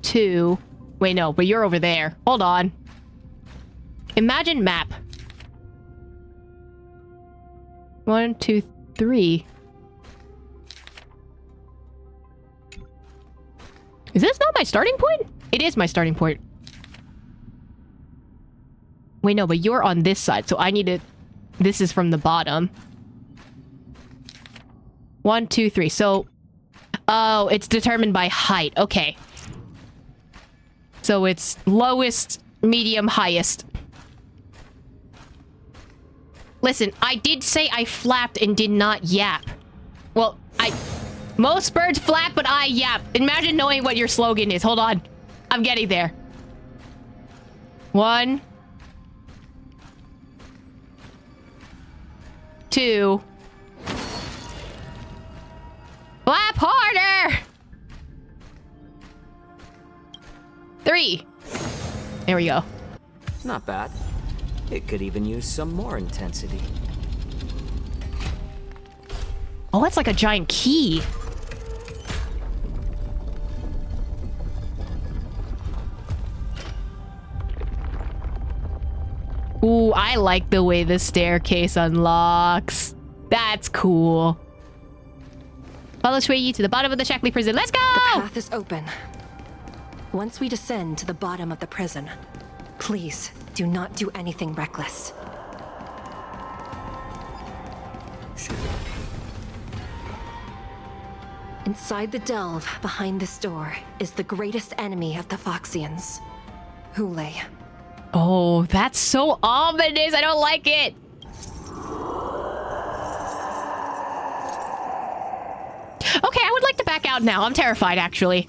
2, Wait, no, but you're over there. Hold on. Imagine map. 1, 2, 3. Is this not my starting point? It is my starting point. Wait, no, but you're on this side, so I need to... This is from the bottom. 1, 2, 3. So... Oh, it's determined by height. Okay. So it's lowest, medium, highest. Listen, I did say I flapped and did not yap. Well, most birds flap, but I yap. Imagine knowing what your slogan is. Hold on. I'm getting there. 1, 2. Flap harder! 3. There we go. Not bad. It could even use some more intensity. Oh, that's like a giant key. Ooh, I like the way the staircase unlocks. That's cool. Follow Shui to the bottom of the Shackley prison. Let's go! The path is open. Once we descend to the bottom of the prison, please do not do anything reckless. Inside the delve, behind this door, is the greatest enemy of the Foxians, Hule. Oh, that's so ominous. I don't like it. Okay, I would like to back out now. I'm terrified, actually.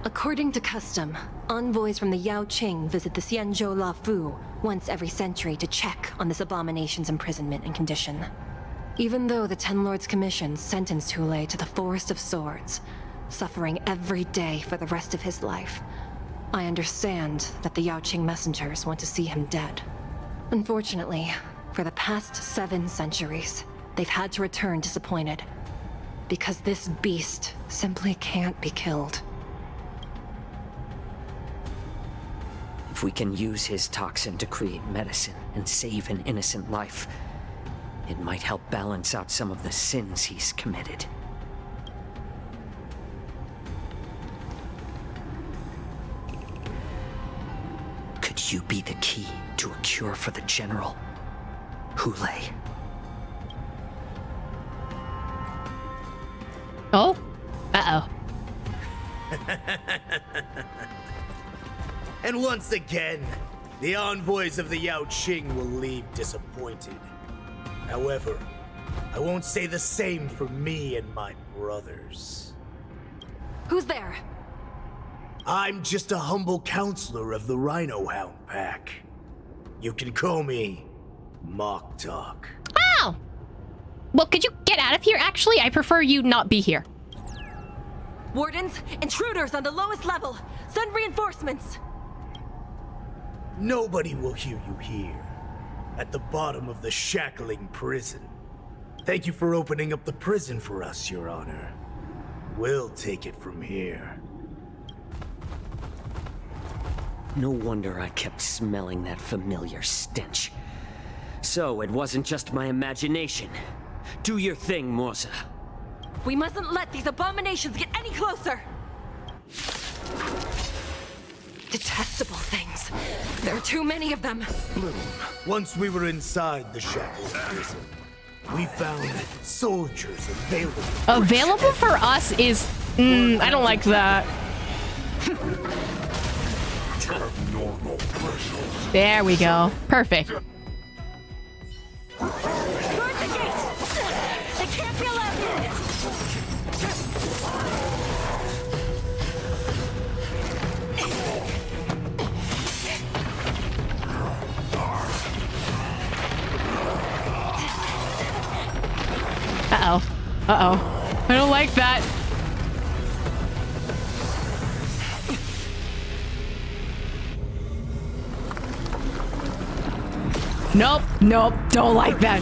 According to custom, envoys from the Yao Qing visit the Xianzhou Loufu once every century to check on this abomination's imprisonment and condition. Even though the Ten Lords Commission sentenced Hule to the Forest of Swords, suffering every day for the rest of his life, I understand that the Yao Qing messengers want to see him dead. Unfortunately, for the past 7 centuries, they've had to return disappointed. Because this beast simply can't be killed. If we can use his toxin to create medicine and save an innocent life, it might help balance out some of the sins he's committed. Could you be the key to a cure for the General, Hule? Oh? Uh-oh. And once again, the envoys of the Yao Qing will leave disappointed. However, I won't say the same for me and my brothers. Who's there? I'm just a humble counselor of the Rhino Hound Pack. You can call me Mock Talk. Oh! Well, could you get out of here, actually? I prefer you not be here. Wardens, intruders on the lowest level! Send reinforcements! Nobody will hear you here. At the bottom of the shackling prison. Thank you for opening up the prison for us, Your Honor. We'll take it from here. No wonder I kept smelling that familiar stench. So it wasn't just my imagination. Do your thing, Moze. We mustn't let these abominations get any closer! Detestable things. There are too many of them. Once we were inside the shackles prison, we found soldiers available. Available for us is... I don't like that. There we go. Perfect. Guard the gates! They can't be allowed in! Uh-oh. Uh-oh. I don't like that. Nope. Nope. Don't like that.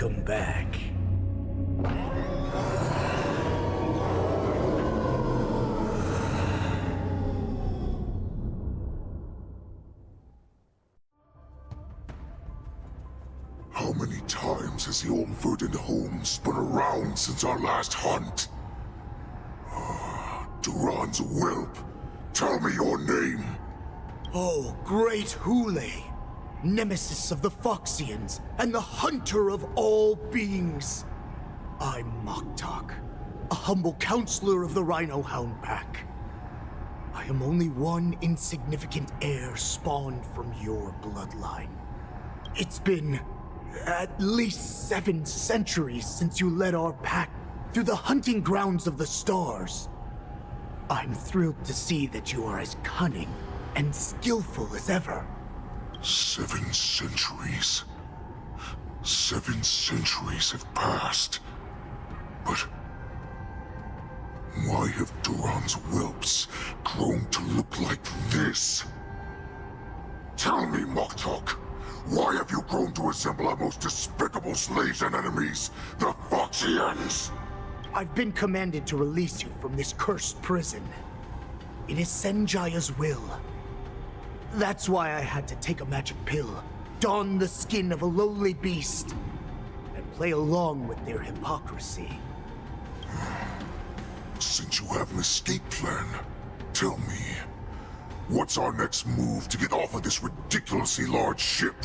Welcome back. How many times has the old verdant home spun around since our last hunt? Duran's whelp, tell me your name. Oh, great Hule, nemesis of the Foxians and the hunter of all beings. I'm Moktok, a humble counselor of the Rhino Hound Pack. I am only one insignificant heir spawned from your bloodline. It's been at least 7 centuries since you led our pack through the hunting grounds of the stars. I'm thrilled to see that you are as cunning and skillful as ever. 7 centuries. 7 centuries have passed. But why have Duran's whelps grown to look like this? Tell me, Moktok, why have you grown to resemble our most despicable slaves and enemies, the Foxians? I've been commanded to release you from this cursed prison. It is Senjaya's will. That's why I had to take a magic pill, don the skin of a lowly beast, and play along with their hypocrisy. Since you have an escape plan, tell me, what's our next move to get off of this ridiculously large ship?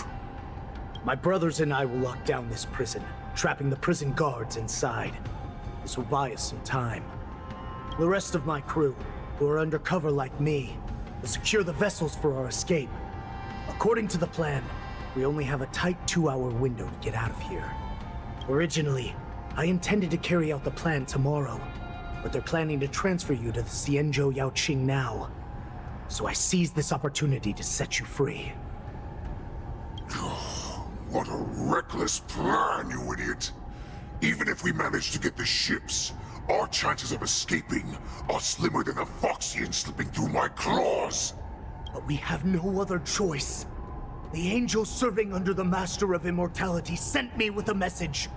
My brothers and I will lock down this prison, trapping the prison guards inside. This will buy us some time. The rest of my crew, who are undercover like me, will secure the vessels for our escape. According to the plan, we only have a tight 2-hour window to get out of here. Originally, I intended to carry out the plan tomorrow, but they're planning to transfer you to the Xianzhou Yaoqing now. So I seized this opportunity to set you free. What a reckless plan, you idiot! Even if we manage to get the ships, our chances of escaping are slimmer than a Foxian slipping through my claws! But we have no other choice. The angel serving under the Master of Immortality sent me with a message.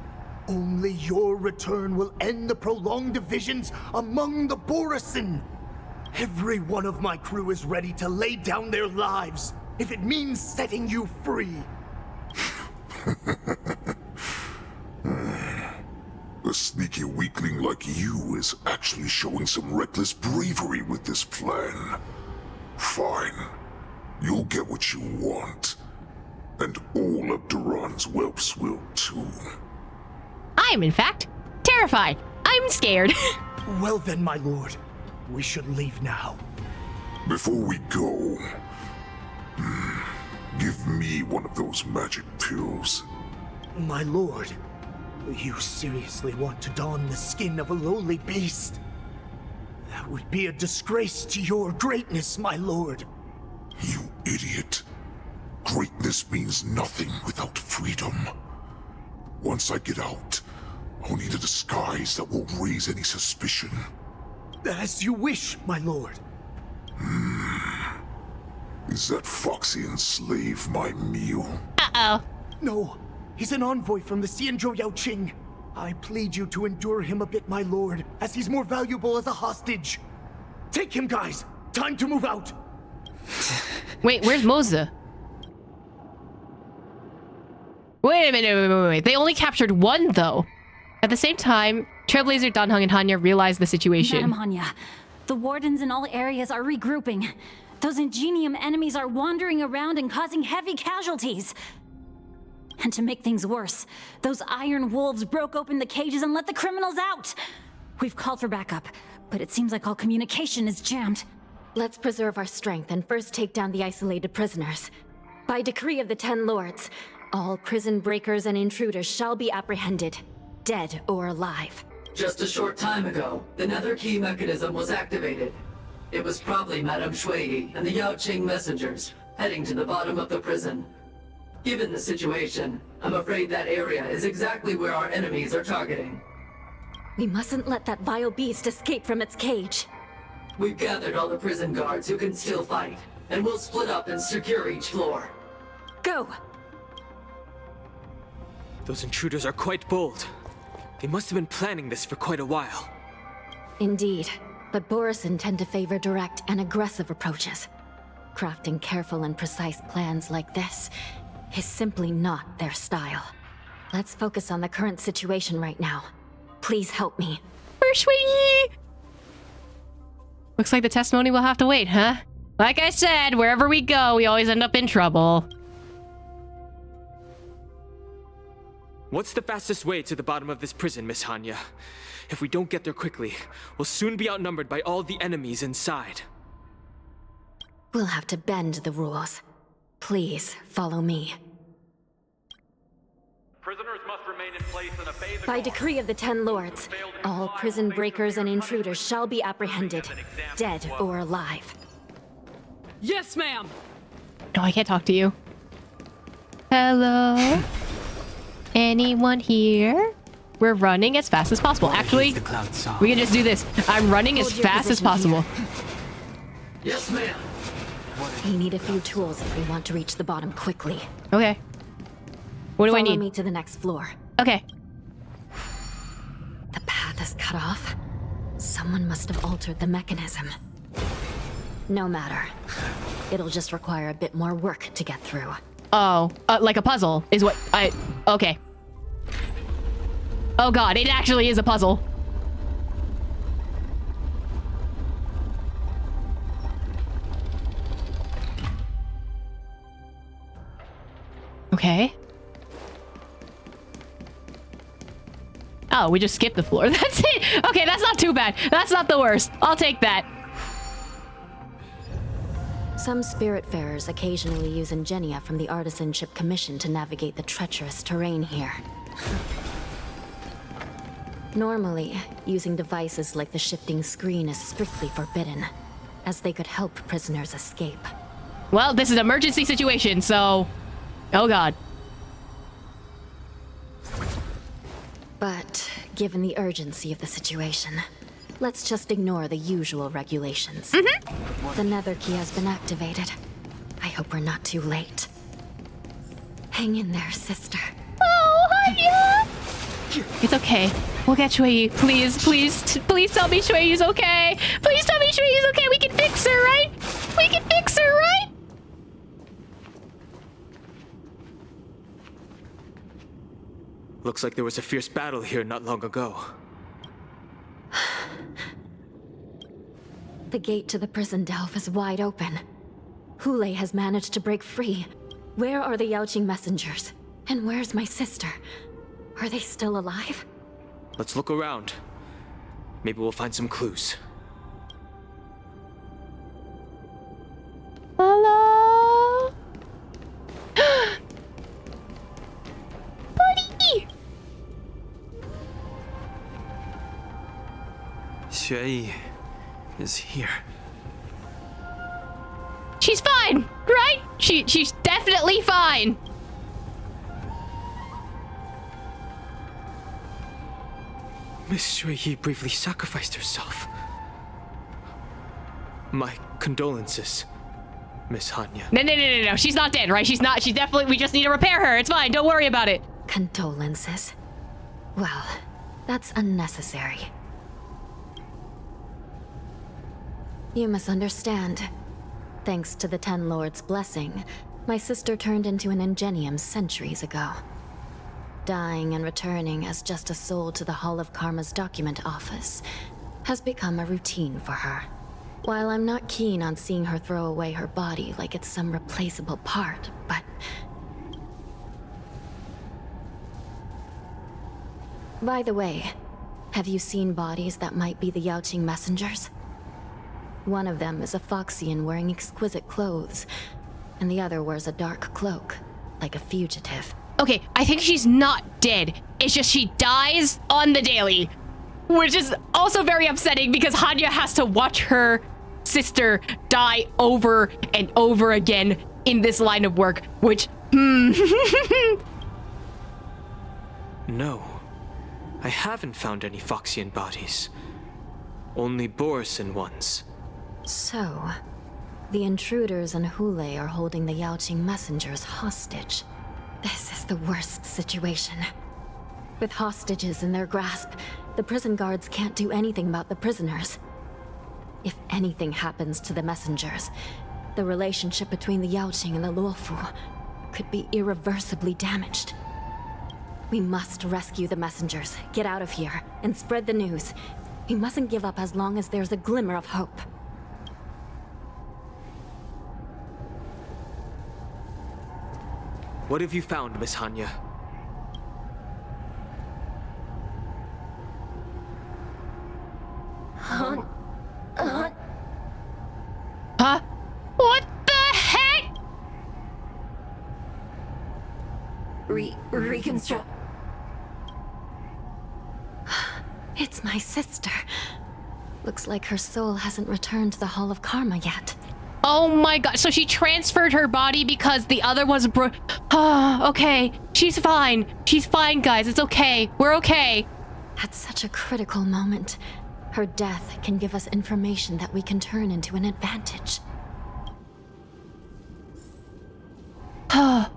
Only your return will end the prolonged divisions among the Borisin. Every one of my crew is ready to lay down their lives if it means setting you free. A sneaky weakling like you is actually showing some reckless bravery with this plan. Fine. You'll get what you want. And all of Duran's whelps will too. I'm, in fact, terrified. I'm scared. Well then, my lord. We should leave now. Before we go, give me one of those magic pills. My lord, you seriously want to don the skin of a lowly beast? That would be a disgrace to your greatness, my lord. You idiot. Greatness means nothing without freedom. Once I get out, I'll need a disguise that won't raise any suspicion. As you wish, my lord. Is that Foxian slave my meal? Uh-oh. No, he's an envoy from the Xianzhou Yaoqing. I plead you to endure him a bit, my lord, as he's more valuable as a hostage. Take him, guys. Time to move out. Wait, where's Moze? Wait a minute, wait. They only captured one, though. At the same time, Trailblazer, Danheng, and Hanya realize the situation. Madam Hanya, the wardens in all areas are regrouping. Those Ingenium enemies are wandering around and causing heavy casualties. And to make things worse, those iron wolves broke open the cages and let the criminals out. We've called for backup, but it seems like all communication is jammed. Let's preserve our strength and first take down the isolated prisoners. By decree of the 10 Lords, all prison breakers and intruders shall be apprehended, dead or alive. Just a short time ago, the nether key mechanism was activated. It was probably Madame Shui and the Yaoqing messengers heading to the bottom of the prison. Given the situation, I'm afraid that area is exactly where our enemies are targeting. We mustn't let that vile beast escape from its cage. We've gathered all the prison guards who can still fight, and we'll split up and secure each floor. Go! Those intruders are quite bold. They must have been planning this for quite a while. Indeed, but Borisin tend to favor direct and aggressive approaches. Crafting careful and precise plans like this is simply not their style. Let's focus on the current situation right now. Please help me. Sweetie! Looks like the testimony will have to wait, huh? Like I said, wherever we go, we always end up in trouble. What's the fastest way to the bottom of this prison, Miss Hanya? If we don't get there quickly, we'll soon be outnumbered by all the enemies inside. We'll have to bend the rules. Please, follow me. Prisoners must remain in place and obey the By decree of the Ten Lords, all prison breakers and intruders shall be apprehended, dead or alive. Yes, ma'am! No, I can't talk to you. Hello? Anyone here? We're running as fast as possible. Actually, we can just do this. I'm running as fast as possible. Yes, ma'am. We need a few tools if we want to reach the bottom quickly. Okay. What do I need? Follow me to the next floor. Okay. The path is cut off. Someone must have altered the mechanism. No matter. It'll just require a bit more work to get through. Oh, like a puzzle is what I... Okay. Oh god, it actually is a puzzle. Okay. Oh, we just skipped the floor. That's it. Okay, that's not too bad. That's not the worst. I'll take that. Some Spiritfarers occasionally use ingenia from the Artisanship Commission to navigate the treacherous terrain here. Normally, using devices like the shifting screen is strictly forbidden, as they could help prisoners escape. Well, this is an emergency situation, so... Oh god. But, given the urgency of the situation, let's just ignore the usual regulations. The nether key has been activated. I hope we're not too late. Hang in there, sister. Oh, Hanya! It's okay. We'll get Shui. Please, please, please tell me Shui's okay. Please tell me Shui's okay. We can fix her, right? We can fix her, right? Looks like there was a fierce battle here not long ago. The gate to the prison delve is wide open. Hule has managed to break free. Where are the Yaoqing messengers? And where's my sister? Are they still alive? Let's look around. Maybe we'll find some clues. Hello? Buddy! Shui is here. She's fine, right? She's definitely fine. Miss Shui bravely sacrificed herself. My condolences, Miss Hanya. No. She's not dead, right? She's definitely... We just need to repair her. It's fine. Don't worry about it. Condolences? Well, that's unnecessary. You misunderstand. Thanks to the Ten Lords' blessing, my sister turned into an ingenium centuries ago. Dying and returning as just a soul to the Hall of Karma's document office has become a routine for her. While I'm not keen on seeing her throw away her body like it's some replaceable part, but... By the way, have you seen bodies that might be the Yaoqing messengers? One of them is a Foxian wearing exquisite clothes, and the other wears a dark cloak, like a fugitive. Okay, I think she's not dead. It's just she dies on the daily, which is also very upsetting because Hanya has to watch her sister die over and over again in this line of work, which, No, I haven't found any Foxian bodies. Only Borisin ones. So, the intruders and Hule are holding the Yaoqing messengers hostage. This is the worst situation. With hostages in their grasp, the prison guards can't do anything about the prisoners. If anything happens to the messengers, the relationship between the Yaoqing and the Luofu could be irreversibly damaged. We must rescue the messengers, get out of here, and spread the news. We mustn't give up as long as there's a glimmer of hope. What have you found, Miss Hanya? Huh? What the heck? Reconstruct. It's my sister. Looks like her soul hasn't returned to the Hall of Karma yet. Oh my god, so she transferred her body because the other was okay. She's fine. She's fine, guys. It's okay. We're okay. At such a critical moment, her death can give us information that we can turn into an advantage.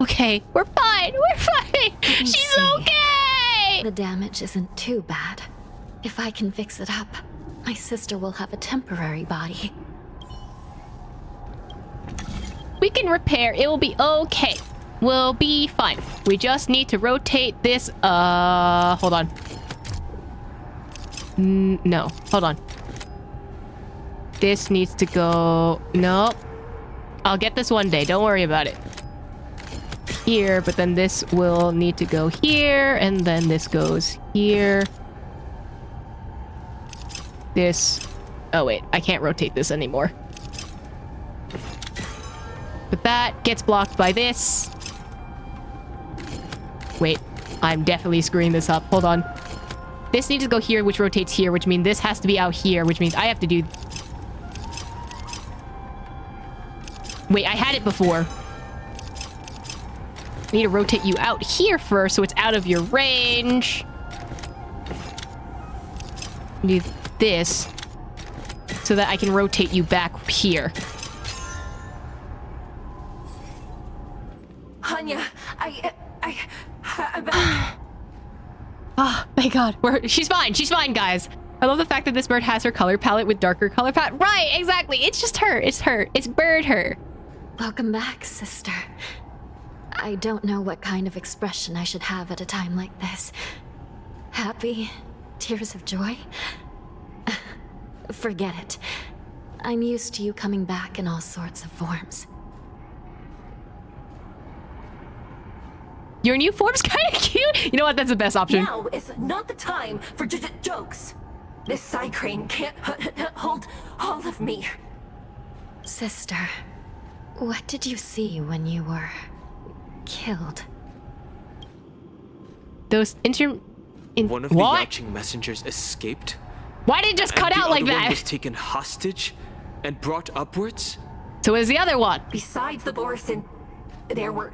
Okay. We're fine. We're fine. She's okay. The damage isn't too bad. If I can fix it up, my sister will have a temporary body. We can repair. It will be okay. We'll be fine. We just need to rotate this. Hold on. No, hold on. This needs to go. Nope. I'll get this one day. Don't worry about it. Here, but then this will need to go here, and then this goes here. This. Oh, wait. I can't rotate this anymore. But that gets blocked by this. Wait. I'm definitely screwing this up. Hold on. This needs to go here, which rotates here, which means this has to be out here, which means I have to do... Wait, I had it before. I need to rotate you out here first, so it's out of your range. Need this, so that I can rotate you back here. Hanya, I'm back. Ah, thank God. She's fine. She's fine, guys. I love the fact that this bird has her color palette with darker color palette. Right, exactly. It's just her. It's her. It's bird her. Welcome back, sister. I don't know what kind of expression I should have at a time like this. Happy? Tears of joy? Forget it. I'm used to you coming back in all sorts of forms. Your new form's kind of cute. You know what? That's the best option. Now is not the time for jokes. This side crane can't hold all of me. Sister, what did you see when you were killed? Those One of the Yaoqing messengers escaped. Why did it just cut out like that? The other one was taken hostage and brought upwards. So is the other one. Besides the Borisin, there were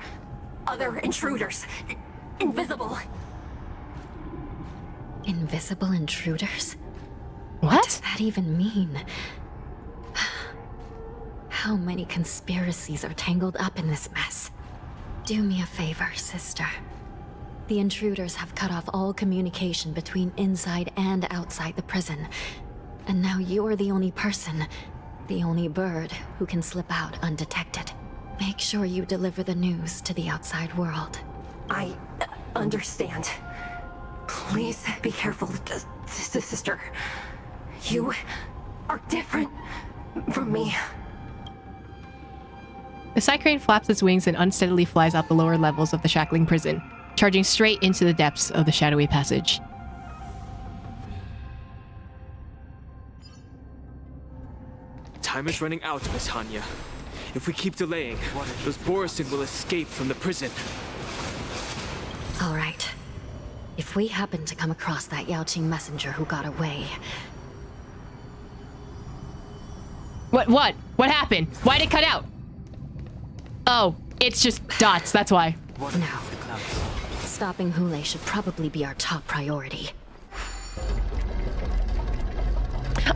other intruders. Invisible. Invisible intruders? What does that even mean? How many conspiracies are tangled up in this mess? Do me a favor, sister. The intruders have cut off all communication between inside and outside the prison. And now you're the only person, the only bird, who can slip out undetected. Make sure you deliver the news to the outside world. I understand. Please be careful, sister. You are different from me. The cycrane flaps its wings and unsteadily flies out the lower levels of the shackling prison, charging straight into the depths of the shadowy passage. Time is running out, Miss Hanya. If we keep delaying, those Borisin will escape from the prison. All right. If we happen to come across that Yaoqing messenger who got away... What? What happened? Why'd it cut out? Oh, it's just dots, that's why. No. Stopping Hule should probably be our top priority.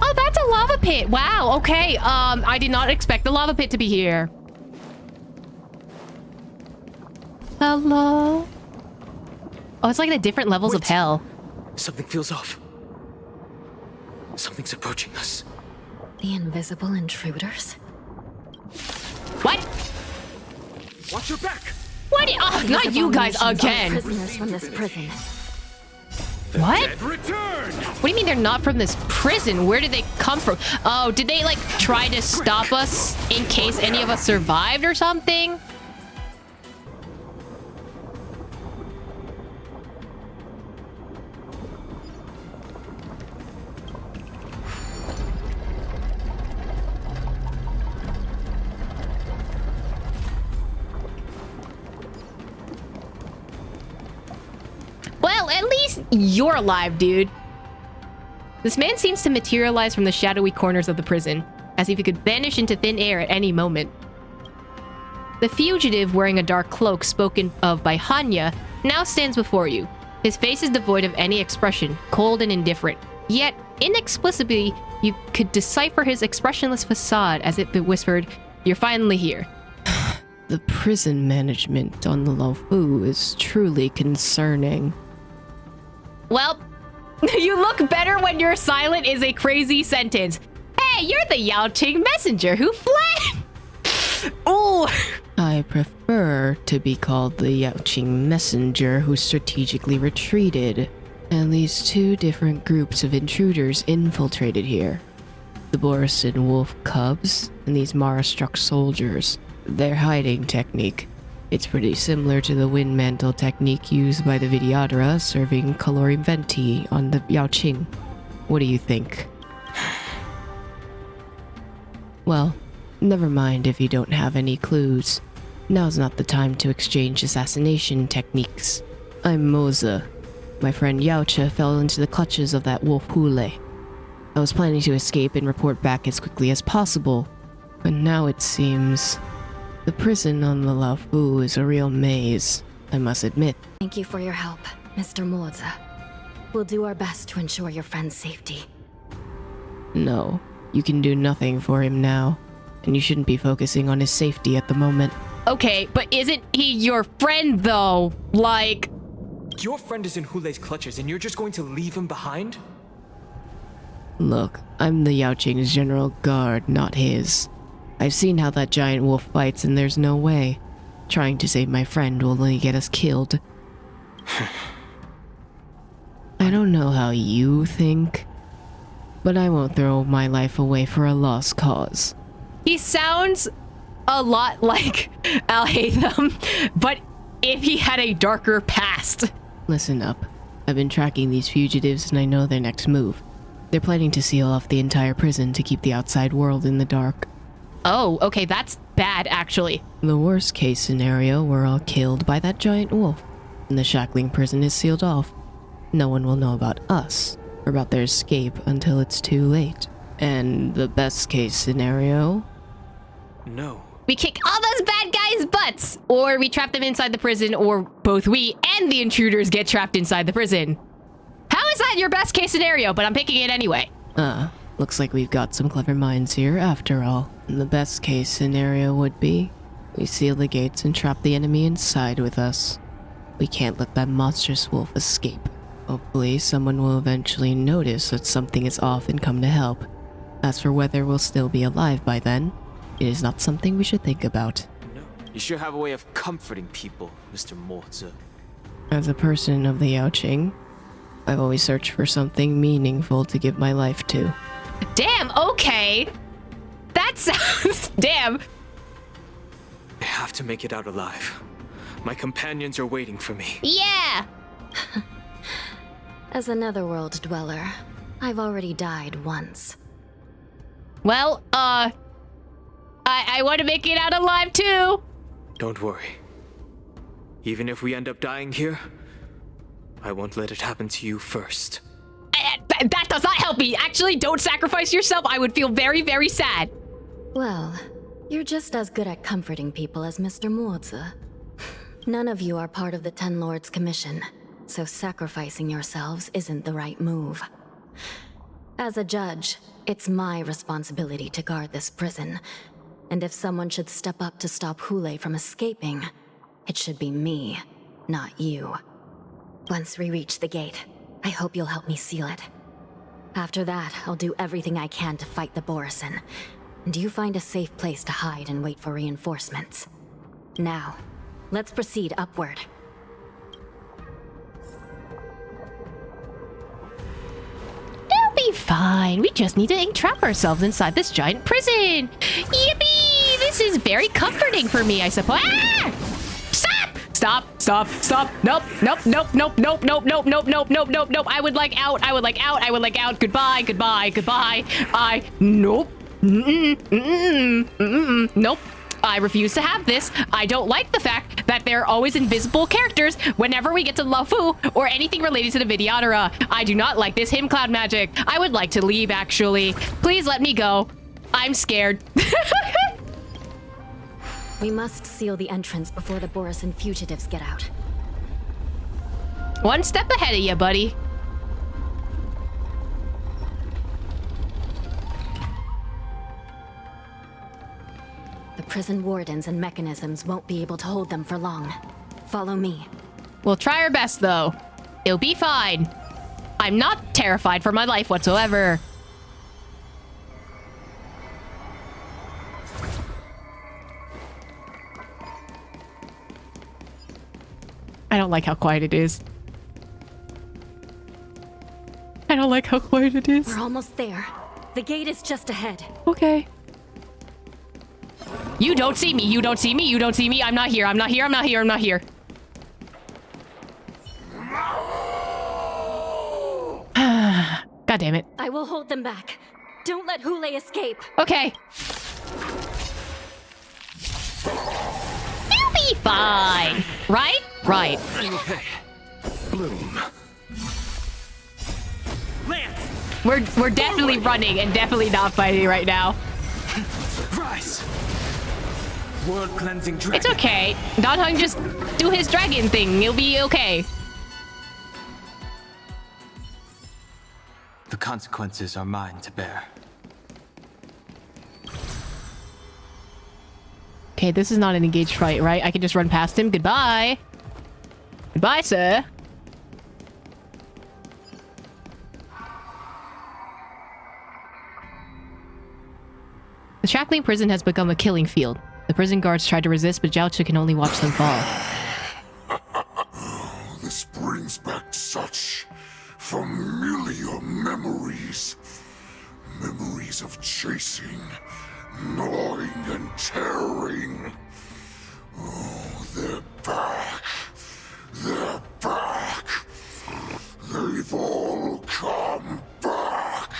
Oh, that's a lava pit. Wow, okay. I did not expect the lava pit to be here. Hello? Oh, it's like the different levels of hell. Something feels off. Something's approaching us. The invisible intruders? What? Watch your back! What? Oh, not you guys again. Prisoners from this prison. What? What do you mean they're not from this prison? Where did they come from? Oh, did they like try to stop us in case any of us survived or something? Well, at least you're alive, dude. This man seems to materialize from the shadowy corners of the prison, as if he could vanish into thin air at any moment. The fugitive wearing a dark cloak spoken of by Hanya now stands before you. His face is devoid of any expression, cold and indifferent. Yet, inexplicably, you could decipher his expressionless facade as if it whispered, "You're finally here." The prison management on the Loufu is truly concerning. Well, you look better when you're silent is a crazy sentence. Hey, you're the Yaoqing messenger who fled! Ooh! I prefer to be called the Yaoqing messenger who strategically retreated. At least 2 different groups of intruders infiltrated here. The Borison wolf cubs and these Mara-struck soldiers. Their hiding technique. It's pretty similar to the wind mantle technique used by the Vidyadhara serving Calorium Venti on the Yaoqing. What do you think? Well, never mind if you don't have any clues. Now's not the time to exchange assassination techniques. I'm Moze. My friend Yaocha fell into the clutches of that wolf Hule. I was planning to escape and report back as quickly as possible, but now it seems the prison on the Loufu is a real maze, I must admit. Thank you for your help, Mr. Moze. We'll do our best to ensure your friend's safety. No, you can do nothing for him now, and you shouldn't be focusing on his safety at the moment. Okay, but isn't he your friend though? Like... Your friend is in Hule's clutches and you're just going to leave him behind? Look, I'm the Yaoqing's general guard, not his. I've seen how that giant wolf fights and there's no way. Trying to save my friend will only get us killed. I don't know how you think, but I won't throw my life away for a lost cause. He sounds a lot like Al-Haytham, but if he had a darker past. Listen up. I've been tracking these fugitives and I know their next move. They're planning to seal off the entire prison to keep the outside world in the dark. Oh, okay, that's bad, actually. The worst case scenario, we're all killed by that giant wolf, and the shackling prison is sealed off. No one will know about us, or about their escape until it's too late. And the best case scenario? No. We kick all those bad guys' butts! Or we trap them inside the prison, or both we and the intruders get trapped inside the prison. How is that your best case scenario? But I'm picking it anyway. Looks like we've got some clever minds here after all. And the best case scenario would be we seal the gates and trap the enemy inside with us. We can't let that monstrous wolf escape. Hopefully someone will eventually notice that something is off and come to help. As for whether we'll still be alive by then, it is not something we should think about. No. You sure have a way of comforting people, Mr. Moze. As a person of the Yaoqing, I've always searched for something meaningful to give my life to. Damn, okay. That sounds... Damn. I have to make it out alive. My companions are waiting for me. Yeah! As a netherworld dweller, I've already died once. Well, I want to make it out alive too. Don't worry. Even if we end up dying here, I won't let it happen to you first. That does not help me. Actually, don't sacrifice yourself. I would feel very, very sad. Well, you're just as good at comforting people as Mr. Moze. None of you are part of the Ten Lords' commission, so sacrificing yourselves isn't the right move. As a judge, it's my responsibility to guard this prison, and if someone should step up to stop Hule from escaping, it should be me, not you. Once we reach the gate, I hope you'll help me seal it. After that, I'll do everything I can to fight the Borisin. And you find a safe place to hide and wait for reinforcements. Now, let's proceed upward. It'll be fine. We just need to entrap ourselves inside this giant prison. Yippee! This is very comforting for me, I suppose. Ah! Stop! Stop! Stop! Stop! Nope! Nope! Nope! Nope! Nope! Nope! Nope! Nope! Nope! Nope! Nope! Nope! I would like out. I would like out. I would like out. Goodbye. Goodbye. Goodbye. Nope. Nope. I refuse to have this. I don't like the fact that there are always invisible characters whenever we get to Loufu or anything related to the Vidyadhara. I do not like this hymn cloud magic. I would like to leave, actually. Please let me go. I'm scared. We must seal the entrance before the Borisin fugitives get out. One step ahead of you, buddy. The prison wardens and mechanisms won't be able to hold them for long. Follow me. We'll try our best, though. It'll be fine. I'm not terrified for my life whatsoever. I don't like how quiet it is. I don't like how quiet it is. We're almost there. The gate is just ahead. Okay. You don't see me. You don't see me. You don't see me. I'm not here. I'm not here. I'm not here. I'm not here. God damn it. I will hold them back. Don't let Hule escape. Okay. You'll be fine. Right? Right. Okay. Bloom. Lance! We're definitely running and definitely not fighting right now. Rise. World cleansing dragon. It's okay. Danheng just do his dragon thing. He'll be okay. The consequences are mine to bear. Okay, this is not an engaged fight, right? I can just run past him. Goodbye. Goodbye, sir. The Shackling prison has become a killing field. The prison guards tried to resist, but Jiaochi can only watch them fall. This brings back such familiar memories. Memories of chasing, gnawing, and tearing. Oh, they're back. They're back. They've all come back.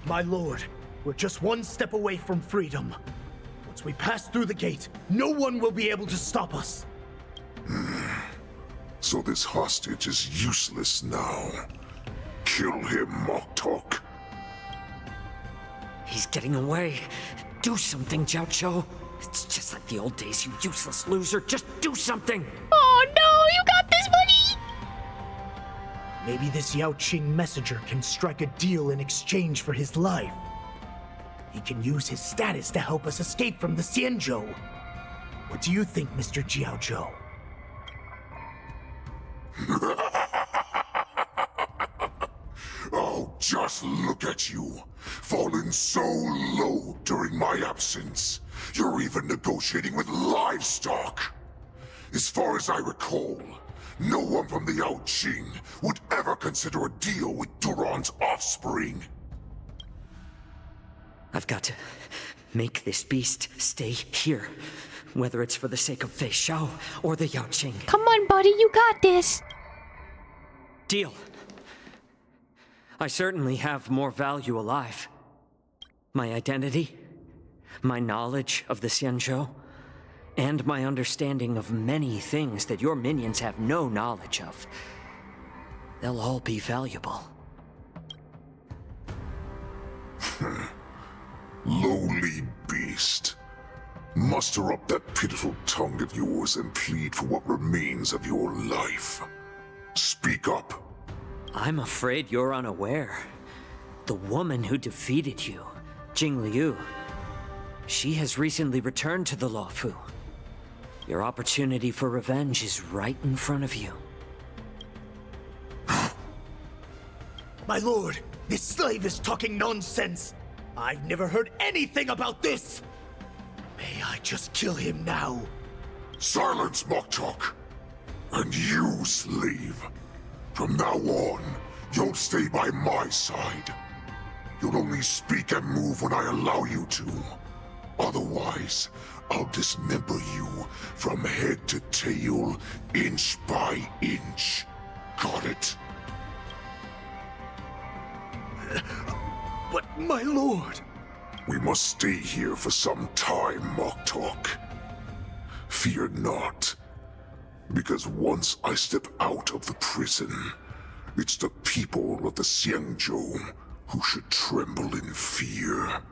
My lord, we're just one step away from freedom. Once we pass through the gate, no one will be able to stop us. So this hostage is useless now. Kill him, Moktok. He's getting away. Do something, Jiaoqiu. It's just like the old days, you useless loser. Just do something. Oh no, you got this, buddy! Maybe this Yao Qing messenger can strike a deal in exchange for his life. He can use his status to help us escape from the Xianzhou. What do you think, Mr. Jiaozhou? Oh, just look at you. Fallen so low during my absence. You're even negotiating with livestock. As far as I recall, no one from the Yao Qing would ever consider a deal with Duran's offspring. I've got to make this beast stay here. Whether it's for the sake of Fei Shao or the Yao Qing. Come on, buddy, you got this. Deal. I certainly have more value alive. My identity, my knowledge of the Xianzhou, and my understanding of many things that your minions have no knowledge of. They'll all be valuable. Lowly beast. Muster up that pitiful tongue of yours and plead for what remains of your life. Speak up. I'm afraid you're unaware. The woman who defeated you, Jing Liu, she has recently returned to the Loufu. Your opportunity for revenge is right in front of you. My lord, this slave is talking nonsense. I've never heard anything about this. May I just kill him now? Silence, Moktok. And you, slave. From now on, you'll stay by my side. You'll only speak and move when I allow you to. Otherwise, I'll dismember you from head to tail, inch by inch. Got it? But my lord... We must stay here for some time, Moktok. Fear not. Because once I step out of the prison, it's the people of the Xianzhou who should tremble in fear.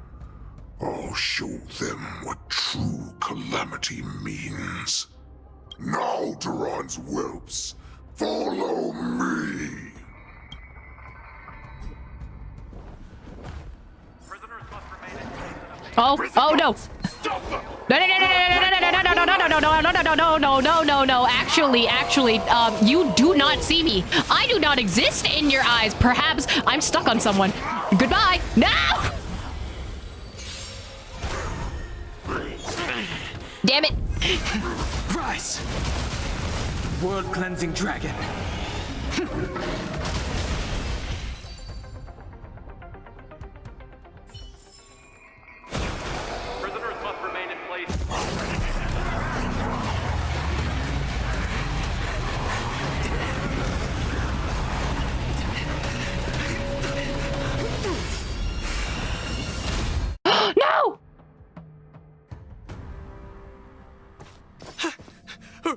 I'll show them what true calamity means. Now, Duran's whelps, follow me! Oh no! No. Actually, you do not see me. I do not exist in your eyes. Perhaps I'm stuck on someone. Goodbye. No! Damn it. Rise! World-cleansing dragon. Prisoners must remain in place. No!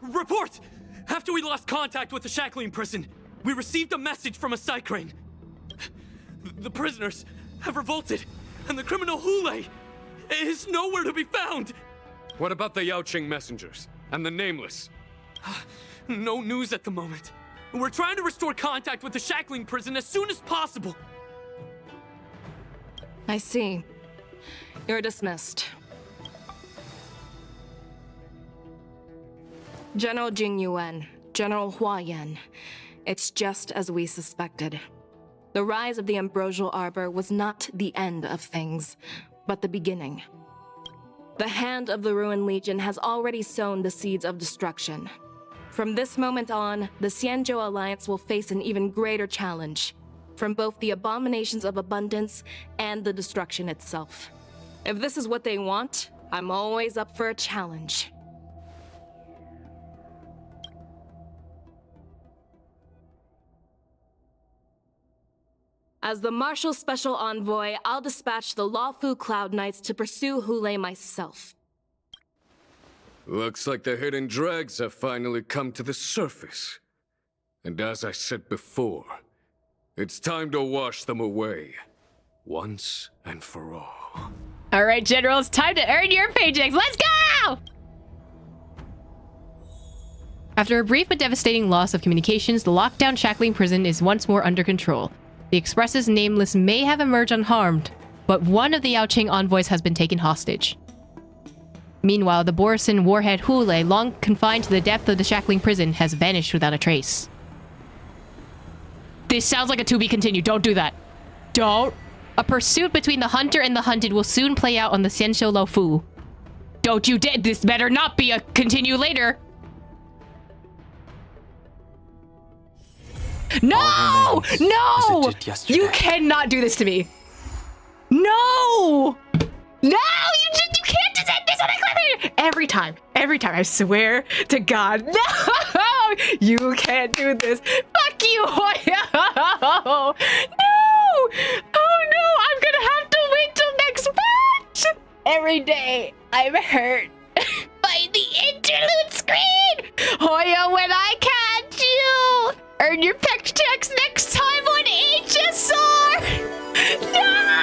Report! After we lost contact with the Shackling prison, we received a message from a Psycrane. The prisoners have revolted, and the criminal Hule is nowhere to be found. What about the Yaoqing messengers and the Nameless? No news at the moment. We're trying to restore contact with the Shackling prison as soon as possible. I see. You're dismissed. General Jing Yuan, General Hua Yan. It's just as we suspected. The rise of the Ambrosial Arbor was not the end of things, but the beginning. The hand of the Ruined Legion has already sown the seeds of destruction. From this moment on, the Xianzhou Alliance will face an even greater challenge, from both the abominations of abundance and the destruction itself. If this is what they want, I'm always up for a challenge. As the Marshal Special Envoy, I'll dispatch the Loufu Cloud Knights to pursue Hule myself. Looks like the hidden dregs have finally come to the surface. And as I said before, it's time to wash them away. Once and for all. All right, General, it's time to earn your paychecks. Let's go! After a brief but devastating loss of communications, the lockdown Shackling prison is once more under control. The Express's Nameless may have emerged unharmed, but one of the Yaoqing envoys has been taken hostage. Meanwhile, the Borisin warhead Hule, long confined to the depth of the Shackling prison, has vanished without a trace. This sounds like a to be continued. Don't do that. Don't. A pursuit between the hunter and the hunted will soon play out on the Xianzhou Loufu. Don't you dare. This better not be a continue later. No! No! You cannot do this to me. No! No! You can't just end this on a cliffhanger! Every time, I swear to God. No! You can't do this. Fuck you, Hoya! No! Oh no, I'm gonna have to wait till next match! Every day, I'm hurt by the interlude screen! Hoya, when I catch you! Earn your peck checks next time on HSR! No!